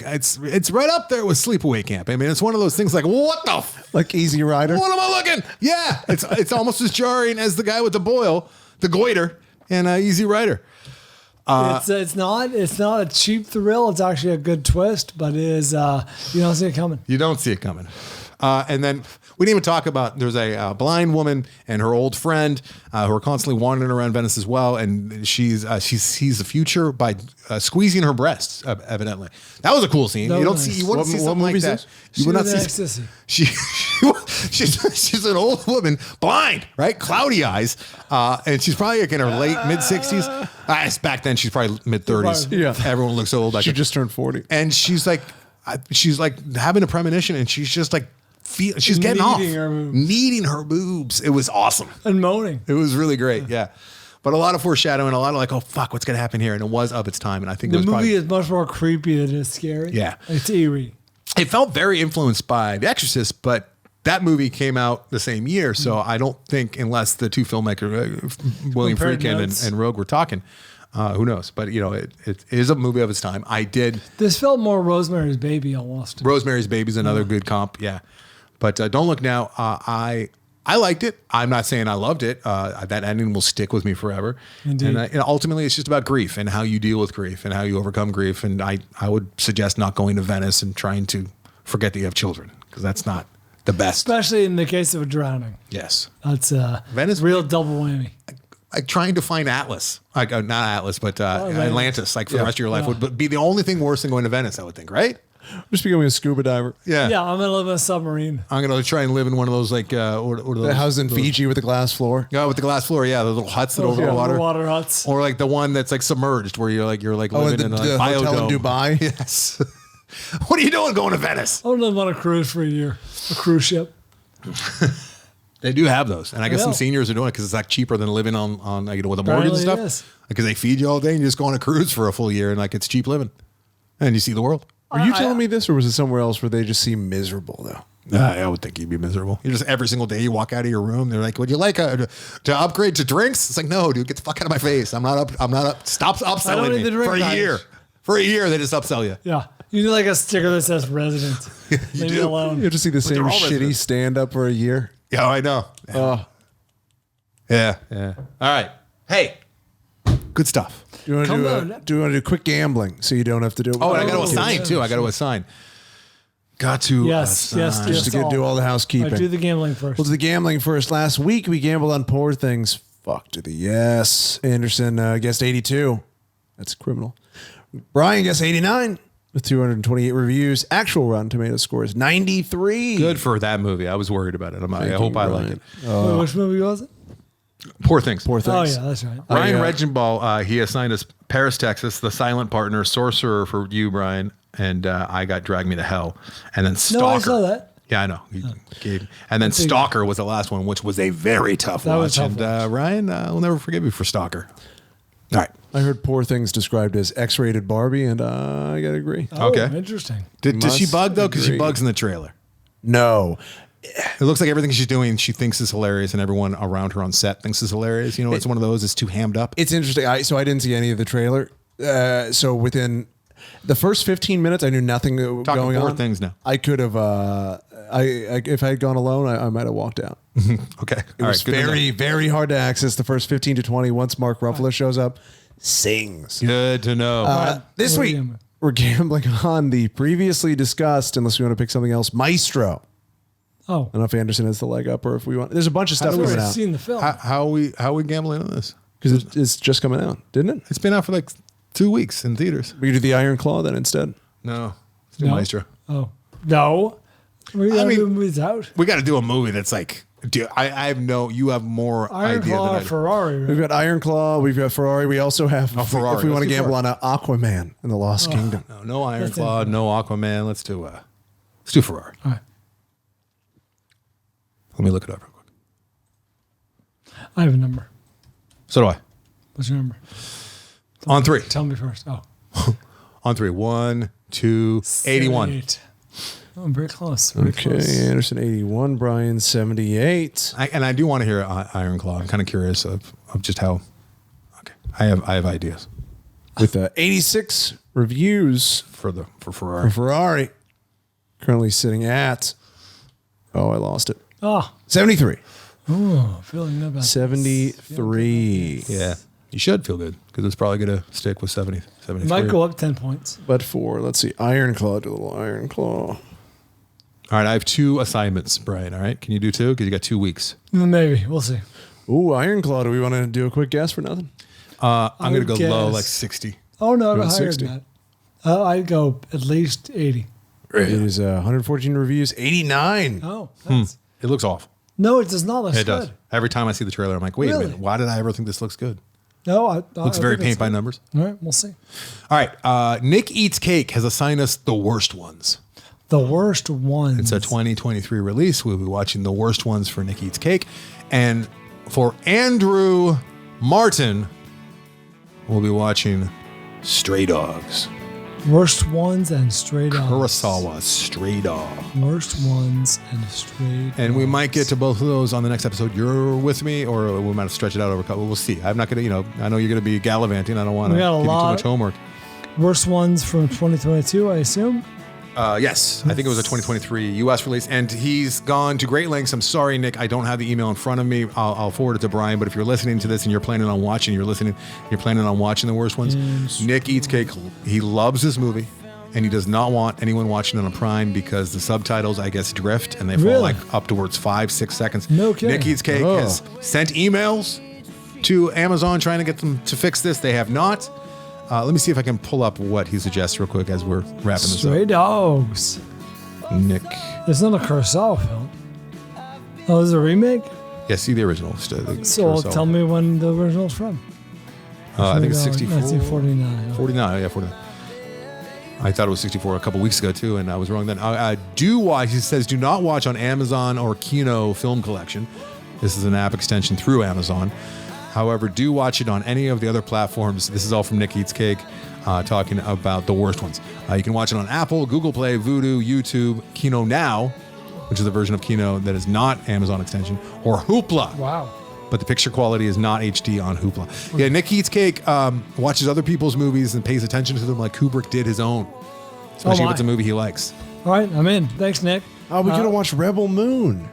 Speaker 2: right up there with Sleepaway Camp. I mean, it's one of those things like, what the
Speaker 3: Like Easy Rider.
Speaker 2: what am I looking? Yeah, it's almost as jarring as the guy with the goiter, and Easy Rider.
Speaker 1: It's not a cheap thrill. It's actually a good twist, but it is you don't see it coming.
Speaker 2: You don't see it coming. And then we didn't even talk about, there's a blind woman and her old friend who are constantly wandering around Venice as well. And she sees the future by squeezing her breasts, evidently. That was a cool scene. You wouldn't see something like that. You would not see
Speaker 1: ecstasy.
Speaker 2: She's an old woman, blind, right? Cloudy eyes. And she's probably like in her late mid-60s. Back then, she's probably mid-30s.
Speaker 3: Yeah.
Speaker 2: Everyone looks so old.
Speaker 3: She just turned 40.
Speaker 2: And she's like having a premonition, and she's just like, she's getting off, kneading her boobs. It was awesome.
Speaker 1: And moaning.
Speaker 2: It was really great. Yeah. But a lot of foreshadowing, a lot of like, oh fuck, what's going to happen here? And it was of its time. And I think
Speaker 1: The movie is much more creepy than it's scary.
Speaker 2: Yeah.
Speaker 1: It's eerie.
Speaker 2: It felt very influenced by The Exorcist, but that movie came out the same year. So I don't think, unless the two filmmakers, William
Speaker 1: Compared
Speaker 2: Friedkin
Speaker 1: notes.
Speaker 2: and Rogue, were talking, Who knows? But it is a movie of its time. I did.
Speaker 1: This felt more Rosemary's Baby almost.
Speaker 2: Rosemary's Baby is another good comp. Yeah, but Don't Look Now. I liked it. I'm not saying I loved it. That ending will stick with me forever.
Speaker 1: Indeed.
Speaker 2: And ultimately, it's just about grief and how you deal with grief and how you overcome grief. And I would suggest not going to Venice and trying to forget that you have children, because that's not the best.
Speaker 1: Especially in the case of a drowning.
Speaker 2: Yes.
Speaker 1: That's
Speaker 2: Venice,
Speaker 1: real double whammy.
Speaker 2: like trying to find Atlas, like not Atlas, but Atlantis, like for the rest of your life would be the only thing worse than going to Venice, I would think, right?
Speaker 3: Just becoming a scuba diver.
Speaker 2: Yeah.
Speaker 1: Yeah, I'm gonna live in a submarine.
Speaker 2: I'm gonna try and live in one of those what are those?
Speaker 3: The house in Fiji with the glass floor.
Speaker 2: Yeah, with the glass floor. Yeah, the little huts that over the water.
Speaker 1: Water huts.
Speaker 2: Or like the one that's like submerged, where you're living in a
Speaker 3: the hotel in
Speaker 2: biodome.
Speaker 3: Dubai.
Speaker 2: Yes. What are you doing going to Venice?
Speaker 1: I would live on a cruise for a year, a cruise ship.
Speaker 2: They do have those, and I guess
Speaker 1: know.
Speaker 2: some seniors are doing it because it's like cheaper than living on with a mortgage and
Speaker 1: Apparently
Speaker 2: stuff.
Speaker 1: it is.
Speaker 2: Because they feed you all day, and you just go on a cruise for a full year, and like it's cheap living, and you see the world.
Speaker 3: Are you telling me this, or was it somewhere else where they just seem miserable though?
Speaker 2: I would think you'd be miserable. You just every single day you walk out of your room, they're like, "Would you like to upgrade to drinks?" It's like, no, dude, get the fuck out of my face. I'm not up. Stop upselling
Speaker 1: need
Speaker 2: me
Speaker 1: the drink
Speaker 2: for a
Speaker 1: vouchers.
Speaker 2: year. For a year, they just upsell you.
Speaker 1: Yeah, you need like a sticker that says "resident." Leave me
Speaker 2: do.
Speaker 1: alone.
Speaker 3: You have to see the same
Speaker 2: they're all
Speaker 3: shitty
Speaker 2: residents.
Speaker 3: stand up for a year.
Speaker 2: Yeah, I know. Yeah. All right. Hey, good stuff.
Speaker 3: Do you want to do quick gambling so you don't have to do it?
Speaker 2: Oh, and I got to
Speaker 1: Oh,
Speaker 2: assign
Speaker 1: yeah,
Speaker 2: too. I got to assign. Got to
Speaker 1: Yes, yes,
Speaker 2: assign.
Speaker 3: just to do all the
Speaker 1: All
Speaker 3: housekeeping.
Speaker 1: right, do the gambling first.
Speaker 3: We'll do the gambling first. Last week we gambled on Poor Things. Fuck to the yes. Anderson guessed 82. That's criminal. Brian guessed 89 with 228 reviews. Actual Rotten Tomato score is 93.
Speaker 2: Good for that movie. I was worried about it. I hope I like it.
Speaker 1: Wait, which movie was it?
Speaker 2: Poor Things.
Speaker 3: Poor
Speaker 1: Oh
Speaker 3: Things.
Speaker 1: yeah, that's right.
Speaker 2: Ryan Regimbal, he assigned us Paris, Texas, The Silent Partner, Sorcerer for you, Brian, and I got Drag Me to Hell, and then Stalker.
Speaker 1: No, I saw that.
Speaker 2: Yeah, I know. He gave, and then Stalker was the last one, which was a very tough
Speaker 1: That was
Speaker 2: watch.
Speaker 1: tough
Speaker 2: And Ryan, I'll never forgive you for Stalker. All right.
Speaker 3: I heard Poor Things described as X-rated Barbie, and I gotta agree.
Speaker 1: Oh,
Speaker 2: Okay.
Speaker 1: interesting.
Speaker 2: Does she
Speaker 3: Must
Speaker 2: bug though? Because she
Speaker 3: agree.
Speaker 2: bugs in the trailer.
Speaker 3: No,
Speaker 2: It looks like everything she's doing, she thinks is hilarious, and everyone around her on set thinks is hilarious. You know, it's one of those. It's too hammed up.
Speaker 3: it's interesting. I didn't see any of the trailer. So within the first 15 minutes, I knew nothing going
Speaker 2: Poor
Speaker 3: on.
Speaker 2: Things now.
Speaker 3: I could have. If I had gone alone, I might have walked out.
Speaker 2: Okay.
Speaker 3: It was very hard to access the first 15 to 20. Once Mark Ruffalo shows up, sings.
Speaker 2: Good to know.
Speaker 3: This
Speaker 1: What are
Speaker 3: week,
Speaker 1: you gambling?
Speaker 3: we're gambling on the previously discussed, unless we want to pick something else, Maestro.
Speaker 1: Oh,
Speaker 3: I don't know if Anderson has the leg up or if we want. There's a bunch of stuff
Speaker 1: I've
Speaker 3: coming
Speaker 1: already
Speaker 3: out
Speaker 1: seen the film.
Speaker 2: How are we gambling on this?
Speaker 3: because it's just coming out, didn't it?
Speaker 2: It's been out for like 2 weeks in theaters.
Speaker 3: We could do the Iron Claw then instead.
Speaker 2: No, let's do
Speaker 1: No?
Speaker 2: Maestro.
Speaker 1: Oh no, we
Speaker 2: I mean-
Speaker 1: do movies out.
Speaker 2: We got to do a movie that's like, dude, I have you have more
Speaker 1: Iron
Speaker 2: idea
Speaker 1: Claw
Speaker 2: than I
Speaker 1: or
Speaker 2: do.
Speaker 1: Ferrari. Right?
Speaker 3: We've got Iron Claw. We've got Ferrari. We also have
Speaker 2: Ferrari.
Speaker 3: if we want to
Speaker 2: Let's do
Speaker 3: gamble on Aquaman in the Lost Kingdom.
Speaker 2: No Iron
Speaker 1: That's
Speaker 2: Claw,
Speaker 1: it.
Speaker 2: no Aquaman. Let's do Ferrari.
Speaker 1: All right.
Speaker 2: Let me look it up real quick.
Speaker 1: I have a number.
Speaker 2: So do I.
Speaker 1: What's your number?
Speaker 2: On three.
Speaker 1: Tell me first. Oh,
Speaker 2: On three. 1, 2, 81.
Speaker 1: 78. Oh, I'm very close. Very
Speaker 3: Okay,
Speaker 1: close.
Speaker 3: Anderson 81, Brian 78.
Speaker 2: I do want to hear Iron Claw. I'm kind of curious of just how. Okay, I have ideas
Speaker 3: With 86 reviews
Speaker 2: for
Speaker 3: for
Speaker 2: Ferrari.
Speaker 3: Ferrari. Currently sitting at, I lost it.
Speaker 1: Oh,
Speaker 3: 73.
Speaker 1: feeling good about
Speaker 3: 73.
Speaker 2: Yeah, you should feel good because it's probably going to stick with 70, 73.
Speaker 1: Might go up 10 points.
Speaker 3: But for, let's see, Iron Claw, do a little Iron Claw.
Speaker 2: All right, I have 2 assignments, Brian. All right, can you do 2? Because you got 2 weeks.
Speaker 1: Maybe. We'll see.
Speaker 3: Ooh, Iron Claw. Do we want to do a quick guess for nothing?
Speaker 2: I'm going to go low,
Speaker 1: guess.
Speaker 2: like 60.
Speaker 1: Oh, no,
Speaker 3: About
Speaker 1: higher
Speaker 3: 60.
Speaker 1: than that. I'd go at least 80.
Speaker 3: It is 114 reviews, 89.
Speaker 1: Oh, that's,
Speaker 2: It looks awful.
Speaker 1: No, it does not look
Speaker 2: It
Speaker 1: good.
Speaker 2: does. Every time I see the trailer, I'm like, wait a
Speaker 1: Really?
Speaker 2: minute. Why did I ever think this looks good?
Speaker 1: No, I
Speaker 2: Looks very
Speaker 1: think it's
Speaker 2: paint by
Speaker 1: good.
Speaker 2: numbers.
Speaker 1: All right, we'll see.
Speaker 2: All right. Nick Eats Cake has assigned us The Worst Ones.
Speaker 1: The worst ones.
Speaker 2: It's a 2023 release. We'll be watching The Worst Ones for Nick Eats Cake. And for Andrew Martin, we'll be watching Stray Dogs.
Speaker 1: Worst ones and stray dogs.
Speaker 2: Kurosawa, Stray Dog.
Speaker 1: Worst ones and stray dogs.
Speaker 2: And we might get to both of those on the next episode. You're with me, or we might stretch it out over a couple. We'll see. I'm not going to, I know you're going to be gallivanting. I don't want to give you too much homework.
Speaker 1: Worst ones from 2022, I assume?
Speaker 2: Yes, I think it was a 2023 U.S. release, and he's gone to great lengths. I'm sorry, Nick, I don't have the email in front of me. I'll forward it to Brian, but if you're listening to this and you're planning on watching, you're planning on watching the worst ones, Nick Eats Cake, he loves this movie, and he does not want anyone watching it on Prime because the subtitles, I guess, drift, and they fall like up towards 5-6 seconds.
Speaker 1: No kidding.
Speaker 2: Nick Eats Cake has sent emails to Amazon trying to get them to fix this. They have not. Let me see if I can pull up what he suggests real quick as we're wrapping this up.
Speaker 1: Stray Dogs.
Speaker 2: Nick.
Speaker 1: It's not a Kurosawa film. Oh, this is a remake?
Speaker 2: Yeah, see the original.
Speaker 1: So tell me when the original's from.
Speaker 2: I think it's 64.
Speaker 1: 1949.
Speaker 2: 49, yeah, 49. I thought it was 64 a couple weeks ago, too, and I was wrong then. Do watch, he says, do not watch on Amazon or Kino Film Collection. This is an app extension through Amazon. However, do watch it on any of the other platforms. This is all from Nick Eats Cake, talking about the worst ones. You can watch it on Apple, Google Play, Vudu, YouTube, Kino Now, which is a version of Kino that is not Amazon extension, or Hoopla.
Speaker 1: Wow.
Speaker 2: But the picture quality is not HD on Hoopla. Yeah, Nick Eats Cake watches other people's movies and pays attention to them like Kubrick did his own, especially if it's a movie he likes.
Speaker 1: All right, I'm in. Thanks, Nick.
Speaker 3: Oh, we could have watched Rebel Moon.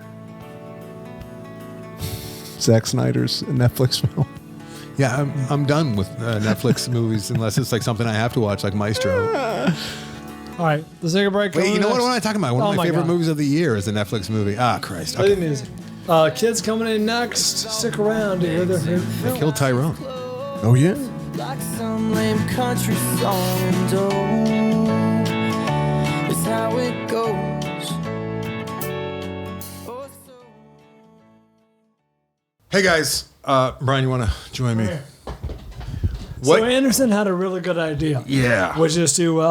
Speaker 3: Zack Snyder's Netflix film.
Speaker 2: Yeah, I'm done with Netflix movies unless it's like something I have to watch, like Maestro.
Speaker 1: All right, let's take a break.
Speaker 2: Wait, you know what am I talking about? One of my favorite movies of the year is a Netflix movie. Ah, Christ.
Speaker 1: Okay. Music. Kids coming in next. Stick around to hear their favorite film.
Speaker 2: They killed Tyrone.
Speaker 3: Oh, yeah?
Speaker 4: Like some lame country song and it's how it goes.
Speaker 2: Hey guys, Brian, you want to join me?
Speaker 1: So Anderson had a really good idea.
Speaker 2: Yeah.
Speaker 1: Which is to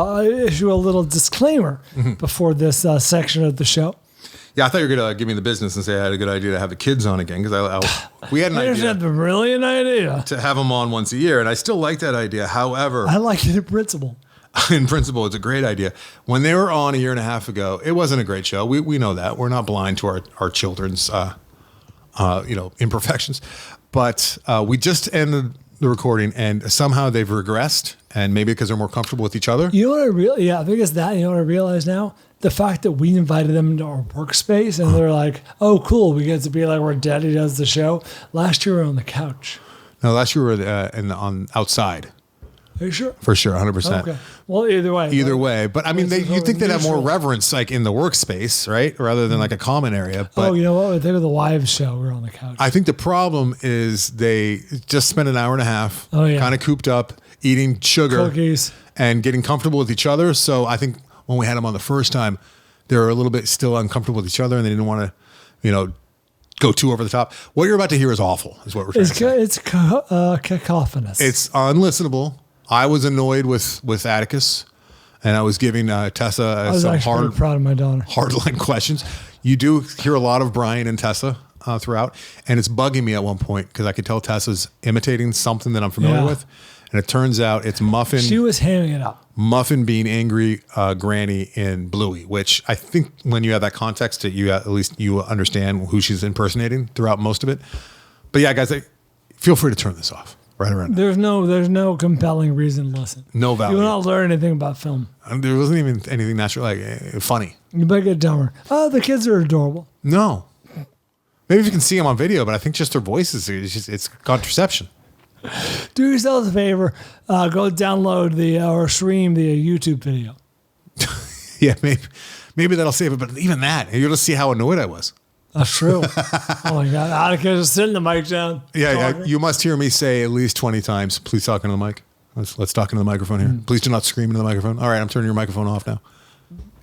Speaker 1: issue a little disclaimer before this section of the show.
Speaker 2: Yeah, I thought you were going to give me the business and say I had a good idea to have the kids on again because we had an idea.
Speaker 1: Anderson had really an idea
Speaker 2: to have them on once a year, and I still like that idea. However,
Speaker 1: I like it in principle.
Speaker 2: In principle, it's a great idea. When they were on a year and a half ago, it wasn't a great show. We know that. We're not blind to our children's imperfections. But we just ended the recording, and somehow they've regressed, and maybe because they're more comfortable with each other.
Speaker 1: You know what I think it's that. You know what I realize now? The fact that we invited them into our workspace, and they're like, oh, cool, we get to be like where Daddy does the show. Last year we were on the couch.
Speaker 2: No, last year we were on outside.
Speaker 1: Are you sure?
Speaker 2: For sure, 100%.
Speaker 1: Okay. Well, either way.
Speaker 2: But I mean, you think they'd have more reverence like in the workspace, right? Rather than like a common area. But
Speaker 1: you know what? They were the wives show. We're on the couch.
Speaker 2: I think the problem is they just spent an hour and a half kind of cooped up, eating sugar.
Speaker 1: Cookies.
Speaker 2: And getting comfortable with each other. So I think when we had them on the first time, they were a little bit still uncomfortable with each other and they didn't want to, go too over the top. What you're about to hear is awful, is what we're trying to say.
Speaker 1: It's cacophonous.
Speaker 2: It's unlistenable. I was annoyed with Atticus, and I was giving Tessa some
Speaker 1: proud of my daughter.
Speaker 2: hardline questions. You do hear a lot of Bryan and Tessa throughout, and it's bugging me at one point because I could tell Tessa's imitating something that I'm familiar with, and it turns out it's Muffin.
Speaker 1: She was hamming it up.
Speaker 2: Muffin being angry Granny in Bluey, which I think when you have that context, that you at least you understand who she's impersonating throughout most of it. But yeah, guys, feel free to turn this off. Right around.
Speaker 1: There's no compelling reason to listen.
Speaker 2: No value.
Speaker 1: You will not learn anything about film.
Speaker 2: There wasn't even anything natural, funny.
Speaker 1: You better get dumber. Oh, the kids are adorable.
Speaker 2: No. Maybe if you can see them on video, but I think just their voices, it's contraception.
Speaker 1: Do yourselves a favor. Go download or stream the YouTube video.
Speaker 2: Yeah, maybe that'll save it. But even that, you'll just see how annoyed I was.
Speaker 1: That's true. Oh my God. Atticus is sitting the mic down.
Speaker 2: Yeah. You must hear me say at least 20 times, please talk into the mic. Let's talk into the microphone here. Please do not scream into the microphone. All right, I'm turning your microphone off now.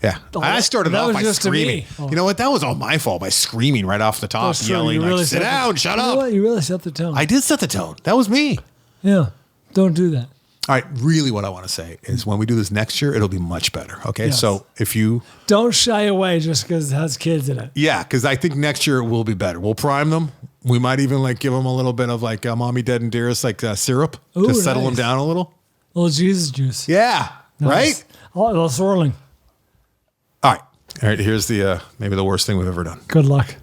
Speaker 2: Yeah. I started off by screaming. You know what? That was all my fault by screaming right off the top, yelling, like, sit down, shut up.
Speaker 1: You know what? You really set the tone.
Speaker 2: I did set the tone. That was me.
Speaker 1: Yeah. Don't do that.
Speaker 2: All right, really what I want to say is when we do this next year, it'll be much better, okay?
Speaker 1: Yes.
Speaker 2: So if you...
Speaker 1: Don't shy away just because it has kids in it.
Speaker 2: Yeah, because I think next year it will be better. We'll prime them. We might even give them a little bit of Mommy Dead and Dearest syrup to settle them down a little.
Speaker 1: Little Jesus juice.
Speaker 2: Yeah. Right?
Speaker 1: Oh, a little swirling.
Speaker 2: All right. Here's the maybe the worst thing we've ever done.
Speaker 1: Good luck.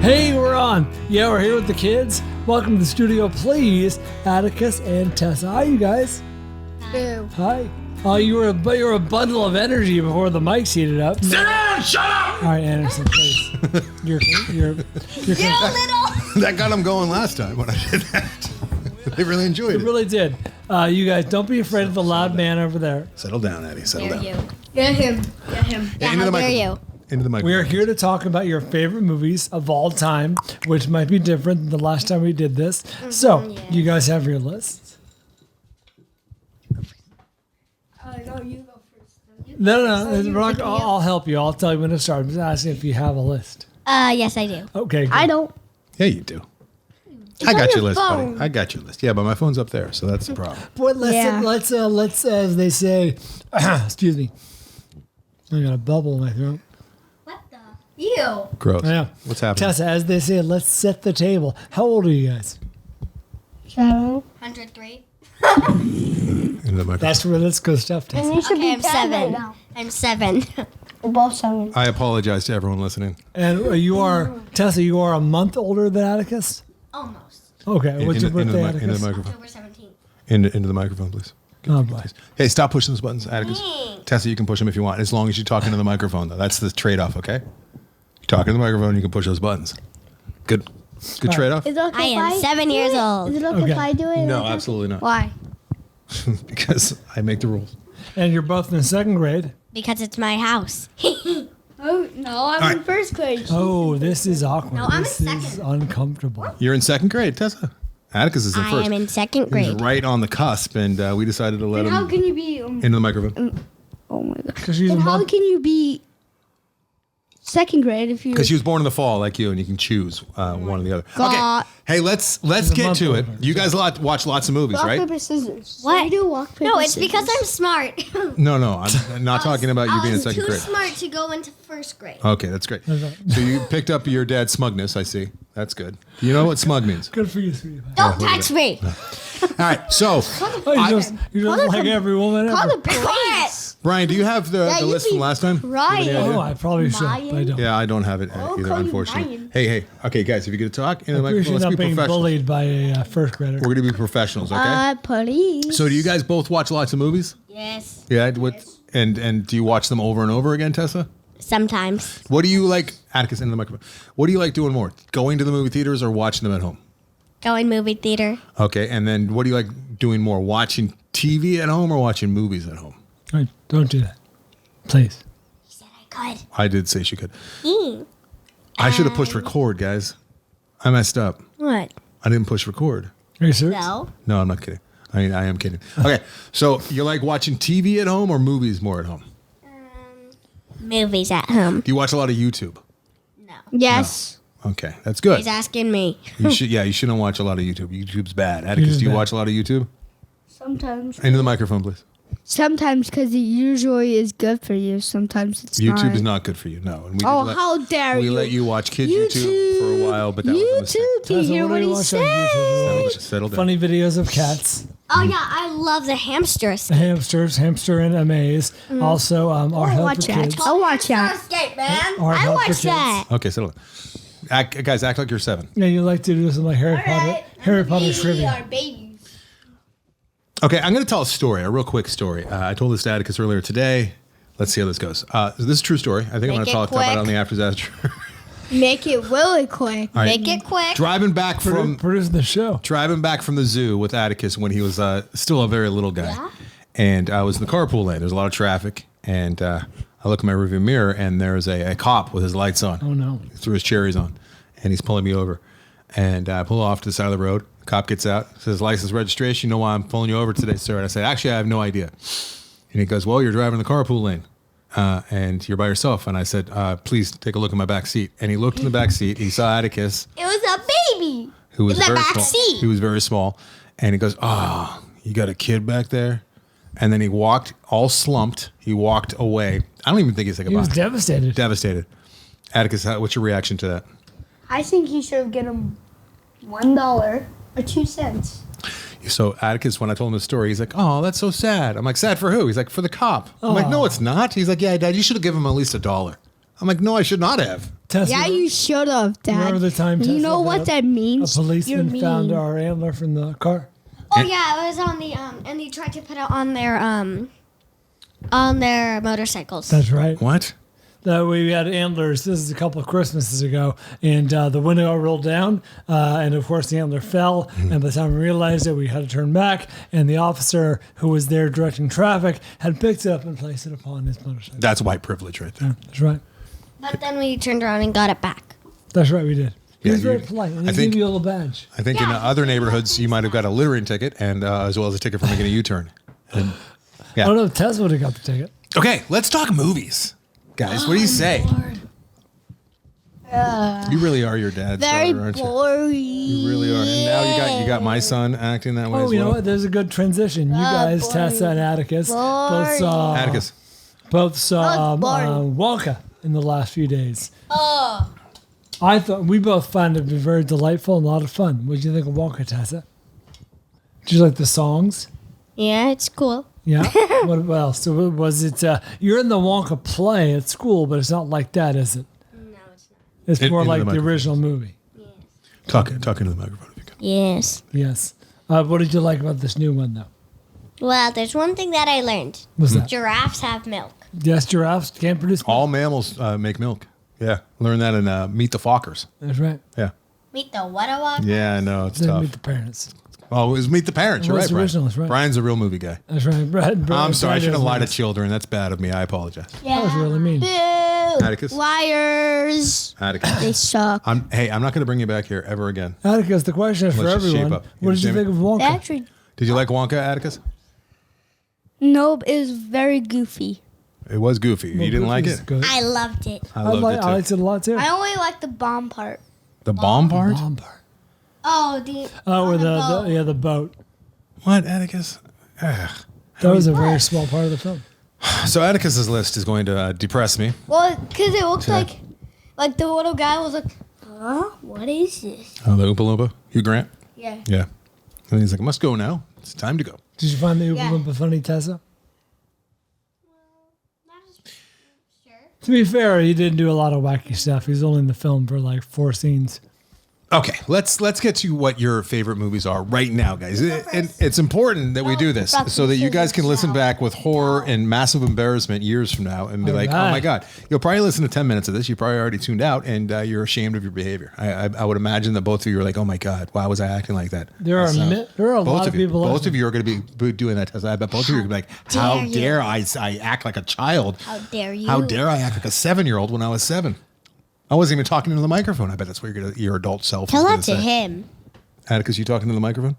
Speaker 1: Hey, we're on. Yeah, we're here with the kids. Welcome to the studio, please. Atticus and Tessa. Hi, you guys.
Speaker 5: Boo.
Speaker 1: Hi. Oh, you were a bundle of energy before the mics heated up.
Speaker 2: Sit down! Shut up!
Speaker 1: All right, Anderson, please. You're
Speaker 2: That got them going last time when I did that. They really enjoyed
Speaker 1: It
Speaker 2: it.
Speaker 1: really did. You guys, don't be afraid of the loud man over there.
Speaker 2: Settle down, Eddie. Settle down.
Speaker 5: Get him. Get him.
Speaker 2: Yeah, into the microphone. Into the microphone.
Speaker 1: We are here to talk about your favorite movies of all time, which might be different than the last time we did this. So, you guys have your lists?
Speaker 5: No, you go first.
Speaker 1: No. I'll help you. I'll tell you when to start. I'm just asking if you have a list.
Speaker 6: Yes, I do.
Speaker 1: Okay.
Speaker 5: I don't.
Speaker 2: Yeah, you do. I got your list, buddy. I got your list. Yeah, but my phone's up there, so that's the problem.
Speaker 1: But let's as they say, excuse me. I got a bubble in my throat.
Speaker 6: What the?
Speaker 5: You.
Speaker 2: Gross.
Speaker 1: Yeah.
Speaker 2: What's happening?
Speaker 1: Tessa, as they say, let's set the table. How old are you guys?
Speaker 6: 103.
Speaker 2: Into the microphone.
Speaker 1: That's where let's go stuff, Tessa.
Speaker 5: You should
Speaker 6: Okay,
Speaker 5: be
Speaker 6: I'm
Speaker 5: 10
Speaker 6: 7.
Speaker 5: right now.
Speaker 6: I'm 7.
Speaker 5: We're both 7.
Speaker 2: I apologize to everyone listening.
Speaker 1: And you are, Tessa, you are a month older than Atticus?
Speaker 6: Almost.
Speaker 1: Okay. What's your birthday,
Speaker 2: into the
Speaker 1: Atticus?
Speaker 2: microphone.
Speaker 6: October 17th.
Speaker 2: Into the microphone, please.
Speaker 1: Oh, boy.
Speaker 2: Hey, stop pushing those buttons, Atticus. Tessa, you can push them if you want, as long as you're talking to the microphone, though. That's the trade-off, okay? You're talking to the microphone, you can push those buttons. Good trade-off?
Speaker 5: Is it okay
Speaker 6: I
Speaker 5: if
Speaker 6: am 7 years
Speaker 5: do it?
Speaker 6: old.
Speaker 5: Is it okay if
Speaker 1: Okay.
Speaker 5: I do it?
Speaker 2: No, absolutely not.
Speaker 5: Why?
Speaker 2: Because I make the rules.
Speaker 1: And you're both in the second grade.
Speaker 6: Because it's my house.
Speaker 5: Oh, no, I'm
Speaker 2: right.
Speaker 5: in first grade.
Speaker 1: Oh, this is awkward.
Speaker 6: No, I'm in
Speaker 1: this is
Speaker 6: second.
Speaker 1: uncomfortable.
Speaker 2: You're in second grade, Tessa. Atticus is in
Speaker 6: I
Speaker 2: first.
Speaker 6: am in second
Speaker 2: He's
Speaker 6: grade.
Speaker 2: right on the cusp, and we decided to let
Speaker 5: And how
Speaker 2: him
Speaker 5: can you be...
Speaker 2: into the microphone.
Speaker 5: oh, my God.
Speaker 1: Because she's a
Speaker 5: And how
Speaker 1: month.
Speaker 5: can you be second grade if you...
Speaker 2: Because she was born in the fall, like you, and you can choose one or the other.
Speaker 5: God.
Speaker 2: Okay. Hey, let's
Speaker 1: a
Speaker 2: get
Speaker 1: month
Speaker 2: to it.
Speaker 1: older.
Speaker 2: You guys watch lots of movies,
Speaker 5: Rock,
Speaker 2: right?
Speaker 5: paper, scissors.
Speaker 6: What?
Speaker 5: We do rock, paper,
Speaker 6: No, it's
Speaker 5: scissors.
Speaker 6: because I'm smart.
Speaker 2: No, I'm not talking about you being in second
Speaker 6: too
Speaker 2: grade.
Speaker 6: smart to go into first grade.
Speaker 2: Okay, that's great. So you picked up your dad's smugness, I see. That's good. You know what smug means?
Speaker 1: Good for you, sweetie pie.
Speaker 6: Don't touch me.
Speaker 2: All right, so
Speaker 1: Oh, you're just like every woman
Speaker 5: Call
Speaker 1: ever.
Speaker 5: the police.
Speaker 2: Brian, do you have the
Speaker 5: you
Speaker 2: list from
Speaker 5: be
Speaker 2: last time?
Speaker 5: Ryan.
Speaker 1: Oh, I probably should, but I
Speaker 5: Ryan.
Speaker 1: don't.
Speaker 2: Yeah, I don't have it
Speaker 5: I'll
Speaker 2: either,
Speaker 5: call you
Speaker 2: unfortunately.
Speaker 5: Ryan.
Speaker 2: Hey, okay, guys, if you're going to talk in the
Speaker 1: I
Speaker 2: microphone,
Speaker 1: appreciate
Speaker 2: let's
Speaker 1: not
Speaker 2: be
Speaker 1: being
Speaker 2: professional.
Speaker 1: bullied by a first grader.
Speaker 2: We're going to be professionals, okay?
Speaker 5: Police.
Speaker 2: So do you guys both watch lots of movies?
Speaker 6: Yes.
Speaker 2: Yeah. And do you watch them over and over again, Tessa?
Speaker 6: Sometimes.
Speaker 2: What do you like, Atticus, into the microphone? What do you like doing more, going to the movie theaters or watching them at home?
Speaker 6: Going movie theater.
Speaker 2: Okay, and then what do you like doing more, watching TV at home or watching movies at home?
Speaker 1: Right, don't do that. Please.
Speaker 6: He said I could.
Speaker 2: I did say she could. I should have pushed record, guys. I messed up.
Speaker 6: What?
Speaker 2: I didn't push record.
Speaker 1: Are you serious?
Speaker 6: No.
Speaker 2: No, I'm not kidding. I mean, I am kidding. Okay, so you like watching TV at home or movies more at home?
Speaker 6: Movies at home.
Speaker 2: Do you watch a lot of YouTube?
Speaker 6: No.
Speaker 5: Yes.
Speaker 2: Okay, that's good.
Speaker 6: He's asking me.
Speaker 2: You shouldn't watch a lot of YouTube. YouTube's bad. Atticus, do you
Speaker 1: bad.
Speaker 2: watch a lot of YouTube?
Speaker 5: Sometimes.
Speaker 2: Into the microphone, please.
Speaker 5: Sometimes because it usually is good for you. Sometimes it's not.
Speaker 2: YouTube is not good for you. No. And we
Speaker 5: Oh,
Speaker 2: did
Speaker 5: how dare
Speaker 2: we
Speaker 5: you.
Speaker 2: let you watch kids YouTube for a while, but that was a mistake.
Speaker 5: YouTube, do you
Speaker 1: Tessa,
Speaker 5: hear
Speaker 1: what
Speaker 5: what
Speaker 1: do you
Speaker 5: he
Speaker 1: watch on YouTube?
Speaker 5: said?
Speaker 2: Settle down.
Speaker 1: Funny videos of cats,
Speaker 6: Oh yeah, I love the hamster
Speaker 1: the
Speaker 6: escape.
Speaker 1: hamsters, hamster and a maze. Also, Art Help for
Speaker 5: watch that.
Speaker 1: Kids.
Speaker 5: I'll watch that.
Speaker 6: Escape, man.
Speaker 1: Art
Speaker 6: I
Speaker 1: Help for
Speaker 6: watch
Speaker 1: Kids.
Speaker 6: that.
Speaker 2: Okay, settle down. Guys, act like you're 7.
Speaker 1: Yeah, you like to do some like Harry Potter trivia.
Speaker 6: babies.
Speaker 2: Okay, I'm going to tell a story, a real quick story. I told this to Atticus earlier today. Let's see how this goes. This is a true story. I think I'm going
Speaker 6: Make
Speaker 2: to
Speaker 6: it
Speaker 2: talk about it
Speaker 6: quick.
Speaker 2: on the After Disaster.
Speaker 5: Make it really quick.
Speaker 2: All right.
Speaker 6: Make it quick.
Speaker 2: Driving back from
Speaker 1: Producing the show.
Speaker 2: the zoo with Atticus when he was still a very little guy.
Speaker 6: Yeah.
Speaker 2: And I was in the carpool lane. There's a lot of traffic. And I look in my rearview mirror, and there's a cop with his lights on.
Speaker 1: Oh no.
Speaker 2: He threw his cherries on, and he's pulling me over. And I pull off to the side of the road. The cop gets out, says, license, registration. You know why I'm pulling you over today, sir? And I said, actually, I have no idea. And he goes, well, you're driving the carpool lane. And you're by yourself. And I said, please take a look in my back seat. And he looked in the back seat. He saw Atticus,
Speaker 6: It was a baby.
Speaker 2: who was
Speaker 6: in the
Speaker 2: very
Speaker 6: back
Speaker 2: small.
Speaker 6: seat.
Speaker 2: He was very small. And he goes, oh, you got a kid back there? And then he walked all slumped. He walked away. I don't even think he said
Speaker 1: He was
Speaker 2: goodbye.
Speaker 1: devastated.
Speaker 2: Devastated. Atticus, what's your reaction to that?
Speaker 5: I think he should have given him $1 or 2 cents.
Speaker 2: So Atticus, when I told him the story, he's like, "Oh, that's so sad." I'm like, "Sad for who?" He's like, "For the cop." I'm like, "No, it's not." He's like, "Yeah, Dad, you should have given him at least $1." I'm like, "No, I should not have."
Speaker 1: Tessa,
Speaker 5: Yeah, you should have, Dad.
Speaker 1: remember the time
Speaker 5: You
Speaker 1: Tessa
Speaker 5: know what
Speaker 1: got
Speaker 5: that
Speaker 1: a
Speaker 5: means?
Speaker 1: policeman
Speaker 5: You're
Speaker 1: found
Speaker 5: mean.
Speaker 1: our antler from the car?
Speaker 6: Oh yeah, it was on the and they tried to put it on their motorcycles.
Speaker 1: That's right.
Speaker 2: What?
Speaker 1: That we had antlers. This is a couple of Christmases ago, and the window rolled down, and of course the antler fell. And by the time we realized it, we had to turn back, and the officer who was there directing traffic had picked it up and placed it upon his motorcycle.
Speaker 2: That's white privilege right there.
Speaker 1: That's right.
Speaker 6: But then we turned around and got it back.
Speaker 1: That's right. We did. He
Speaker 2: Yeah,
Speaker 1: was very
Speaker 2: you-
Speaker 1: polite, and
Speaker 2: I
Speaker 1: he
Speaker 2: think-
Speaker 1: gave you a little badge.
Speaker 2: I think in other neighborhoods you might have got a littering ticket, and as well as a ticket for making a U-turn. And,
Speaker 1: I don't
Speaker 2: yeah.
Speaker 1: know if Tess would have got the ticket.
Speaker 2: Okay, let's talk movies, guys. What do you say? You really are your dad's
Speaker 5: Very
Speaker 2: daughter, aren't you?
Speaker 5: boring.
Speaker 2: You really are. And now you got my son acting that way
Speaker 1: Oh,
Speaker 2: as
Speaker 1: you know
Speaker 2: well.
Speaker 1: what? There's a good transition. You guys,
Speaker 5: boring.
Speaker 1: Tessa and Atticus, both saw
Speaker 2: Atticus.
Speaker 5: boring.
Speaker 1: Wonka in the last few days. I thought we both found it to be very delightful and a lot of fun. What did you think of Wonka, Tessa? Did you like the songs?
Speaker 6: Yeah, it's cool.
Speaker 1: Yeah. What else? So was it? You're in the Wonka play at school, but it's not like that, is it?
Speaker 6: No, it's not.
Speaker 1: It's more
Speaker 2: Into
Speaker 1: like
Speaker 2: the
Speaker 1: the
Speaker 2: microphone.
Speaker 1: original movie.
Speaker 2: Talk into the microphone if you can.
Speaker 6: Yes.
Speaker 1: Yes. What did you like about this new one, though?
Speaker 6: Well, there's one thing that I learned.
Speaker 1: What's that?
Speaker 6: Giraffes have milk.
Speaker 1: Yes, giraffes can't produce.
Speaker 2: All mammals make milk. Yeah, learn that in Meet the Fockers.
Speaker 1: That's right.
Speaker 2: Yeah.
Speaker 6: Meet the what?
Speaker 2: Yeah, I know it's
Speaker 1: Then
Speaker 2: tough.
Speaker 1: meet the parents.
Speaker 2: Oh, it was Meet the Parents. You're
Speaker 1: It
Speaker 2: right,
Speaker 1: was
Speaker 2: Brian.
Speaker 1: original, that's right.
Speaker 2: Brian's a real movie guy.
Speaker 1: That's right.
Speaker 2: I'm sorry, I shouldn't have lied to
Speaker 1: to
Speaker 2: children. That's bad of me. I apologize.
Speaker 1: That was really mean.
Speaker 2: Atticus.
Speaker 5: Liars.
Speaker 2: Atticus.
Speaker 5: They suck.
Speaker 2: I'm not going to bring you back here ever again.
Speaker 1: Atticus, the question is for
Speaker 2: Let's just shape
Speaker 1: everyone.
Speaker 2: up. You
Speaker 1: What did you
Speaker 2: understand
Speaker 1: think of Wonka?
Speaker 5: Actually,
Speaker 2: Did you like Wonka, Atticus?
Speaker 5: nope, it was very goofy.
Speaker 2: It was goofy. You didn't like
Speaker 1: Goofy's
Speaker 2: it?
Speaker 1: Good.
Speaker 6: I loved it.
Speaker 2: I loved it too.
Speaker 1: I liked it a lot too.
Speaker 5: I only like the bomb part.
Speaker 2: The bomb part?
Speaker 1: Bomb part.
Speaker 6: Oh, the
Speaker 1: Oh, with
Speaker 6: boat.
Speaker 1: the boat.
Speaker 2: What, Atticus? Ugh.
Speaker 1: That was a very small part of the film.
Speaker 2: So Atticus's list is going to depress me.
Speaker 5: Well, because it looked like the little guy was like, huh? What is this?
Speaker 2: Oh, the Oompa Loompa? Hugh Grant?
Speaker 5: Yeah.
Speaker 2: Yeah. And he's like, I must go now. It's time to go.
Speaker 1: Did you find the Oompa
Speaker 5: Yeah.
Speaker 1: Loompa funny, Tessa?
Speaker 6: Sure.
Speaker 1: To be fair, he didn't do a lot of wacky stuff. He was only in the film for like 4 scenes.
Speaker 2: Okay, let's get to what your favorite movies are right now, guys. And it's important that we do this so that you guys can listen back with horror and massive embarrassment years from now and be
Speaker 1: All
Speaker 2: like, oh
Speaker 1: right.
Speaker 2: my God. You'll probably listen to 10 minutes of this. You probably already tuned out and you're ashamed of your behavior. I would imagine that both of you are like, oh my God, why was I acting like that?
Speaker 1: There are a lot of people.
Speaker 2: Both of you are going to be doing that test. I bet both of you are going to be like, how
Speaker 6: dare you.
Speaker 2: dare I act like a child?
Speaker 6: How dare you?
Speaker 2: How dare I act like a 7-year-old when I was 7? I wasn't even talking into the microphone. I bet that's what your adult self
Speaker 6: Tell
Speaker 2: is
Speaker 6: that
Speaker 2: going
Speaker 6: to
Speaker 2: say.
Speaker 6: him.
Speaker 2: Atticus, you talking to the microphone?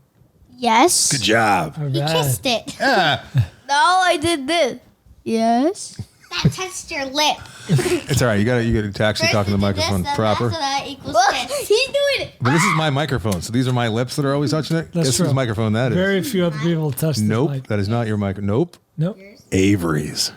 Speaker 5: Yes.
Speaker 2: Good job.
Speaker 1: All
Speaker 6: He
Speaker 1: right.
Speaker 6: kissed it.
Speaker 5: No, I did this. Yes.
Speaker 6: That touched your lip.
Speaker 2: It's all right. You got to actually talk to the microphone proper.
Speaker 6: So that equals
Speaker 5: Look,
Speaker 6: kiss.
Speaker 5: he's doing it.
Speaker 2: But this is my microphone, so these are my lips that are always touching it.
Speaker 1: That's
Speaker 2: Guess
Speaker 1: true.
Speaker 2: whose microphone that is?
Speaker 1: Very few other people touch the
Speaker 2: Nope,
Speaker 1: mic.
Speaker 2: that is not your mic. Nope.
Speaker 1: Nope.
Speaker 2: Avery's.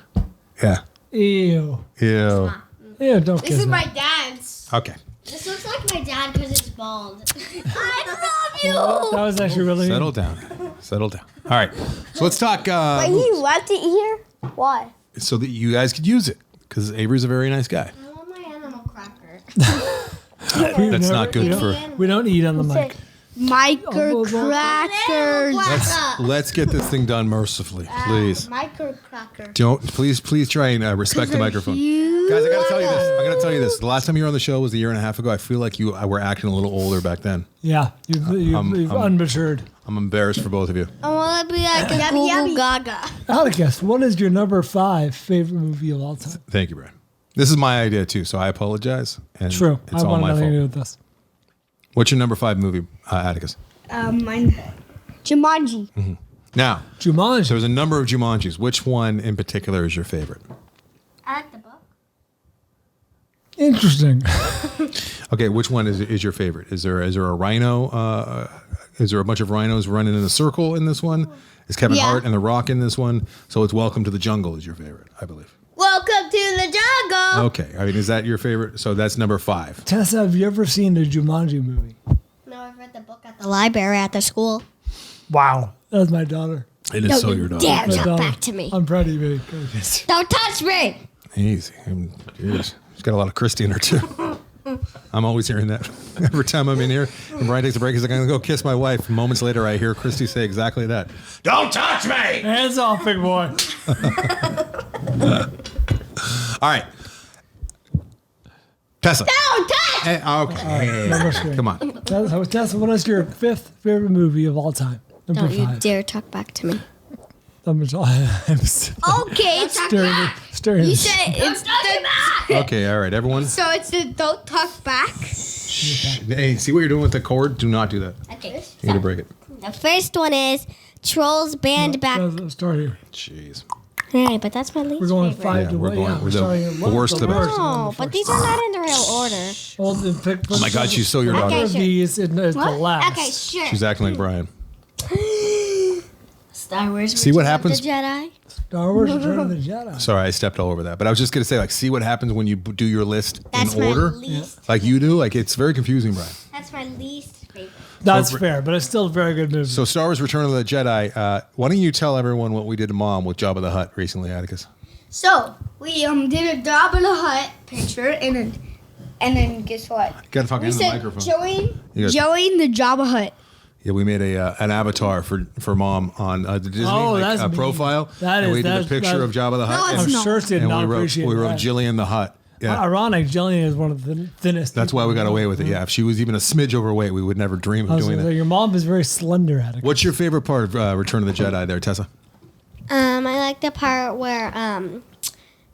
Speaker 2: Yeah.
Speaker 1: Ew.
Speaker 2: Ew.
Speaker 1: Ew, don't
Speaker 6: This
Speaker 1: kiss
Speaker 6: is
Speaker 1: me.
Speaker 6: my dad's.
Speaker 2: Okay.
Speaker 6: This looks like my dad because it's bald.
Speaker 5: I love you.
Speaker 1: That was actually really
Speaker 2: Settle down. Settle down. All right. So let's talk.
Speaker 5: But he left it here. Why?
Speaker 2: So that you guys could use it, because Avery's a very nice guy.
Speaker 6: I want my animal cracker.
Speaker 2: That's not good for.
Speaker 1: We don't eat on the mic.
Speaker 5: Micro
Speaker 1: Oh,
Speaker 5: crackers.
Speaker 2: Let's get this thing done mercifully, please.
Speaker 6: Micro cracker.
Speaker 2: Don't please try and respect the microphone. Guys, I gotta tell you this. The last time you were on the show was a year and a half ago. I feel like you were acting a little older back then.
Speaker 1: Yeah, you've unmatured.
Speaker 2: I'm embarrassed for both of you.
Speaker 6: I want to be like a Google Gaga.
Speaker 1: Atticus, what is your number 5 favorite movie of all time?
Speaker 2: Thank you, Brian. This is my idea too, so I apologize. And
Speaker 1: True.
Speaker 2: It's
Speaker 1: I
Speaker 2: all
Speaker 1: want
Speaker 2: my
Speaker 1: nothing to do
Speaker 2: fault.
Speaker 1: with this.
Speaker 2: What's your number 5 movie, Atticus?
Speaker 5: Mine. Jumanji.
Speaker 2: Now,
Speaker 1: Jumanji.
Speaker 2: there's a number of Jumanjis. Which one in particular is your favorite?
Speaker 6: I like the book.
Speaker 1: Interesting.
Speaker 2: Okay, which one is your favorite? Is there a rhino? Is there a bunch of rhinos running in a circle in this one? Is Kevin
Speaker 5: Yeah.
Speaker 2: Hart and The Rock in this one? So it's Welcome to the Jungle is your favorite, I believe.
Speaker 6: Welcome to the jungle.
Speaker 2: Okay. I mean, is that your favorite? So that's number 5.
Speaker 1: Tessa, have you ever seen the Jumanji movie?
Speaker 6: No, I've read the book at the library at the school.
Speaker 1: Wow. That was my daughter.
Speaker 2: It is so your daughter.
Speaker 6: Dare
Speaker 1: My
Speaker 6: talk
Speaker 1: daughter.
Speaker 6: back to me.
Speaker 1: I'm proud of you, baby. Go kiss.
Speaker 6: Don't touch me.
Speaker 2: Easy. Jeez. She's got a lot of Christy in her, too. I'm always hearing that. Every time I'm in here and Brian takes a break, he's like, I'm going to go kiss my wife. Moments later, I hear Christy say exactly that. Don't touch me!
Speaker 1: Hands off, big boy.
Speaker 2: All right. Tessa.
Speaker 6: Don't touch.
Speaker 2: Okay.
Speaker 1: Number 3.
Speaker 2: Come on.
Speaker 1: Tessa, what is your 5th favorite movie of all time? Number
Speaker 6: Don't you
Speaker 1: 5.
Speaker 6: dare talk back to me.
Speaker 1: I'm
Speaker 6: Okay,
Speaker 1: staring.
Speaker 6: you said it's the.
Speaker 2: Okay, all right, everyone.
Speaker 6: So it's the don't talk back.
Speaker 2: Hey, see what you're doing with the cord? Do not do that.
Speaker 6: Okay.
Speaker 2: You need to break it.
Speaker 6: The first one is Trolls Band Back.
Speaker 1: Let's start here.
Speaker 2: Jeez.
Speaker 6: Alright, but that's my least
Speaker 1: We're going
Speaker 6: favorite.
Speaker 1: 5
Speaker 2: Yeah,
Speaker 1: to
Speaker 2: we're
Speaker 1: 1.
Speaker 2: going-
Speaker 1: Yeah,
Speaker 2: we're the
Speaker 1: starting at
Speaker 2: worst to the best.
Speaker 6: No, but these are not in the real order.
Speaker 1: Well, then pick,
Speaker 2: Oh my God, she's so your daughter.
Speaker 6: Okay,
Speaker 1: of
Speaker 6: sure.
Speaker 1: these is the last.
Speaker 6: Okay, sure.
Speaker 2: She's acting like Brian.
Speaker 6: Star Wars.
Speaker 2: See what
Speaker 6: Return of
Speaker 2: happens?
Speaker 6: The Jedi.
Speaker 1: Star Wars Return of the Jedi.
Speaker 2: Sorry, I stepped all over that. But I was just going to say, like, see what happens when you do your list
Speaker 6: That's
Speaker 2: in
Speaker 6: my
Speaker 2: order?
Speaker 6: least.
Speaker 2: Like you do? Like, it's very confusing, Brian.
Speaker 6: That's my least favorite.
Speaker 1: That's fair, but it's still a very good movie.
Speaker 2: So Star Wars Return of the Jedi, why don't you tell everyone what we did to Mom with Jabba the Hutt recently, Atticus?
Speaker 5: So we did a Job in a Hut picture, and then guess what?
Speaker 2: You got to fucking
Speaker 5: We
Speaker 2: in the
Speaker 5: said
Speaker 2: microphone.
Speaker 5: join the Jabba Hut.
Speaker 2: Yeah, we made an avatar for Mom on the Disney
Speaker 1: that's mean.
Speaker 2: profile.
Speaker 1: That
Speaker 2: and
Speaker 1: is-
Speaker 2: we did a
Speaker 1: that's-
Speaker 2: picture of Jabba the Hutt.
Speaker 5: No, it's
Speaker 2: and,
Speaker 1: I'm sure she did
Speaker 2: and
Speaker 1: not
Speaker 2: we
Speaker 1: appreciate
Speaker 2: wrote
Speaker 1: that.
Speaker 2: Jillian the Hutt. Yeah.
Speaker 1: Ironic, Jillian is one of the thinnest.
Speaker 2: That's why we got away with it. Yeah, if she was even a smidge overweight, we would never dream
Speaker 1: I
Speaker 2: of
Speaker 1: was
Speaker 2: doing
Speaker 1: gonna
Speaker 2: that.
Speaker 1: say, your mom is very slender, Atticus.
Speaker 2: What's your favorite part of Return of the Jedi there, Tessa?
Speaker 6: I like the part where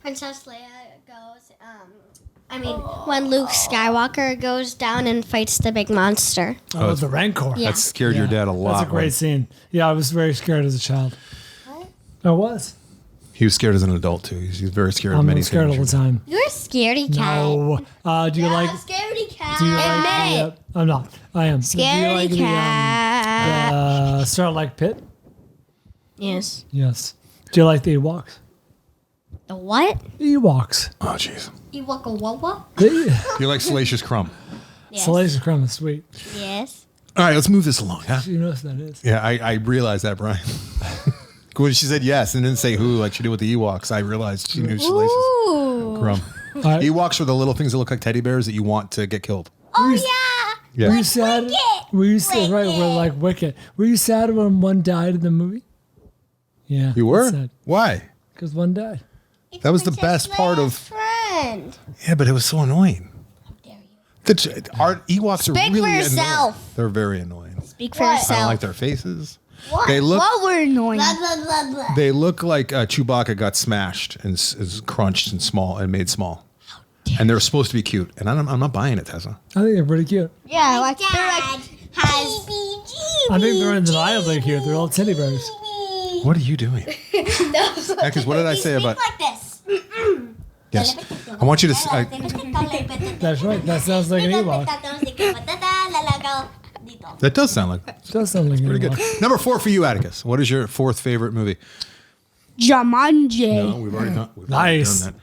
Speaker 6: Princess Leia goes. When Luke Skywalker goes down and fights the big monster.
Speaker 1: Oh, the Rancor.
Speaker 6: Yeah.
Speaker 2: That scared your dad a lot.
Speaker 1: That's a great scene. Yeah, I was very scared as a child.
Speaker 6: What?
Speaker 1: I was.
Speaker 2: He was scared as an adult too. He's very scared of
Speaker 1: I'm
Speaker 2: many
Speaker 1: scared all
Speaker 2: things.
Speaker 1: the time.
Speaker 6: You're a scaredy cat.
Speaker 1: No. Do you like?
Speaker 6: Scaredy cat.
Speaker 1: Do you like?
Speaker 6: Admit it.
Speaker 1: I'm not. I am. Do you
Speaker 6: Scaredy
Speaker 1: like
Speaker 6: cat.
Speaker 1: the Starlight Pit?
Speaker 6: Yes.
Speaker 1: Yes. Do you like the Ewoks?
Speaker 6: The what?
Speaker 1: Ewoks.
Speaker 2: Oh jeez.
Speaker 6: Ewaka Wawa?
Speaker 1: The
Speaker 2: You like Salacious Crumb?
Speaker 6: Yes.
Speaker 1: Salacious Crumb is sweet.
Speaker 6: Yes.
Speaker 2: All right, let's move this along. Huh?
Speaker 1: You know what that is.
Speaker 2: Yeah, I realized that, Brian. When she said yes and didn't say who, like she did with the Ewoks, I realized she knew Salacious
Speaker 6: Ooh.
Speaker 2: Crumb.
Speaker 1: right.
Speaker 2: Ewoks are the little things that look like teddy bears that you want to get killed.
Speaker 6: Oh yeah.
Speaker 2: Yeah.
Speaker 1: Were you sad? Were you sad? Right, we're like Wicket. Were you sad when one died in the movie? Yeah.
Speaker 2: You were?
Speaker 1: Sad
Speaker 2: Why?
Speaker 1: because one died.
Speaker 2: That was the best part of.
Speaker 6: Friend.
Speaker 2: Yeah, but it was so annoying.
Speaker 6: Dare you?
Speaker 2: Our Ewoks are
Speaker 6: Speak
Speaker 2: really
Speaker 6: for
Speaker 2: annoying.
Speaker 6: yourself.
Speaker 2: They're very annoying.
Speaker 6: Speak for
Speaker 2: I
Speaker 6: yourself.
Speaker 2: don't like their faces.
Speaker 6: What?
Speaker 2: They look.
Speaker 5: What were annoying?
Speaker 2: They look like Chewbacca got smashed and is crunched and small and made small. And they're supposed to be cute, and I'm not buying it, Tessa.
Speaker 1: I think they're pretty cute.
Speaker 5: Yeah, like
Speaker 6: Dad
Speaker 5: they're like
Speaker 6: has
Speaker 1: I think they're undeniably cute. They're all teddy bears.
Speaker 2: What are you doing? Because what did I say about?
Speaker 6: like this.
Speaker 2: Yes, I want you to.
Speaker 1: That's right. That sounds like an Ewok.
Speaker 2: That does sound like
Speaker 1: Does sound like an
Speaker 2: pretty good.
Speaker 1: Ewok.
Speaker 2: Number 4 for you, Atticus. What is your 4th favorite movie?
Speaker 5: Jumanji.
Speaker 2: No, we've already done.
Speaker 1: Nice.
Speaker 2: Done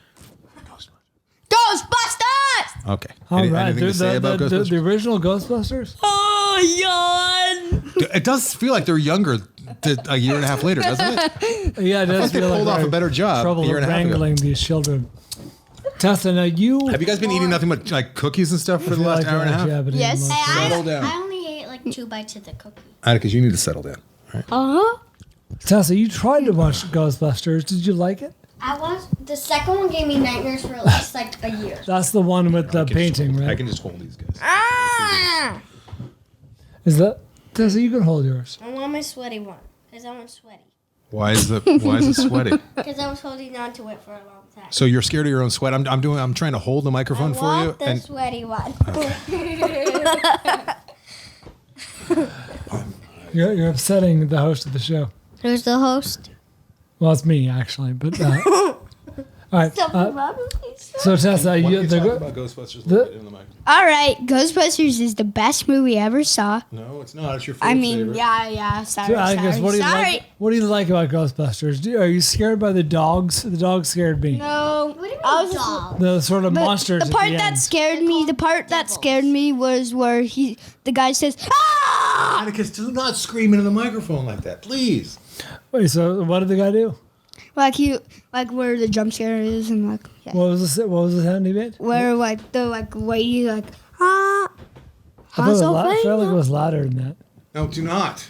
Speaker 5: Ghostbusters.
Speaker 2: that. Okay.
Speaker 1: All right.
Speaker 2: Anything to say about Ghostbusters?
Speaker 1: The original Ghostbusters?
Speaker 2: It does feel like they're younger a year and a half later, doesn't it?
Speaker 1: Yeah, it does
Speaker 2: they
Speaker 1: feel
Speaker 2: pulled
Speaker 1: like
Speaker 2: off a
Speaker 1: they're
Speaker 2: better job
Speaker 1: trouble
Speaker 2: a year and a half ago.
Speaker 1: wrangling these children. Tessa, now you
Speaker 2: Have you guys been eating nothing but like cookies and stuff for the
Speaker 1: feel
Speaker 2: last
Speaker 1: like
Speaker 2: hour and a half?
Speaker 5: Yes.
Speaker 2: Settle down.
Speaker 6: I only ate like 2 bites of the cookie.
Speaker 2: Atticus, you need to settle down. All right.
Speaker 1: Tessa, you tried to watch Ghostbusters. Did you like it?
Speaker 6: The second one gave me nightmares for at least like a year.
Speaker 1: That's the one with the painting,
Speaker 2: I
Speaker 1: right?
Speaker 2: can just hold these guys.
Speaker 1: Is that Tessa? You can hold yours.
Speaker 6: I want my sweaty one because I want sweaty.
Speaker 2: Why is it sweaty?
Speaker 6: Because I was holding on to it for a long time.
Speaker 2: So you're scared of your own sweat? I'm trying to hold the microphone for you.
Speaker 6: I want the sweaty one.
Speaker 1: You're upsetting the host of the show.
Speaker 6: Who's the host?
Speaker 1: Well, it's me actually, but all right. So Tessa,
Speaker 2: about Ghostbusters in the mic?
Speaker 5: All right, Ghostbusters is the best movie I ever saw.
Speaker 2: No, it's not. It's your favorite.
Speaker 5: I mean, yeah. Sorry,
Speaker 1: I guess
Speaker 5: sorry.
Speaker 1: what do you
Speaker 5: sorry.
Speaker 1: like? What do you like about Ghostbusters? Are you scared by the dogs? The dogs scared me.
Speaker 5: No, I was just,
Speaker 1: The sort of monsters.
Speaker 5: the part
Speaker 1: at the
Speaker 5: that
Speaker 1: end.
Speaker 5: scared me. The part that scared me was where the guy says, "Ah!"
Speaker 2: Atticus, do not scream into the microphone like that, please.
Speaker 1: Wait, so what did the guy do?
Speaker 5: Like where the jump scare is, and like yeah.
Speaker 1: What was the sound he made?
Speaker 5: Where like the lady like ah.
Speaker 1: I felt like it was louder than that.
Speaker 2: No, do not.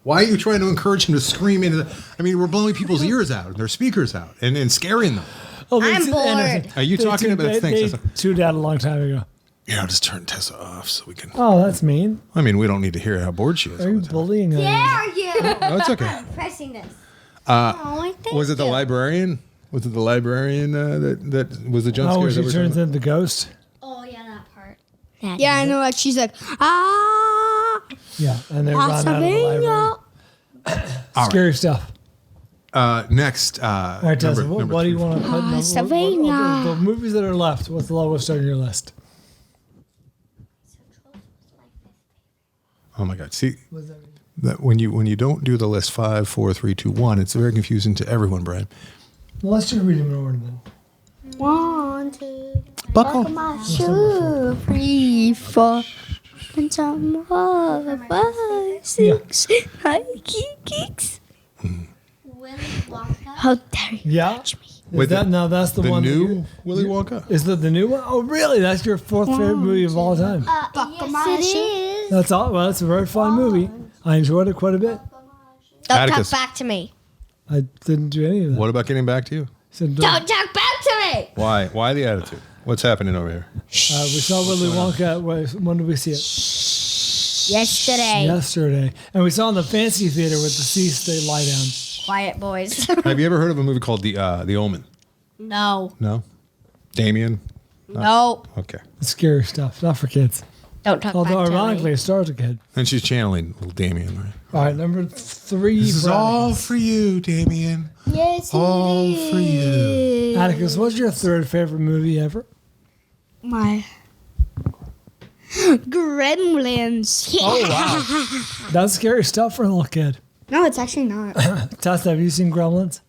Speaker 2: Why are you trying to encourage him to scream into the... I mean, we're blowing people's ears out, their speakers out, and scaring them.
Speaker 1: Oh,
Speaker 5: I'm
Speaker 1: it's-
Speaker 5: bored.
Speaker 1: Anderson.
Speaker 2: Are you talking about...
Speaker 1: They
Speaker 2: Thanks.
Speaker 1: tuned out a long time ago.
Speaker 2: Yeah, I'll just turn Tessa off so we can...
Speaker 1: Oh, that's mean.
Speaker 2: I mean, we don't need to hear how bored she is.
Speaker 1: Are you bullying her?
Speaker 6: Dare you?
Speaker 2: No, it's okay.
Speaker 6: Pressing this.
Speaker 2: Was it the librarian? Was it the librarian that was the jump
Speaker 1: Oh,
Speaker 2: scare?
Speaker 1: when she
Speaker 2: that we're
Speaker 1: turns
Speaker 2: talking
Speaker 1: into the ghost?
Speaker 6: Oh yeah, that part.
Speaker 5: Yeah, I know. Like she's like ah.
Speaker 1: Yeah, and they run out of the library. Scary stuff.
Speaker 2: about? Next.
Speaker 1: All right, Tessa, what do you want to put?
Speaker 5: Pennsylvania.
Speaker 1: The movies that are left, what's the lowest on your list?
Speaker 2: Oh my God! See
Speaker 1: What does that mean?
Speaker 2: that when you don't do the list 5, 4, 3, 2, 1, it's very confusing to everyone, Brian.
Speaker 1: Well, let's just read them in order then.
Speaker 5: 1, 2,
Speaker 2: Buckle.
Speaker 5: my shoe, 3, 4, and some more, 5, 6, 5 kicks.
Speaker 6: Willy Wonka.
Speaker 5: How dare you?
Speaker 1: Yeah.
Speaker 2: Wait,
Speaker 1: That's the one.
Speaker 2: new Willy Wonka.
Speaker 1: Is that the new one? Oh, really? That's your fourth favorite movie of all time.
Speaker 6: Yes, it is.
Speaker 1: That's all. Well, it's a very fun movie. I enjoyed it quite a bit.
Speaker 6: Don't
Speaker 2: Atticus.
Speaker 6: talk back to me.
Speaker 1: I didn't do any of that.
Speaker 2: What about getting back to you?
Speaker 1: I said,
Speaker 6: Don't talk back to me.
Speaker 2: Why? Why the attitude? What's happening over here?
Speaker 1: we saw Willy Wonka. When did we see it?
Speaker 6: Yesterday.
Speaker 1: Yesterday. And we saw in the fancy theater with the seats they lie down.
Speaker 6: Quiet, boys.
Speaker 2: Have you ever heard of a movie called The Omen?
Speaker 6: No.
Speaker 2: No. Damien.
Speaker 6: No.
Speaker 2: Okay.
Speaker 1: It's scary stuff. Not for kids.
Speaker 6: Don't talk
Speaker 1: Although
Speaker 6: back to
Speaker 1: ironically,
Speaker 6: me.
Speaker 1: it stars a kid.
Speaker 2: And she's channeling little Damien, right?
Speaker 1: All right, number 3.
Speaker 2: This is
Speaker 1: Brad.
Speaker 2: all for you, Damien.
Speaker 5: Yes,
Speaker 2: All for you.
Speaker 1: Atticus, what's your third favorite movie ever?
Speaker 5: my Gremlins.
Speaker 1: Oh, wow. That's scary stuff for a little kid.
Speaker 5: No, it's actually not.
Speaker 1: Tess, have you seen Gremlins?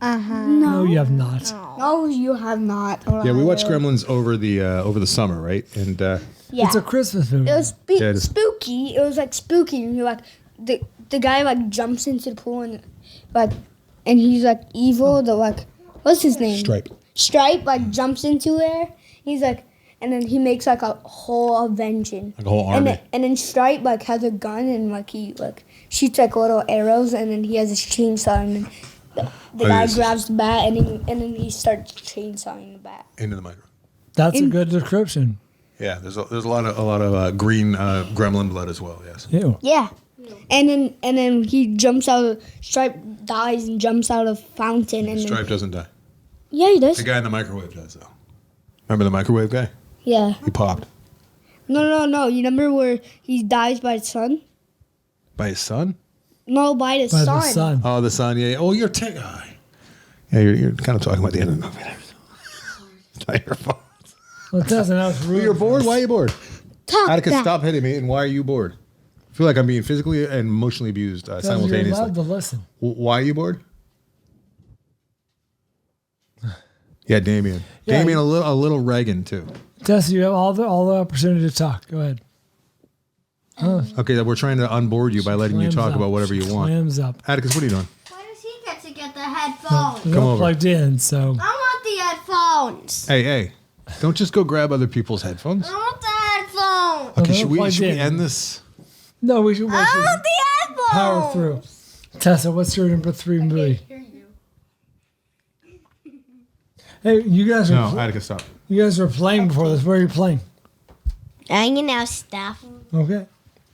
Speaker 5: No,
Speaker 1: No, you have not.
Speaker 5: no, you have not.
Speaker 2: Yeah, we watched Gremlins over the summer, right? And
Speaker 5: Yeah,
Speaker 1: It's a Christmas movie.
Speaker 5: it was
Speaker 2: Yeah, it is.
Speaker 5: spooky. It was like spooky. And like the guy like jumps into the pool and he's like evil. The like what's his name? Stripe like jumps into there. He's like, and then he makes like a whole avenging.
Speaker 2: like a whole
Speaker 5: And
Speaker 2: army.
Speaker 5: then Stripe like has a gun and like he like shoots like little arrows and then he has his chainsaw and then the
Speaker 2: Oh,
Speaker 5: guy
Speaker 2: yes.
Speaker 5: grabs the bat and then he starts chainsawing the bat.
Speaker 2: Into the microphone.
Speaker 1: That's a good description.
Speaker 2: Yeah, there's a lot of green gremlin blood as well. Yes.
Speaker 1: Ew.
Speaker 5: Yeah. And then he jumps out. Stripe dies and jumps out of fountain. And
Speaker 2: Stripe doesn't die.
Speaker 5: yeah, he does.
Speaker 2: The guy in the microwave does though. Remember the microwave guy?
Speaker 5: Yeah.
Speaker 2: He popped
Speaker 5: No. You remember where he dies by the sun?
Speaker 2: by his son.
Speaker 5: No, by the
Speaker 1: By
Speaker 5: sun.
Speaker 1: the sun.
Speaker 2: Oh, the son. Yeah. Oh, you're yeah. You're kind of talking about the end of the movie. It's not your fault.
Speaker 1: Well, Tess, now it's ruined.
Speaker 2: You're bored. Why are you bored?
Speaker 5: Talk
Speaker 2: Atticus,
Speaker 5: back.
Speaker 2: stop hitting me. And why are you bored? I feel like I'm being physically and emotionally abused
Speaker 1: Tess, you're
Speaker 2: simultaneously.
Speaker 1: allowed to listen.
Speaker 2: Why are you bored? Yeah, Damien.
Speaker 1: Yeah,
Speaker 2: Damien, a little Reagan too.
Speaker 1: Tess, you have all the opportunity to talk. Go ahead.
Speaker 2: Okay, we're trying to unboard you by letting you
Speaker 1: Clams
Speaker 2: talk
Speaker 1: up.
Speaker 2: about whatever you want.
Speaker 1: Clams up.
Speaker 2: Atticus, what are you doing?
Speaker 6: Why does he get to get the headphones?
Speaker 1: They're not
Speaker 2: over.
Speaker 1: plugged in, so.
Speaker 6: I want the headphones.
Speaker 2: Hey, don't just go grab other people's headphones.
Speaker 6: I want the headphones.
Speaker 2: Okay,
Speaker 1: they're
Speaker 2: should we
Speaker 1: plugged in.
Speaker 2: end this?
Speaker 1: No, we should
Speaker 6: I want the headphones.
Speaker 1: power through. Tessa, what's your number 3 movie?
Speaker 6: Hear you.
Speaker 1: Hey, you guys
Speaker 2: No,
Speaker 1: are
Speaker 2: Atticus, stop.
Speaker 1: were playing before this. Where are you playing?
Speaker 6: Hanging out stuff.
Speaker 1: Okay.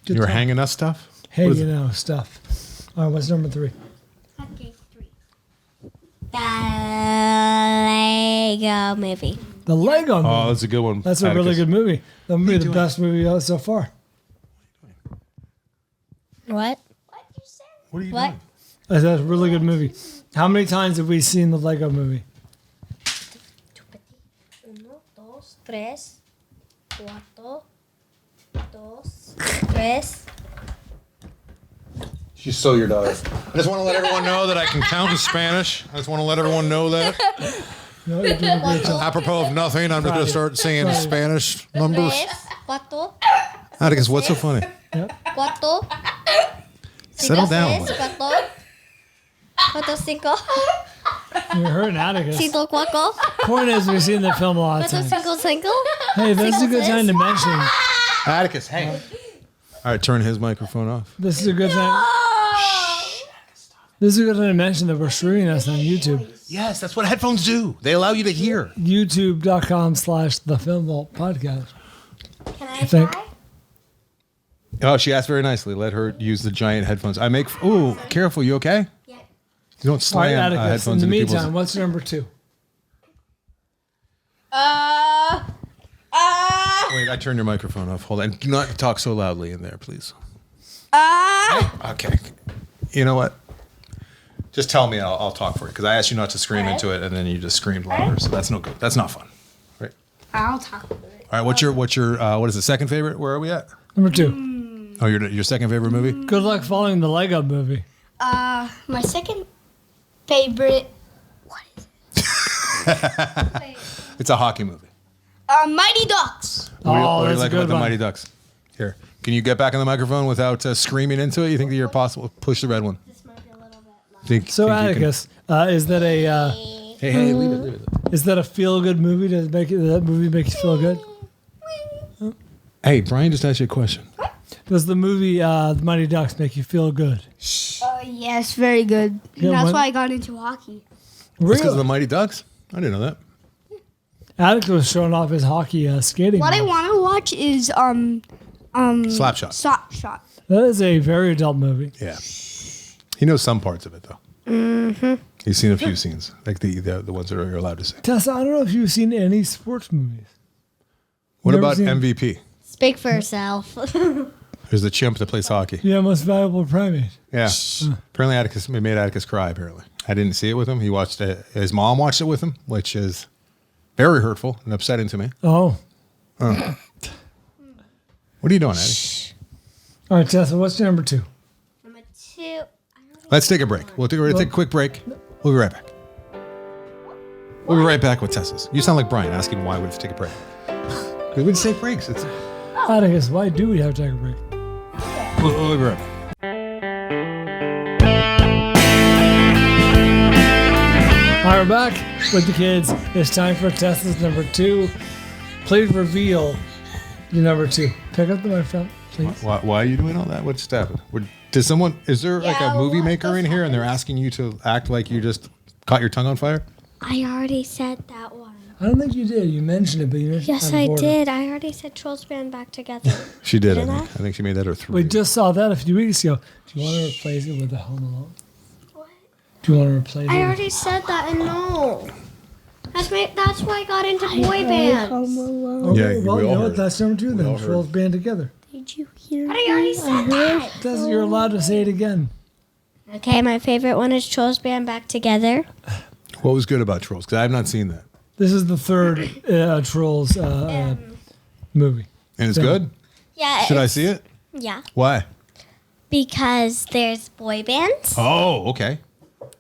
Speaker 1: Good
Speaker 2: You were
Speaker 1: talk.
Speaker 2: hanging us stuff?
Speaker 1: Hey,
Speaker 2: What is
Speaker 1: you know, stuff. All right, what's number 3?
Speaker 6: Okay, 3. The Lego movie.
Speaker 1: The Lego movie.
Speaker 2: Oh, that's a good one.
Speaker 1: That's a really
Speaker 2: Atticus.
Speaker 1: good movie. That may be the best movie out so far.
Speaker 6: What?
Speaker 2: What are you
Speaker 6: What?
Speaker 2: doing?
Speaker 1: That's a really good movie. How many times have we seen the Lego movie?
Speaker 6: 1, 2, 3, 4, 2, 3.
Speaker 2: She's so your daughter. I just want to let everyone know that I can count in Spanish. I just want to let everyone know that.
Speaker 1: No, you're doing a great job.
Speaker 2: Apropos of nothing, I'm going to start singing Spanish numbers.
Speaker 6: Cuatro.
Speaker 2: Atticus, what's so funny?
Speaker 6: Cuatro.
Speaker 2: Settle down.
Speaker 6: Cuatro. Cuatro cinco.
Speaker 1: You're hurting Atticus.
Speaker 6: Cinco cuatro.
Speaker 1: Point is, we've seen the film a lot of
Speaker 6: Cuatro
Speaker 1: times.
Speaker 6: cinco cinco.
Speaker 1: Hey, this is a good time to mention.
Speaker 2: Atticus, hey. All right, turn his microphone off.
Speaker 1: This is a good time. This is a good time to mention that we're streaming us on YouTube.
Speaker 2: Yes, that's what headphones do. They allow you to hear.
Speaker 1: YouTube.com/thefilmvaultpodcast.
Speaker 6: Can I
Speaker 1: think-
Speaker 6: try?
Speaker 2: Oh, she asked very nicely. Let her use the giant headphones. Ooh, careful. You okay?
Speaker 6: Yeah.
Speaker 2: You don't
Speaker 1: All right,
Speaker 2: slam
Speaker 1: Atticus. In
Speaker 2: headphones
Speaker 1: the
Speaker 2: into
Speaker 1: meantime,
Speaker 2: people's...
Speaker 1: what's number 2?
Speaker 2: Wait, I turned your microphone off. Hold on. Do not talk so loudly in there, please. Okay. You know what? Just tell me. I'll talk for you. Because I asked you not to scream into it, and then you just screamed louder. So that's no good. That's not fun. Right.
Speaker 5: I'll talk about it.
Speaker 2: All right. What's your what is the second favorite? Where are we at?
Speaker 1: Number 2.
Speaker 2: Oh, your second favorite movie?
Speaker 1: Good luck following the Lego movie.
Speaker 5: My second favorite. What is it?
Speaker 2: It's a hockey movie.
Speaker 5: Mighty Ducks.
Speaker 2: What do you
Speaker 1: that's
Speaker 2: like
Speaker 1: a good
Speaker 2: about the
Speaker 1: one.
Speaker 2: Mighty Ducks? Here, can you get back on the microphone without screaming into it? You think that you're possible? Push the red one.
Speaker 6: This might be a little bit loud.
Speaker 2: Think
Speaker 1: So
Speaker 2: you can-
Speaker 1: Atticus, is that a
Speaker 2: Hey, leave it.
Speaker 1: is that a feel good movie? Does that movie make you feel good?
Speaker 2: Hey, Brian just asked you a question.
Speaker 1: Does the movie The Mighty Ducks make you feel good?
Speaker 5: Yes, very good.
Speaker 1: Yeah,
Speaker 5: That's
Speaker 1: when-
Speaker 5: why I got into hockey.
Speaker 2: Because of the
Speaker 1: Really?
Speaker 2: Mighty Ducks? I didn't know that.
Speaker 1: Atticus was showing off his hockey skating.
Speaker 5: What I
Speaker 1: moves.
Speaker 5: want to watch is
Speaker 2: Slapshot.
Speaker 5: Slapshot.
Speaker 1: That is a very adult movie.
Speaker 2: Yeah. He knows some parts of it though. Mm-hmm. He's seen a few scenes, like the ones that you're allowed to see.
Speaker 1: Tessa, I don't know if you've seen any sports movies.
Speaker 2: What
Speaker 1: Never
Speaker 2: about
Speaker 1: seen-
Speaker 2: MVP?
Speaker 6: Speak for yourself.
Speaker 2: There's the chimp that plays hockey.
Speaker 1: Yeah, most valuable primate.
Speaker 2: Yeah. Apparently, Atticus made Atticus cry. Apparently, I didn't see it with him. He watched it. His mom watched it with him, which is very hurtful and upsetting to me.
Speaker 1: Oh.
Speaker 2: What are you doing, Eddie?
Speaker 1: All right, Tessa, what's your number 2?
Speaker 6: Number 2.
Speaker 2: Let's take a break. We'll take a quick break. We'll be right back. We'll be right back with Tessa's. You sound like Brian asking why we have to take a break. Because we just take breaks.
Speaker 1: Atticus, why do we have to take a break?
Speaker 2: We'll be right back.
Speaker 1: All right, we're back with the kids. It's time for Tessa's number 2. Please reveal your number 2. Pick up the microphone, please.
Speaker 2: Why are you doing all that? What just happened? Is there like a movie maker in here and they're asking you to act like you just caught your tongue on fire?
Speaker 6: I already said that one.
Speaker 1: I don't think you did. You mentioned it, but you mentioned
Speaker 6: Yes,
Speaker 1: it on
Speaker 6: I
Speaker 1: the border.
Speaker 6: did. I already said Trolls Band back together.
Speaker 2: She did.
Speaker 6: Did
Speaker 2: I
Speaker 6: I?
Speaker 2: think. I think she made that her 3.
Speaker 1: We just saw that a few weeks ago. Do you want to replace it with the Home Alone?
Speaker 6: What?
Speaker 1: Do you want to replace
Speaker 6: I
Speaker 1: it?
Speaker 6: already said that and no. That's why I got into boy bands.
Speaker 1: Okay,
Speaker 2: Yeah,
Speaker 1: well,
Speaker 2: we
Speaker 1: you
Speaker 2: all
Speaker 1: know what?
Speaker 2: heard.
Speaker 1: That's number 2
Speaker 2: We
Speaker 1: then.
Speaker 2: all heard.
Speaker 1: Trolls band together.
Speaker 5: Did you hear?
Speaker 6: But I already said that.
Speaker 1: Tessa, you're allowed to say it again.
Speaker 6: Okay, my favorite one is Trolls Band back together.
Speaker 2: What was good about Trolls? Because I have not seen that.
Speaker 1: This is the third Trolls movie.
Speaker 2: And it's
Speaker 1: Yeah.
Speaker 2: good?
Speaker 6: Yeah.
Speaker 2: Should I see it?
Speaker 6: Yeah.
Speaker 2: Why?
Speaker 6: Because there's boy bands.
Speaker 2: Oh, okay.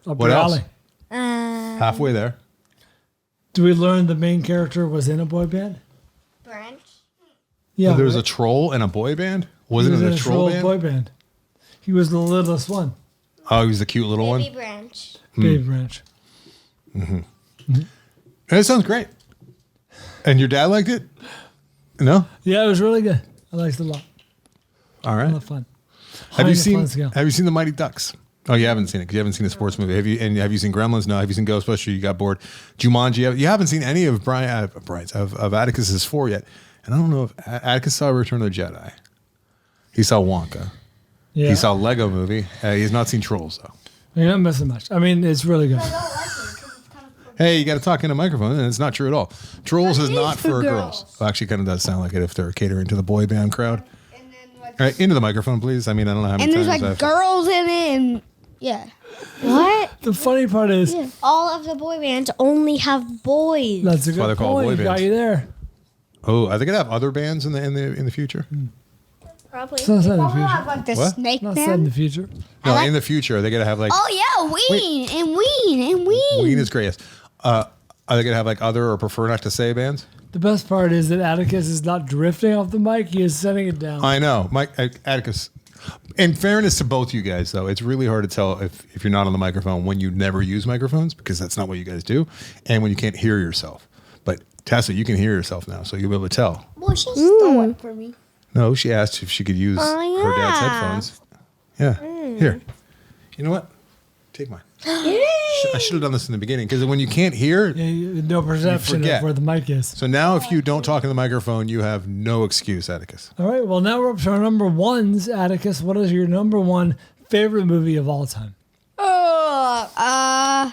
Speaker 1: Up
Speaker 2: What
Speaker 1: your
Speaker 2: else?
Speaker 1: alley.
Speaker 2: Halfway there.
Speaker 1: Do we learn the main character was in a boy band?
Speaker 6: Branch.
Speaker 1: Yeah.
Speaker 2: There was a
Speaker 1: right?
Speaker 2: troll and a boy band?
Speaker 1: He
Speaker 2: Wasn't
Speaker 1: was
Speaker 2: it
Speaker 1: in
Speaker 2: a troll band?
Speaker 1: boy band. He was the littlest one.
Speaker 2: Oh, he was the cute little
Speaker 6: Baby
Speaker 2: one?
Speaker 6: Branch.
Speaker 1: Baby Branch.
Speaker 2: That sounds great. And your dad liked it? No?
Speaker 1: Yeah, it was really good. I liked it a lot.
Speaker 2: All
Speaker 1: A
Speaker 2: right.
Speaker 1: lot of fun.
Speaker 2: Have you
Speaker 1: Behind the
Speaker 2: seen
Speaker 1: fun scale.
Speaker 2: Have you seen the Mighty Ducks? Oh, you haven't seen it because you haven't seen a sports movie. Have you seen Gremlins? No. Have you seen Ghostbusters? You got bored. Jumanji? You haven't seen any of Brian's of Atticus's 4 yet. And I don't know if Atticus saw Return of the Jedi. He saw Wonka.
Speaker 1: Yeah.
Speaker 2: He saw Lego Movie. He's not seen Trolls though.
Speaker 1: You're not missing much. I mean, it's really good.
Speaker 2: Hey, you got to talk in a microphone, and it's not true at all. Trolls is not
Speaker 5: for
Speaker 2: for girls. Well, actually, kind of does sound like it if they're catering to the boy band crowd. All right, into the microphone, please. I mean, I don't know how many
Speaker 5: And there's
Speaker 2: times
Speaker 5: like
Speaker 2: I've...
Speaker 5: girls in it, and yeah.
Speaker 6: What?
Speaker 1: The funny part is,
Speaker 6: All of the boy bands only have boys.
Speaker 1: that's a
Speaker 2: why they're
Speaker 1: good
Speaker 2: called
Speaker 1: point.
Speaker 2: boy
Speaker 1: Got
Speaker 2: bands.
Speaker 1: you there.
Speaker 2: Oh, are they gonna have other bands in the future?
Speaker 6: Probably.
Speaker 1: It's not said in the
Speaker 5: Probably
Speaker 1: future.
Speaker 5: have like the
Speaker 2: What?
Speaker 5: snake
Speaker 1: Not said in the
Speaker 5: band.
Speaker 1: future.
Speaker 2: No, in the future, are they gonna have like
Speaker 5: Oh yeah, Ween and Ween and Ween.
Speaker 2: Ween is great. Yes. Are they gonna have like other or prefer not to say bands?
Speaker 1: The best part is that Atticus is not drifting off the mic; he is setting it down.
Speaker 2: I know, Mike Atticus. In fairness to both you guys, though, it's really hard to tell if you're not on the microphone when you never use microphones because that's not what you guys do, and when you can't hear yourself. But Tessa, you can hear yourself now, so you'll be able to tell.
Speaker 5: Well, she stole it for me.
Speaker 2: No, she asked if she could use her dad's headphones. Yeah. Here. You know what? Take mine. I should have done this in the beginning because when you can't hear,
Speaker 1: No perception of where the mic is.
Speaker 2: So now if you don't talk in the microphone, you have no excuse, Atticus.
Speaker 1: All right. Well, now we're up to our number ones. Atticus, what is your number one favorite movie of all time?
Speaker 5: I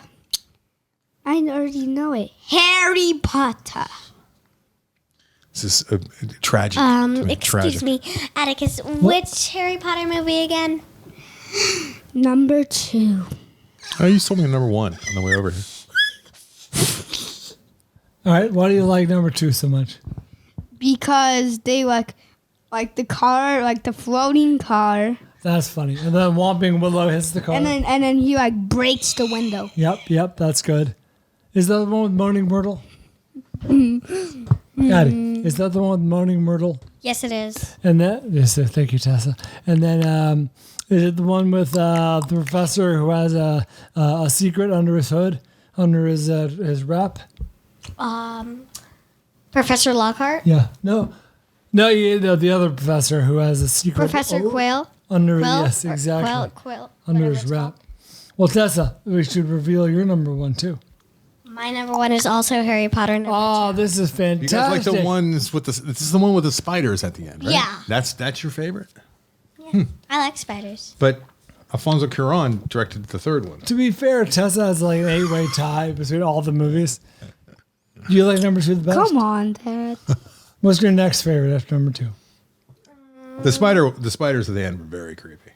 Speaker 5: already know it. Harry Potter.
Speaker 2: This is tragic.
Speaker 6: Excuse me, Atticus. Which Harry Potter movie again?
Speaker 5: Number 2.
Speaker 2: Oh, you told me number 1 on the way over here.
Speaker 1: All right. Why do you like number 2 so much?
Speaker 5: Because they like the car, like the floating car,
Speaker 1: That's funny. And then Whomping Willow hits the car.
Speaker 5: and then he like breaks the window.
Speaker 1: Yep. That's good. Is that the one with Moaning Myrtle? Addie, is that the one with Moaning Myrtle?
Speaker 6: Yes, it is.
Speaker 1: And that, yes, thank you, Tessa. And then, is it the one with the professor who has a secret under his hood, under his wrap?
Speaker 6: Professor Lockhart.
Speaker 1: Yeah. No, the other professor who has a secret.
Speaker 6: Professor Quail.
Speaker 1: Under
Speaker 6: Quill?
Speaker 1: yes, exactly.
Speaker 6: Quill.
Speaker 1: Under
Speaker 6: whatever
Speaker 1: his
Speaker 6: it's
Speaker 1: wrap.
Speaker 6: called.
Speaker 1: Well, Tessa, we should reveal your number 1 too.
Speaker 6: My number 1 is also Harry Potter.
Speaker 1: Oh, this is
Speaker 2: You
Speaker 1: fantastic.
Speaker 2: guys like the ones with this is the one with the spiders at the end, right?
Speaker 6: Yeah.
Speaker 2: That's your favorite?
Speaker 6: Yeah, I like spiders.
Speaker 2: But Alfonso Cuarón directed the third one.
Speaker 1: To be fair, Tessa has like an 8-way tie between all the movies. Do you like number 2 the best?
Speaker 5: Come on, Dad.
Speaker 1: What's your next favorite after number 2?
Speaker 2: The spiders at the end were very creepy.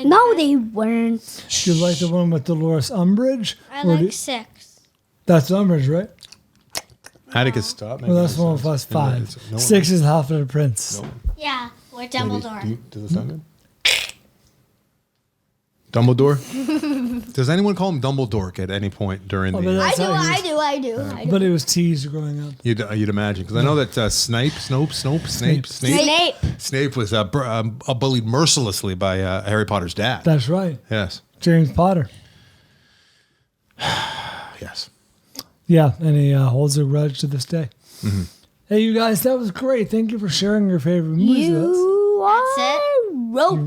Speaker 5: No, they weren't.
Speaker 1: Do you like the one with Dolores Umbridge?
Speaker 6: I
Speaker 1: Or
Speaker 6: like 6.
Speaker 1: That's Umbridge, right?
Speaker 2: Atticus, stop.
Speaker 1: Well, that's the one with us 5. 6 is Half-Blood Prince.
Speaker 6: Yeah, with Dumbledore.
Speaker 2: Does it sound good? Dumbledore? Does anyone call him Dumbledore at any point during
Speaker 1: but
Speaker 2: the...
Speaker 1: that's how he was-
Speaker 5: I do.
Speaker 1: But it was teased growing up.
Speaker 2: You'd imagine. Because I know that Snape was bullied mercilessly by Harry Potter's dad.
Speaker 1: That's right.
Speaker 2: Yes.
Speaker 1: James Potter.
Speaker 2: Yes.
Speaker 1: Yeah, and he holds a grudge to this day.
Speaker 2: Mm-hmm.
Speaker 1: Hey, you guys, that was great. Thank you for sharing your favorite movies with us.
Speaker 5: You
Speaker 6: That's it.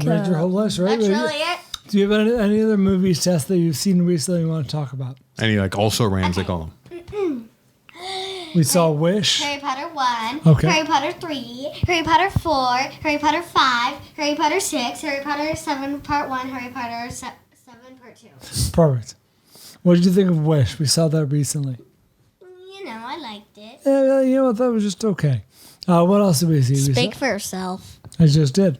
Speaker 1: You read your whole list, right?
Speaker 6: That's really it.
Speaker 1: Do you have any other movies, Tess, that you've seen recently you want to talk about?
Speaker 2: Any like also rans, they call them.
Speaker 1: We saw Wish.
Speaker 6: Harry Potter 1,
Speaker 1: Okay.
Speaker 6: Harry Potter 3, Harry Potter 4, Harry Potter 5, Harry Potter 6, Harry Potter 7 Part 1, Harry Potter 7 Part 2.
Speaker 1: Perfect. What did you think of Wish? We saw that recently.
Speaker 6: You know, I liked it.
Speaker 1: Yeah, you know what? That was just okay. What else did we see?
Speaker 6: Speak for yourself.
Speaker 1: I just did.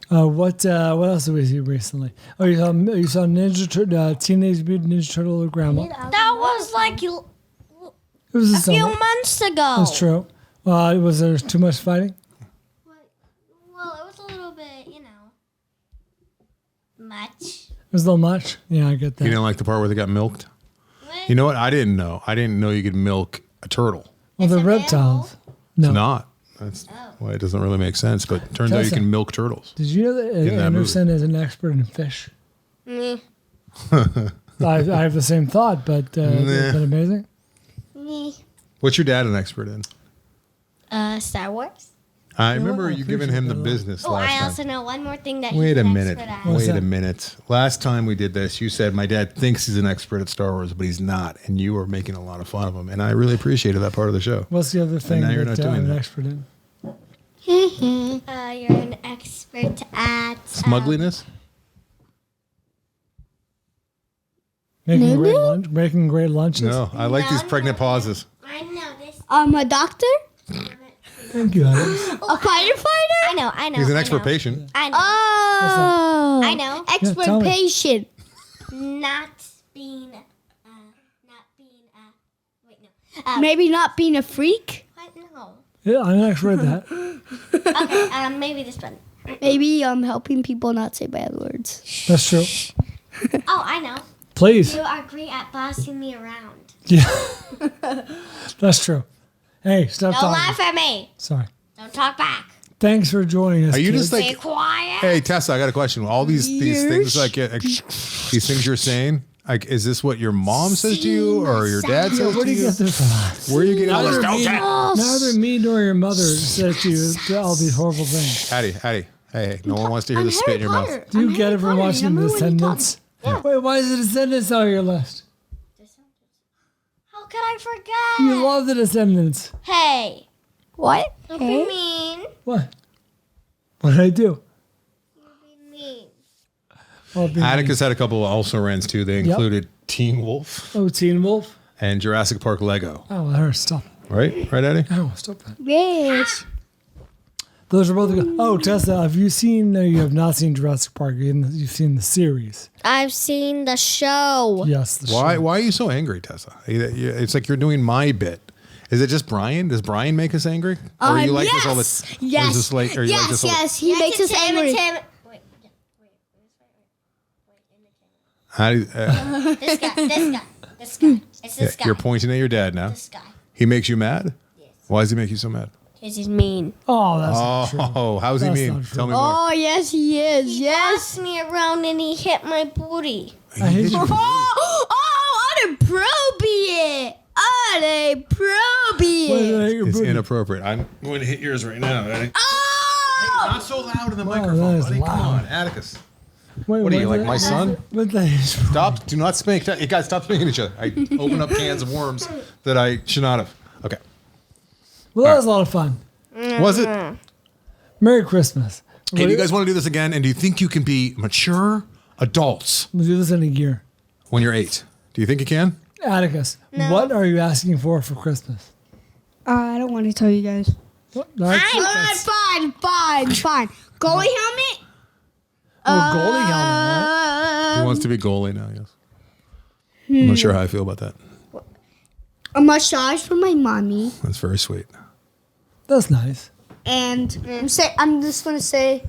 Speaker 1: What else did we see recently? Oh, you saw Teenage Mutant Ninja Turtle or Grandma.
Speaker 6: That was like
Speaker 1: It was
Speaker 6: a few months ago.
Speaker 1: That's true. Was there too much fighting?
Speaker 6: Well, it was a little bit, much.
Speaker 1: It was a little much. Yeah, I get that.
Speaker 2: You didn't like the part where they got milked?
Speaker 6: What?
Speaker 2: You know what? I didn't know. I didn't know you could milk a turtle.
Speaker 1: Well, the
Speaker 6: Is it
Speaker 1: reptiles. No.
Speaker 2: It's not. That's why it doesn't really make sense. But it turns out you
Speaker 1: Tessa.
Speaker 2: can milk turtles.
Speaker 1: Did you know that
Speaker 2: that
Speaker 1: Anderson is an expert in fish?
Speaker 6: Meh.
Speaker 1: I have the same thought, but isn't that amazing?
Speaker 6: Meh.
Speaker 2: What's your dad an expert in?
Speaker 6: Star Wars.
Speaker 2: I remember
Speaker 1: I
Speaker 2: you giving him the business
Speaker 6: Oh,
Speaker 2: last
Speaker 6: I
Speaker 2: time.
Speaker 6: also know one more thing that
Speaker 2: Wait
Speaker 6: he's
Speaker 2: a
Speaker 6: an
Speaker 2: minute.
Speaker 6: expert at.
Speaker 1: What's
Speaker 2: Wait
Speaker 1: that?
Speaker 2: a minute. Last time we did this, you said my dad thinks he's an expert at Star Wars, but he's not, and you were making a lot of fun of him, and I really appreciated that part of the show.
Speaker 1: What's the other thing
Speaker 2: now you're
Speaker 1: that
Speaker 2: not doing
Speaker 1: I'm an
Speaker 2: that.
Speaker 1: expert in?
Speaker 6: You're an expert at
Speaker 2: Smugliness?
Speaker 1: Making great lunches.
Speaker 2: No, I like these
Speaker 6: No,
Speaker 2: pregnant
Speaker 6: no.
Speaker 2: pauses.
Speaker 6: I know this.
Speaker 5: A doctor?
Speaker 1: Thank you, Alex.
Speaker 5: A firefighter?
Speaker 6: I know.
Speaker 2: He's an
Speaker 6: I
Speaker 2: expert
Speaker 6: know.
Speaker 2: patient.
Speaker 6: I know.
Speaker 5: Oh.
Speaker 6: I know.
Speaker 5: Expert
Speaker 1: tell me.
Speaker 5: patient.
Speaker 6: Not being. Wait, no.
Speaker 5: Maybe not being a freak.
Speaker 6: What? No.
Speaker 1: Yeah, I'm an expert at that.
Speaker 6: Okay. Maybe this one.
Speaker 5: Maybe helping people not say bad words.
Speaker 1: That's true.
Speaker 6: Oh, I know.
Speaker 1: Please.
Speaker 6: You are great at bossing me around.
Speaker 1: Yeah. That's true. Hey, stop
Speaker 6: Don't
Speaker 1: talking.
Speaker 6: laugh at me.
Speaker 1: Sorry.
Speaker 6: Don't talk back.
Speaker 1: Thanks for joining us.
Speaker 2: Are you
Speaker 1: kids.
Speaker 2: just
Speaker 6: Stay quiet.
Speaker 2: Hey, Tessa, I got a question. All these things these things you're saying, like, is this what your mom says to you or your dad
Speaker 1: Yeah,
Speaker 2: says
Speaker 1: where
Speaker 2: to
Speaker 1: do you
Speaker 2: you?
Speaker 1: get this from?
Speaker 2: Where are you getting all this?
Speaker 1: Neither me nor your mother said to you all these horrible things.
Speaker 2: Hattie, hey, no one wants to hear the spit in your mouth.
Speaker 1: Do you get it from watching The Descendants? Wait, why is The Descendants on your list?
Speaker 6: How could I forget?
Speaker 1: You love The Descendants.
Speaker 6: Hey.
Speaker 5: What?
Speaker 6: Don't be mean.
Speaker 1: What? What did I do?
Speaker 6: Be mean.
Speaker 1: Well, be
Speaker 2: Atticus had a couple of also rans too. They included Teen Wolf
Speaker 1: Oh, Teen Wolf?
Speaker 2: and Jurassic Park Lego.
Speaker 1: Oh, I heard stop.
Speaker 2: Right, Eddie?
Speaker 1: Oh, stop that.
Speaker 5: Yes.
Speaker 1: Those are both good. Oh, Tessa, have you seen? No, you have not seen Jurassic Park. You've seen the series.
Speaker 6: I've seen the show.
Speaker 1: Yes. The
Speaker 2: Why
Speaker 1: show.
Speaker 2: are you so angry, Tessa? It's like you're doing my bit. Is it just Brian? Does Brian make us angry? Or are you like this all the
Speaker 5: Yes.
Speaker 2: Or is this like, or you like this all the-
Speaker 5: Yes. He makes us angry.
Speaker 2: How do you,
Speaker 6: This guy. It's this guy.
Speaker 2: you're pointing at your dad now.
Speaker 6: This guy.
Speaker 2: He makes you mad?
Speaker 6: Yes.
Speaker 2: Why does he make you so mad?
Speaker 6: Because he's mean.
Speaker 1: Oh, that's not true.
Speaker 2: Oh, how's he
Speaker 1: That's
Speaker 2: mean?
Speaker 1: not true.
Speaker 2: Tell me more.
Speaker 5: Oh, yes, he is.
Speaker 6: He
Speaker 5: Yes.
Speaker 6: bossed me around and he hit my booty.
Speaker 1: I hate you.
Speaker 5: Inappropriate. Inappropriate.
Speaker 2: It's inappropriate. I'm going to hit yours right now. Ready?
Speaker 5: Oh!
Speaker 2: Not so loud in the
Speaker 1: that
Speaker 2: microphone,
Speaker 1: is
Speaker 2: buddy. Come
Speaker 1: loud.
Speaker 2: on, Atticus.
Speaker 1: Wait,
Speaker 2: What are you,
Speaker 1: what-
Speaker 2: like my son?
Speaker 1: What the
Speaker 2: Stop. Do not spank. You guys, stop spanking each other. I open up cans of worms that I should not have. Okay.
Speaker 1: Well, that was a lot of fun.
Speaker 2: Was it?
Speaker 1: Merry Christmas.
Speaker 2: Hey, do you guys want to do this again? And do you think you can be mature adults
Speaker 1: We'll do this in a year.
Speaker 2: when you're 8? Do you think you can?
Speaker 1: Atticus, what are you asking for Christmas?
Speaker 5: I don't want to tell you guys.
Speaker 1: What? All right,
Speaker 5: Fine. Goalie helmet?
Speaker 1: oh, goalie helmet, right?
Speaker 2: He wants to be goalie now, yes. I'm not sure how I feel about that.
Speaker 5: A massage from my mommy.
Speaker 2: That's very sweet.
Speaker 1: That's nice.
Speaker 5: And I'm just going to say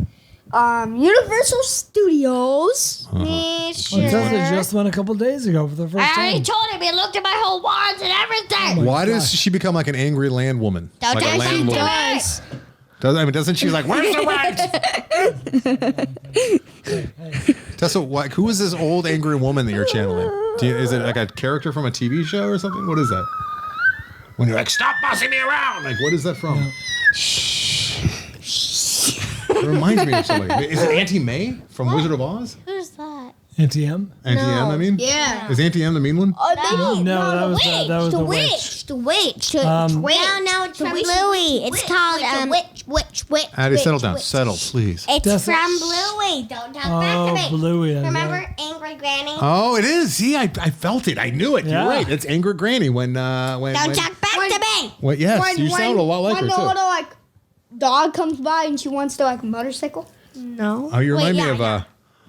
Speaker 5: Universal Studios.
Speaker 1: Well, Tessa just went a couple days ago for the first
Speaker 6: I already
Speaker 1: time.
Speaker 6: told him. He looked at my whole wands and everything.
Speaker 2: Why does she become like an angry land woman?
Speaker 6: Don't
Speaker 2: Like a
Speaker 6: touch me,
Speaker 2: landlord?
Speaker 6: does.
Speaker 2: Doesn't she like, where's the rent? Tessa, who is this old angry woman that you're channeling? Is it like a character from a TV show or something? What is that? When you're like, stop bossing me around. Like, what is that from? It reminds me of somebody. Is it Auntie May from Wizard of Oz?
Speaker 6: Who's that?
Speaker 1: Auntie M?
Speaker 2: Auntie M, I mean?
Speaker 5: Yeah.
Speaker 2: Is Auntie M the mean one?
Speaker 5: Oh,
Speaker 1: No, that was the witch.
Speaker 5: The witch.
Speaker 6: No, it's from Bluey. It's called
Speaker 5: Witch.
Speaker 2: Addie, settle down. Settle, please.
Speaker 6: It's
Speaker 1: Tessa-
Speaker 6: from Bluey. Don't talk
Speaker 1: Oh,
Speaker 6: back to me.
Speaker 1: Bluey. that's
Speaker 6: Remember
Speaker 1: right.
Speaker 6: Angry Granny?
Speaker 2: Oh, it is. See, I felt it. I knew it.
Speaker 1: Yeah.
Speaker 2: You're right. It's Angry Granny when
Speaker 6: Don't talk back to me.
Speaker 2: Well, yes, you sound a lot like her
Speaker 5: when the
Speaker 2: too.
Speaker 5: little dog comes by and she wants to motorcycle.
Speaker 6: No.
Speaker 2: Oh, you remind
Speaker 6: Wait,
Speaker 2: me of
Speaker 6: yeah.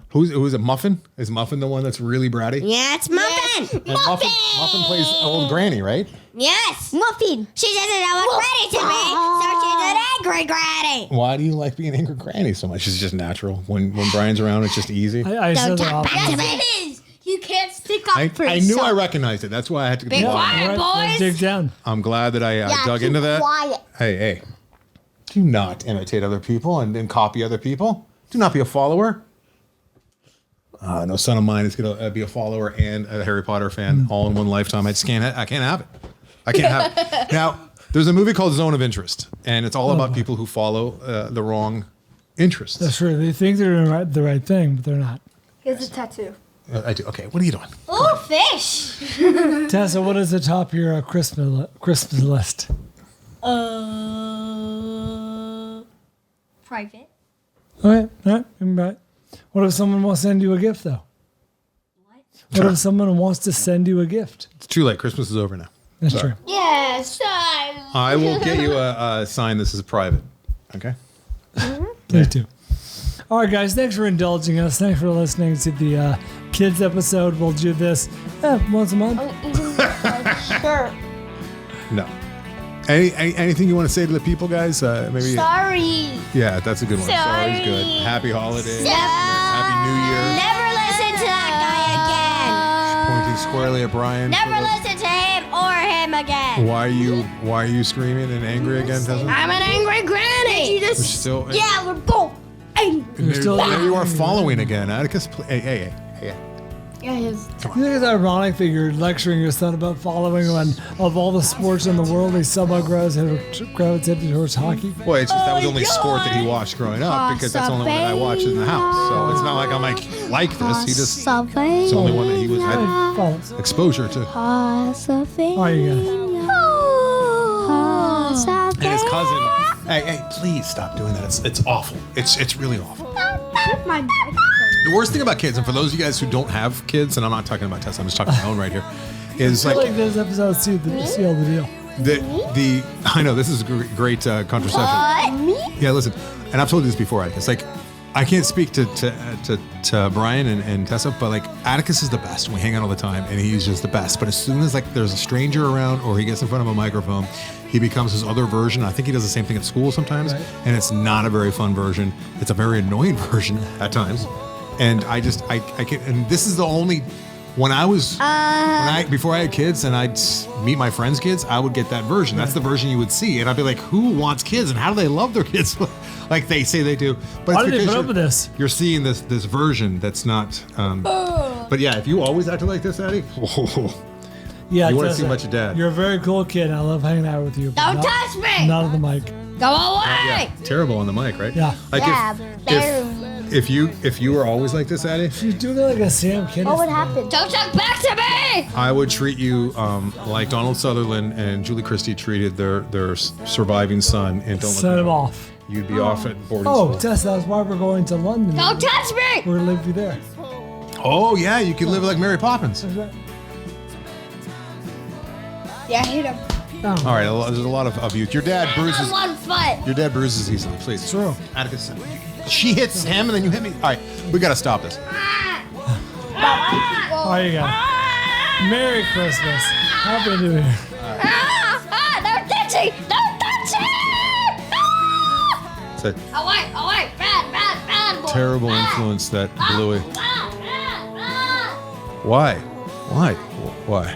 Speaker 2: who's it? Muffin? Is Muffin the one that's really bratty?
Speaker 6: Yeah, it's Muffin.
Speaker 2: And Muffin plays old Granny, right?
Speaker 6: Yes.
Speaker 5: Muffin.
Speaker 6: She doesn't know what Granny to me, so she's an angry Granny.
Speaker 2: Why do you like being Angry Granny so much? It's just natural. When Brian's around, it's just easy.
Speaker 1: I said
Speaker 6: Don't
Speaker 1: that
Speaker 6: talk
Speaker 1: off.
Speaker 6: back to me.
Speaker 5: It is. You can't stick up for
Speaker 2: I knew
Speaker 5: yourself.
Speaker 2: I recognized it. That's why I had to.
Speaker 6: Big
Speaker 2: Wow.
Speaker 6: quiet, boys.
Speaker 1: Dig down.
Speaker 2: I'm glad that I dug into that.
Speaker 5: Quiet.
Speaker 2: Hey, do not imitate other people and then copy other people. Do not be a follower. No son of mine is going to be a follower and a Harry Potter fan all in one lifetime. I can't have it. I can't have it. Now, there's a movie called Zone of Interest, and it's all about people who follow the wrong interests.
Speaker 1: That's true. They think they're doing the right thing, but they're not.
Speaker 5: Here's a tattoo.
Speaker 2: I do. Okay, what are you doing?
Speaker 6: Ooh, fish.
Speaker 1: Tessa, what is the top of your Christmas list?
Speaker 6: Private.
Speaker 1: Okay, all right. I'm right. What if someone wants to send you a gift, though? What if someone wants to send you a gift?
Speaker 2: It's too late. Christmas is over now.
Speaker 1: That's true.
Speaker 6: Yes.
Speaker 2: I will get you a sign. This is private. Okay.
Speaker 1: Me too. All right, guys. Thanks for indulging us. Thanks for listening to the kids episode. We'll do this once a month.
Speaker 5: Sure.
Speaker 2: No. Anything you want to say to the people, guys? Maybe.
Speaker 5: Sorry.
Speaker 2: Yeah, that's a good one. Sorry's good.
Speaker 6: Sorry.
Speaker 2: Happy holidays.
Speaker 6: Never,
Speaker 2: Happy New Year.
Speaker 6: never listen to that guy again.
Speaker 2: Pointing squarely at Brian.
Speaker 6: Never listen to him him again.
Speaker 2: Why are you screaming and angry again, Tessa?
Speaker 6: I'm an angry granny.
Speaker 2: We're still.
Speaker 6: Yeah, we're both angry.
Speaker 2: There you are following again, Atticus. Hey.
Speaker 5: Yeah, his.
Speaker 1: You think it's ironic that you're lecturing your son about following when, of all the sports in the world, he somehow gravitated towards hockey?
Speaker 2: Well, it's just that was the only sport that he watched growing up because that's the only one that I watched in the house. So it's not like I'm like this. He just it's the only one that he was had
Speaker 1: Follows.
Speaker 2: exposure to.
Speaker 1: Oh, you got it.
Speaker 2: And his cousin. Hey, please stop doing that. It's awful. It's really awful. The worst thing about kids, and for those of you guys who don't have kids, and I'm not talking about Tessa, I'm just talking my own right here, is
Speaker 1: I feel
Speaker 2: like
Speaker 1: like this episode seal the deal.
Speaker 2: the I know this is great contraception. Yeah, listen, and I've told you this before, Atticus. Like, I can't speak to Bryan and Tessa, but like Atticus is the best. We hang out all the time, and he's just the best. But as soon as like there's a stranger around or he gets in front of a microphone, he becomes his other version. I think he does the same thing at school sometimes, and it's not a very fun version. It's a very annoying version at times. And I can't. And this is the only. When I was before I had kids and I'd meet my friends' kids, I would get that version. That's the version you would see, and I'd be like, "Who wants kids? And how do they love their kids?" Like they say they do. But
Speaker 1: Why
Speaker 2: it's
Speaker 1: did they
Speaker 2: because
Speaker 1: put up with this?
Speaker 2: you're seeing this version that's not. But yeah, if you always acted like this, Addie,
Speaker 1: Yeah,
Speaker 2: you want to
Speaker 1: Tessa,
Speaker 2: see much of Dad.
Speaker 1: You're a very cool kid. I love hanging out with you. but
Speaker 6: Don't touch me.
Speaker 1: Not on the mic.
Speaker 6: Go away.
Speaker 2: Yeah, terrible on the mic, right?
Speaker 1: Yeah.
Speaker 2: Like if you were always like this, Addie,
Speaker 1: She's doing it like a Sam Kinison.
Speaker 5: What would happen?
Speaker 6: Don't talk back to me.
Speaker 2: I would treat you like Donald Sutherland and Julie Christie treated their surviving son in Don't Look
Speaker 1: Set him
Speaker 2: Up.
Speaker 1: off.
Speaker 2: You'd be off at boarding
Speaker 1: Oh,
Speaker 2: school.
Speaker 1: Tess, that's why we're going to London.
Speaker 6: Don't touch me.
Speaker 1: We're gonna leave you there.
Speaker 2: Oh yeah, you could live like Mary Poppins.
Speaker 1: That's right.
Speaker 5: Yeah, I hit him.
Speaker 1: Oh,
Speaker 2: All right, there's a lot of you. Your dad
Speaker 6: I'm
Speaker 2: bruises.
Speaker 6: on 1 foot.
Speaker 2: Your dad bruises easily, please.
Speaker 1: True.
Speaker 2: Atticus, she hits him and then you hit me. All right, we gotta stop this.
Speaker 1: Oh, you got it. Merry Christmas. Happy New Year.
Speaker 6: Don't touch me. Don't touch me.
Speaker 2: It's a
Speaker 6: Away. Bad boy.
Speaker 2: terrible
Speaker 6: Bad.
Speaker 2: influence that Bluey.
Speaker 6: Bad.
Speaker 2: Why? Why?